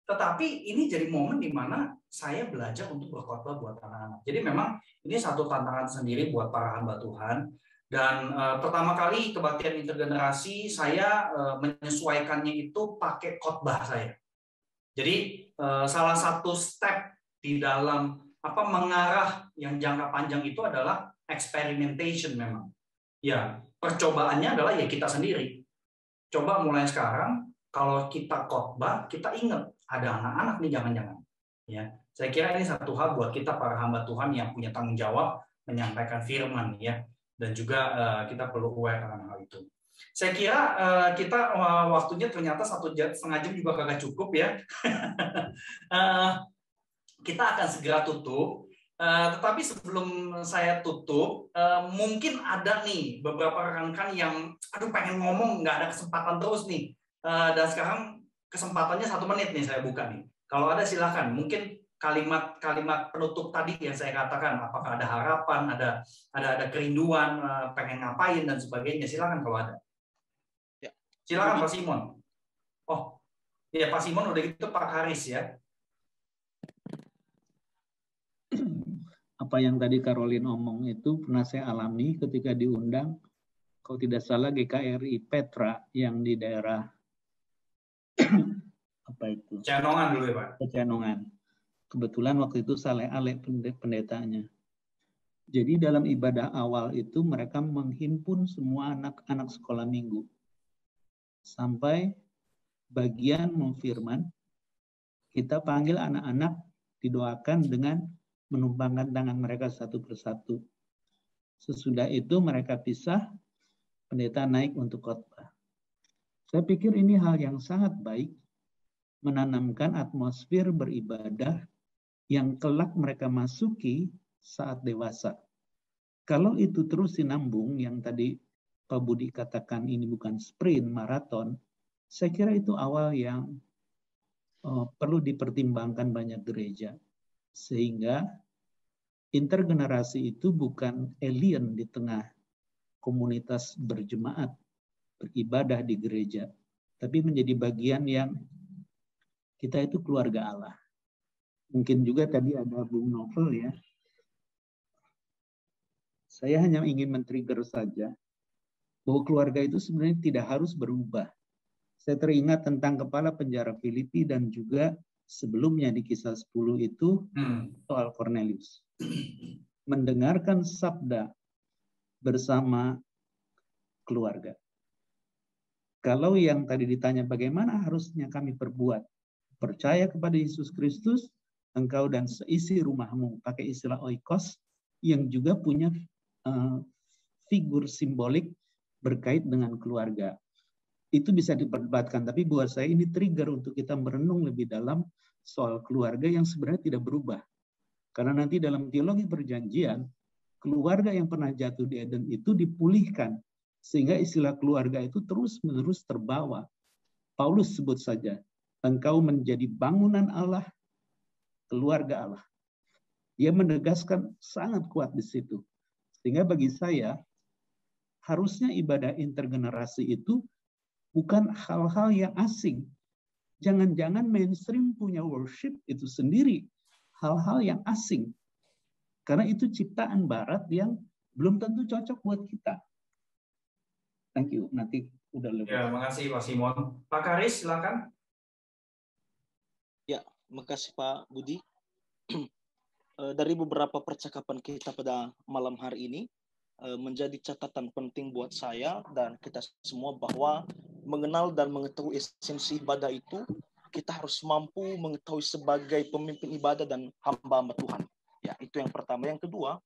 Tetapi ini jadi momen di mana saya belajar untuk berkhotbah buat anak-anak. Jadi memang ini satu tantangan sendiri buat para hamba Tuhan. Dan pertama kali kebaktian intergenerasi saya menyesuaikannya itu pakai khotbah saya. Jadi salah satu step di dalam mengarah yang jangka panjang itu adalah experimentation memang. Ya, percobaannya adalah ya kita sendiri. Coba mulai sekarang kalau kita khotbah, kita ingat ada anak-anak nih jangan-jangan. Ya, saya kira ini satu hal buat kita para hamba Tuhan yang punya tanggung jawab menyampaikan firman ya, dan juga kita perlu aware akan hal itu. Saya kira kita waktunya ternyata 1,5 jam juga kagak cukup ya. Kita akan segera tutup. Tetapi sebelum saya tutup, mungkin ada nih beberapa rekan-rekan yang pengen ngomong nggak ada kesempatan terus nih. Dan sekarang kesempatannya 1 menit nih saya buka nih. Kalau ada silakan. Mungkin kalimat-kalimat penutup tadi yang saya katakan, apakah ada harapan, ada kerinduan, pengen ngapain dan sebagainya. Silakan kalau ada. Ya. Silakan Pak Simon. Oh, iya Pak Simon udah gitu Pak Haris ya. apa yang tadi Caroline omong itu pernah saya alami ketika diundang, kalau tidak salah GKRI Petra yang di daerah apa itu? Pecenongan dulu ya Pak. Pecenongan. Kebetulan waktu itu Saleh Ale pendetanya. Jadi dalam ibadah awal itu mereka menghimpun semua anak-anak sekolah minggu. Sampai bagian memfirman, kita panggil anak-anak didoakan dengan menumpangkan tangan mereka satu persatu. Sesudah itu mereka pisah, pendeta naik untuk khotbah. Saya pikir ini hal yang sangat baik, menanamkan atmosfer beribadah yang kelak mereka masuki saat dewasa. Kalau itu terus sinambung, yang tadi Pak Budi katakan ini bukan sprint, maraton, saya kira itu awal yang perlu dipertimbangkan banyak gereja. Sehingga intergenerasi itu bukan alien di tengah komunitas berjemaat, beribadah di gereja, tapi menjadi bagian yang kita itu keluarga Allah. Mungkin juga tadi ada Bung Novel ya. Saya hanya ingin men-trigger saja bahwa keluarga itu sebenarnya tidak harus berubah. Saya teringat tentang kepala penjara Filipi dan juga sebelumnya di Kisah 10 itu soal Cornelius. Mendengarkan sabda bersama keluarga. Kalau yang tadi ditanya bagaimana harusnya kami perbuat, percaya kepada Yesus Kristus, engkau dan seisi rumahmu, pakai istilah oikos, yang juga punya figur simbolik berkait dengan keluarga. Itu bisa diperdebatkan, tapi buat saya ini trigger untuk kita merenung lebih dalam soal keluarga yang sebenarnya tidak berubah. Karena nanti dalam teologi perjanjian, keluarga yang pernah jatuh di Eden itu dipulihkan, sehingga istilah keluarga itu terus-menerus terbawa. Paulus sebut saja, engkau menjadi bangunan Allah, keluarga Allah. Dia menegaskan sangat kuat di situ. Sehingga bagi saya, harusnya ibadah intergenerasi itu bukan hal-hal yang asing. Jangan-jangan mainstream punya worship itu sendiri hal-hal yang asing. Karena itu ciptaan barat yang belum tentu cocok buat kita. Thank you. Nanti udah lebih. Ya, makasih Pak Simon. Pak Karis, silakan. Ya, makasih Pak Budi. Dari beberapa percakapan kita pada malam hari ini, menjadi catatan penting buat saya dan kita semua bahwa mengenal dan mengetahui esensi ibadah itu, kita harus mampu mengetahui sebagai pemimpin ibadah dan hamba-hamba Tuhan. Ya, itu yang pertama. Yang kedua,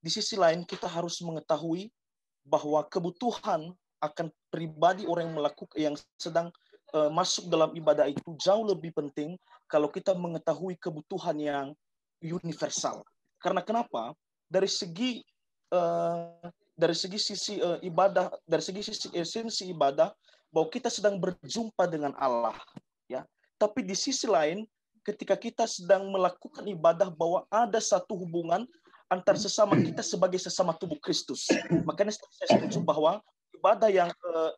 di sisi lain kita harus mengetahui bahwa kebutuhan akan pribadi orang yang melakukan yang sedang masuk dalam ibadah itu jauh lebih penting kalau kita mengetahui kebutuhan yang universal. Karena kenapa? Dari segi sisi ibadah, dari segi sisi esensi ibadah, bahwa kita sedang berjumpa dengan Allah, ya. Tapi di sisi lain, ketika kita sedang melakukan ibadah, bahwa ada satu hubungan antar sesama kita sebagai sesama tubuh Kristus. Makanya saya setuju bahwa ibadah yang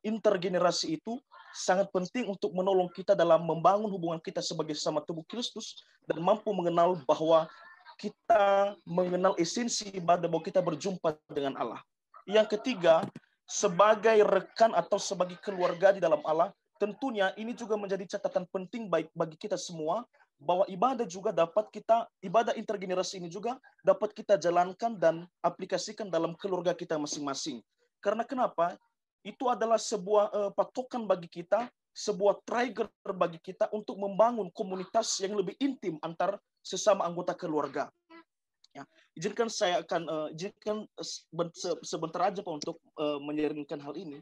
intergenerasi itu sangat penting untuk menolong kita dalam membangun hubungan kita sebagai sesama tubuh Kristus dan mampu mengenal bahwa kita mengenal esensi ibadah, bahwa kita berjumpa dengan Allah. Yang ketiga, sebagai rekan atau sebagai keluarga di dalam Allah, tentunya ini juga menjadi catatan penting baik bagi kita semua, bahwa ibadah juga dapat kita, ibadah intergenerasi ini juga dapat kita jalankan dan aplikasikan dalam keluarga kita masing-masing. Karena kenapa? Itu adalah sebuah patokan bagi kita, sebuah trigger bagi kita untuk membangun komunitas yang lebih intim antar sesama anggota keluarga. Ya, izinkan saya akan sebentar aja Pak untuk menyaringkan hal ini.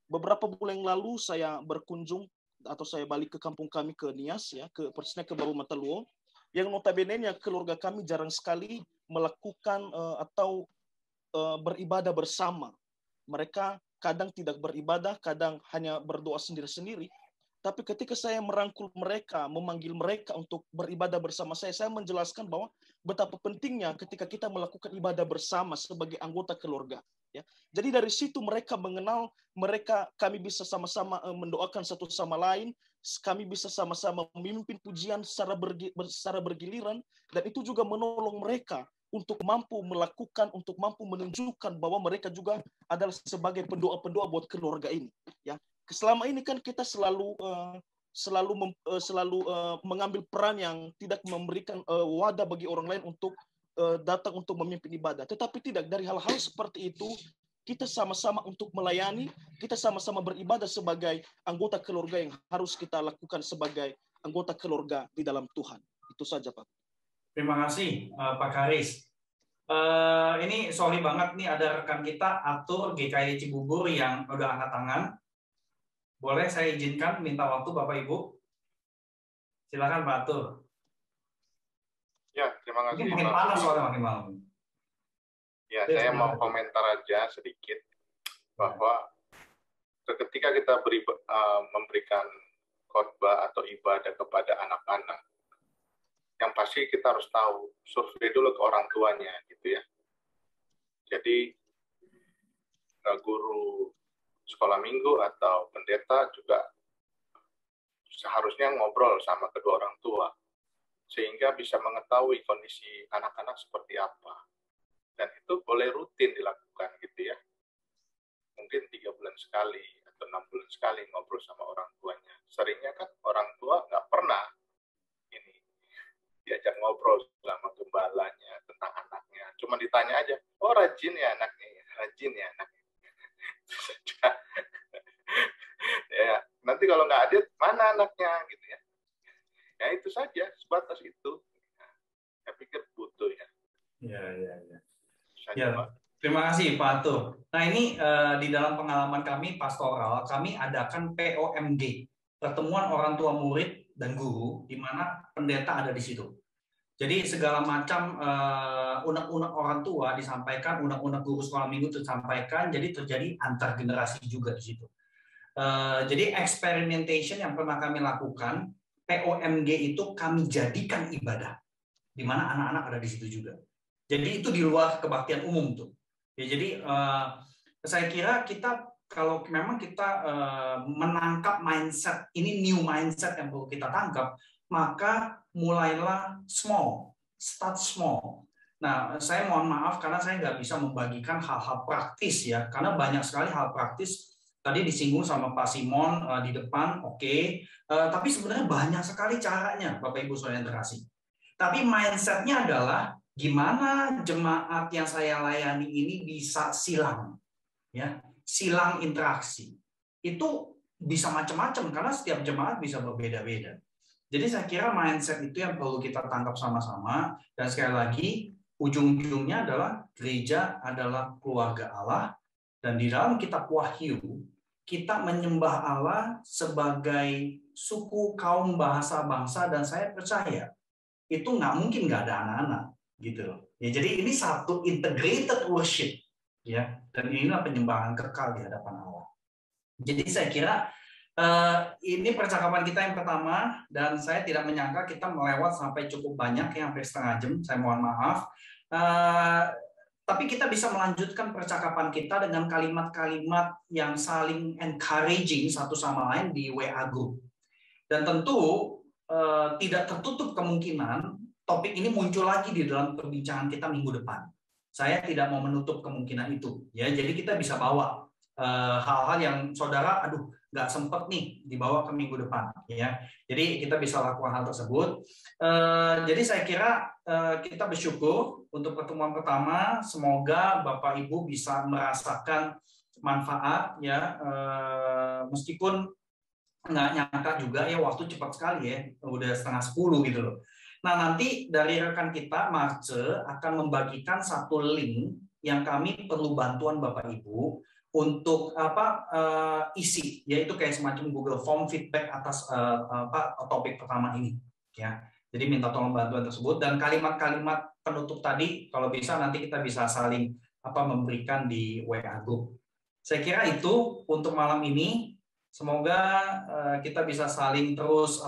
Beberapa bulan yang lalu saya berkunjung atau saya balik ke kampung kami ke Nias, ya, persisnya ke Baru Mataluo, yang notabene-nya keluarga kami jarang sekali melakukan atau beribadah bersama. Mereka kadang tidak beribadah, kadang hanya berdoa sendiri-sendiri. Tapi ketika saya merangkul mereka, memanggil mereka untuk beribadah bersama saya menjelaskan bahwa betapa pentingnya ketika kita melakukan ibadah bersama sebagai anggota keluarga. Ya. Jadi dari situ mereka mengenal, kami bisa sama-sama mendoakan satu sama lain, kami bisa sama-sama memimpin pujian secara bergiliran, dan itu juga menolong mereka untuk mampu melakukan, untuk mampu menunjukkan bahwa mereka juga adalah sebagai pendoa-pendoa buat keluarga ini. Ya, selama ini kan kita selalu mengambil peran yang tidak memberikan wadah bagi orang lain untuk datang untuk memimpin ibadah. Tetapi tidak, dari hal-hal seperti itu kita sama-sama untuk melayani, kita sama-sama beribadah sebagai anggota keluarga yang harus kita lakukan sebagai anggota keluarga di dalam Tuhan. Itu saja, Pak. Terima kasih, Pak Karis. Ini sorry banget nih, ada rekan kita Atur GKI Cibubur yang udah angkat tangan. Boleh saya izinkan minta waktu Bapak Ibu? Silakan Pak Atur. Ya, terima kasih. Makin panas soalnya makin malam. Ya, saya mau komentar aja sedikit bahwa ketika kita memberikan khotbah atau ibadah kepada anak-anak, yang pasti kita harus tahu, survei dulu ke orang tuanya, gitu ya. Jadi, guru sekolah minggu atau pendeta juga seharusnya ngobrol sama kedua orang tua, sehingga bisa mengetahui kondisi anak-anak seperti apa. Dan itu boleh rutin dilakukan, gitu ya. Mungkin 3 bulan sekali, atau 6 bulan sekali ngobrol sama orang tuanya. Seringnya kan orang tua nggak pernah diajak ngobrol sama gembalanya tentang anaknya. Cuma ditanya aja, oh rajin ya anaknya, rajin ya anaknya. Ya, nanti kalau nggak ada, mana anaknya gitu ya. Ya itu saja, sebatas itu. Saya pikir butuh ya. Ya, terima kasih Pak Atur. Nah ini di dalam pengalaman kami pastoral, kami adakan POMG, pertemuan orang tua murid dan guru, di mana pendeta ada di situ. Jadi segala macam unek-unek orang tua disampaikan, unek-unek guru sekolah minggu disampaikan, jadi terjadi antar generasi juga di situ. Jadi experimentation yang pernah kami lakukan, POMG itu kami jadikan ibadah, di mana anak-anak ada di situ juga. Jadi itu di luar kebaktian umum tuh. Ya, jadi saya kira kita kalau memang kita menangkap mindset, ini new mindset yang perlu kita tangkap, maka mulailah small, start small. Nah, saya mohon maaf karena saya nggak bisa membagikan hal-hal praktis ya, karena banyak sekali hal praktis. Tadi disinggung sama Pak Simon di depan, oke. Tapi sebenarnya banyak sekali caranya, Bapak Ibu Saudara yang terkasih. Tapi mindset-nya adalah gimana jemaat yang saya layani ini bisa silang, ya, silang interaksi. Itu bisa macam-macam karena setiap jemaat bisa berbeda-beda. Jadi saya kira mindset itu yang perlu kita tangkap sama-sama, dan sekali lagi ujung-ujungnya adalah gereja adalah keluarga Allah, dan di dalam kitab Wahyu kita menyembah Allah sebagai suku, kaum, bahasa, bangsa, dan saya percaya itu nggak mungkin nggak ada anak-anak gitu loh. Ya, jadi ini satu integrated worship ya, dan inilah penyembahan kekal di hadapan Allah. Jadi saya kira ini percakapan kita yang pertama, dan saya tidak menyangka kita melewat sampai cukup banyak, ya, sampai setengah jam. Saya mohon maaf. Tapi kita bisa melanjutkan percakapan kita dengan kalimat-kalimat yang saling encouraging satu sama lain di WA Group. Dan tentu tidak tertutup kemungkinan topik ini muncul lagi di dalam perbincangan kita minggu depan. Saya tidak mau menutup kemungkinan itu. Ya, jadi kita bisa bawa hal-hal yang saudara, aduh, nggak sempet nih dibawa ke minggu depan, ya. Jadi kita bisa lakukan hal tersebut. Jadi saya kira kita bersyukur untuk pertemuan pertama. Semoga Bapak Ibu bisa merasakan manfaat, ya. Meskipun nggak nyangka juga ya, waktu cepat sekali ya, udah 9:30 gitu loh. Nah, nanti dari rekan kita Marce akan membagikan satu link yang kami perlu bantuan Bapak Ibu untuk isi, yaitu kayak semacam Google Form feedback atas topik pertama ini, ya. Jadi minta tolong bantuan tersebut, dan kalimat-kalimat penutup tadi kalau bisa nanti kita bisa saling memberikan di WA Group. Saya kira itu untuk malam ini. Semoga kita bisa saling terus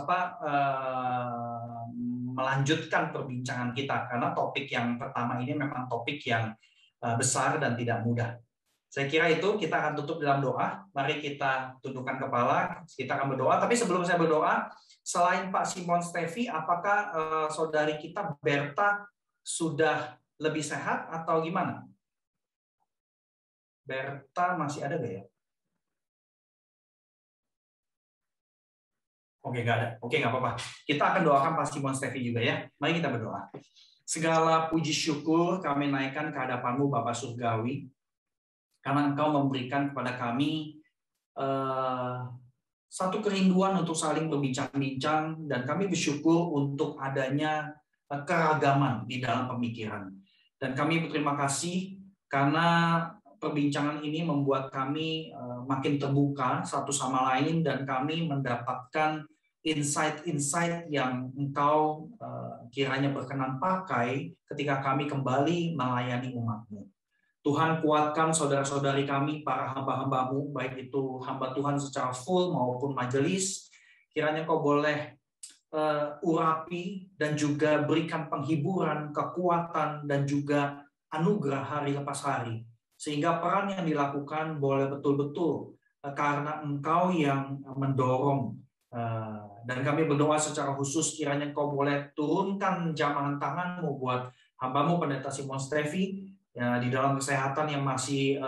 melanjutkan perbincangan kita, karena topik yang pertama ini memang topik yang besar dan tidak mudah. Saya kira itu, kita akan tutup dalam doa. Mari kita tundukkan kepala, kita akan berdoa. Tapi sebelum saya berdoa, selain Pak Simon Stevi, apakah saudari kita Berta sudah lebih sehat atau gimana? Berta masih ada gak ya? Oke, nggak ada. Oke, nggak apa-apa. Kita akan doakan Pak Simon Stevi juga ya. Mari kita berdoa. Segala puji syukur kami naikkan ke hadapan-Mu Bapa Surgawi, karena Engkau memberikan kepada kami satu kerinduan untuk saling berbincang-bincang, dan kami bersyukur untuk adanya keragaman di dalam pemikiran. Dan kami berterima kasih karena perbincangan ini membuat kami makin terbuka satu sama lain, dan kami mendapatkan insight-insight yang Engkau kiranya berkenan pakai ketika kami kembali melayani umat-Mu. Tuhan, kuatkan saudara-saudari kami, para hamba-hamba-Mu, baik itu hamba Tuhan secara full maupun majelis. Kiranya Kau boleh urapi dan juga berikan penghiburan, kekuatan, dan juga anugerah hari lepas hari. Sehingga peran yang dilakukan boleh betul-betul karena Engkau yang mendorong. Dan kami berdoa secara khusus kiranya Kau boleh turunkan jamahan tangan-Mu buat hamba-Mu Pendeta Simon Stevi ya, di dalam kesehatan yang masih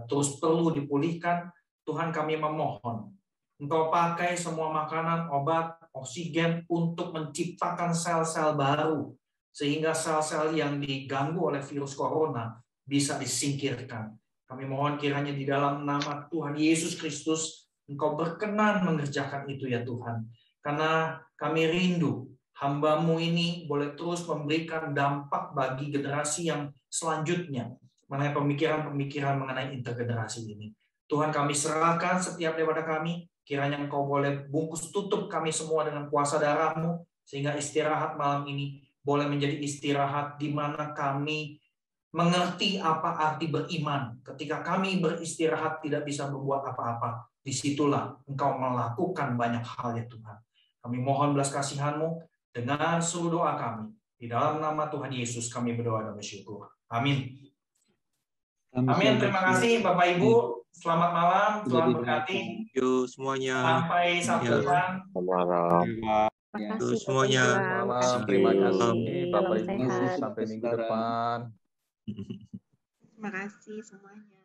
terus perlu dipulihkan. Tuhan, kami memohon Engkau pakai semua makanan, obat, oksigen untuk menciptakan sel-sel baru, sehingga sel-sel yang diganggu oleh virus corona bisa disingkirkan. Kami mohon kiranya di dalam nama Tuhan Yesus Kristus Engkau berkenan mengerjakan itu ya Tuhan. Karena kami rindu hamba-Mu ini boleh terus memberikan dampak bagi generasi yang selanjutnya mengenai pemikiran-pemikiran mengenai intergenerasi ini. Tuhan, kami serahkan setiap daripada kami, kiranya Engkau boleh bungkus tutup kami semua dengan kuasa darah-Mu, sehingga istirahat malam ini boleh menjadi istirahat di mana kami mengerti apa arti beriman. Ketika kami beristirahat tidak bisa berbuat apa-apa, disitulah Engkau melakukan banyak hal ya Tuhan. Kami mohon belas kasihan-Mu dengan seluruh doa kami. Di dalam nama Tuhan Yesus kami berdoa dan bersyukur. Amin. Amin. Terima kasih Bapak Ibu. Selamat malam. Tuhan berkati. Yuk semuanya. Sampai Sabtu depan. Yuk semuanya. Malam. Terima kasih Bapak Ibu. Sampai minggu depan. Terima kasih semuanya.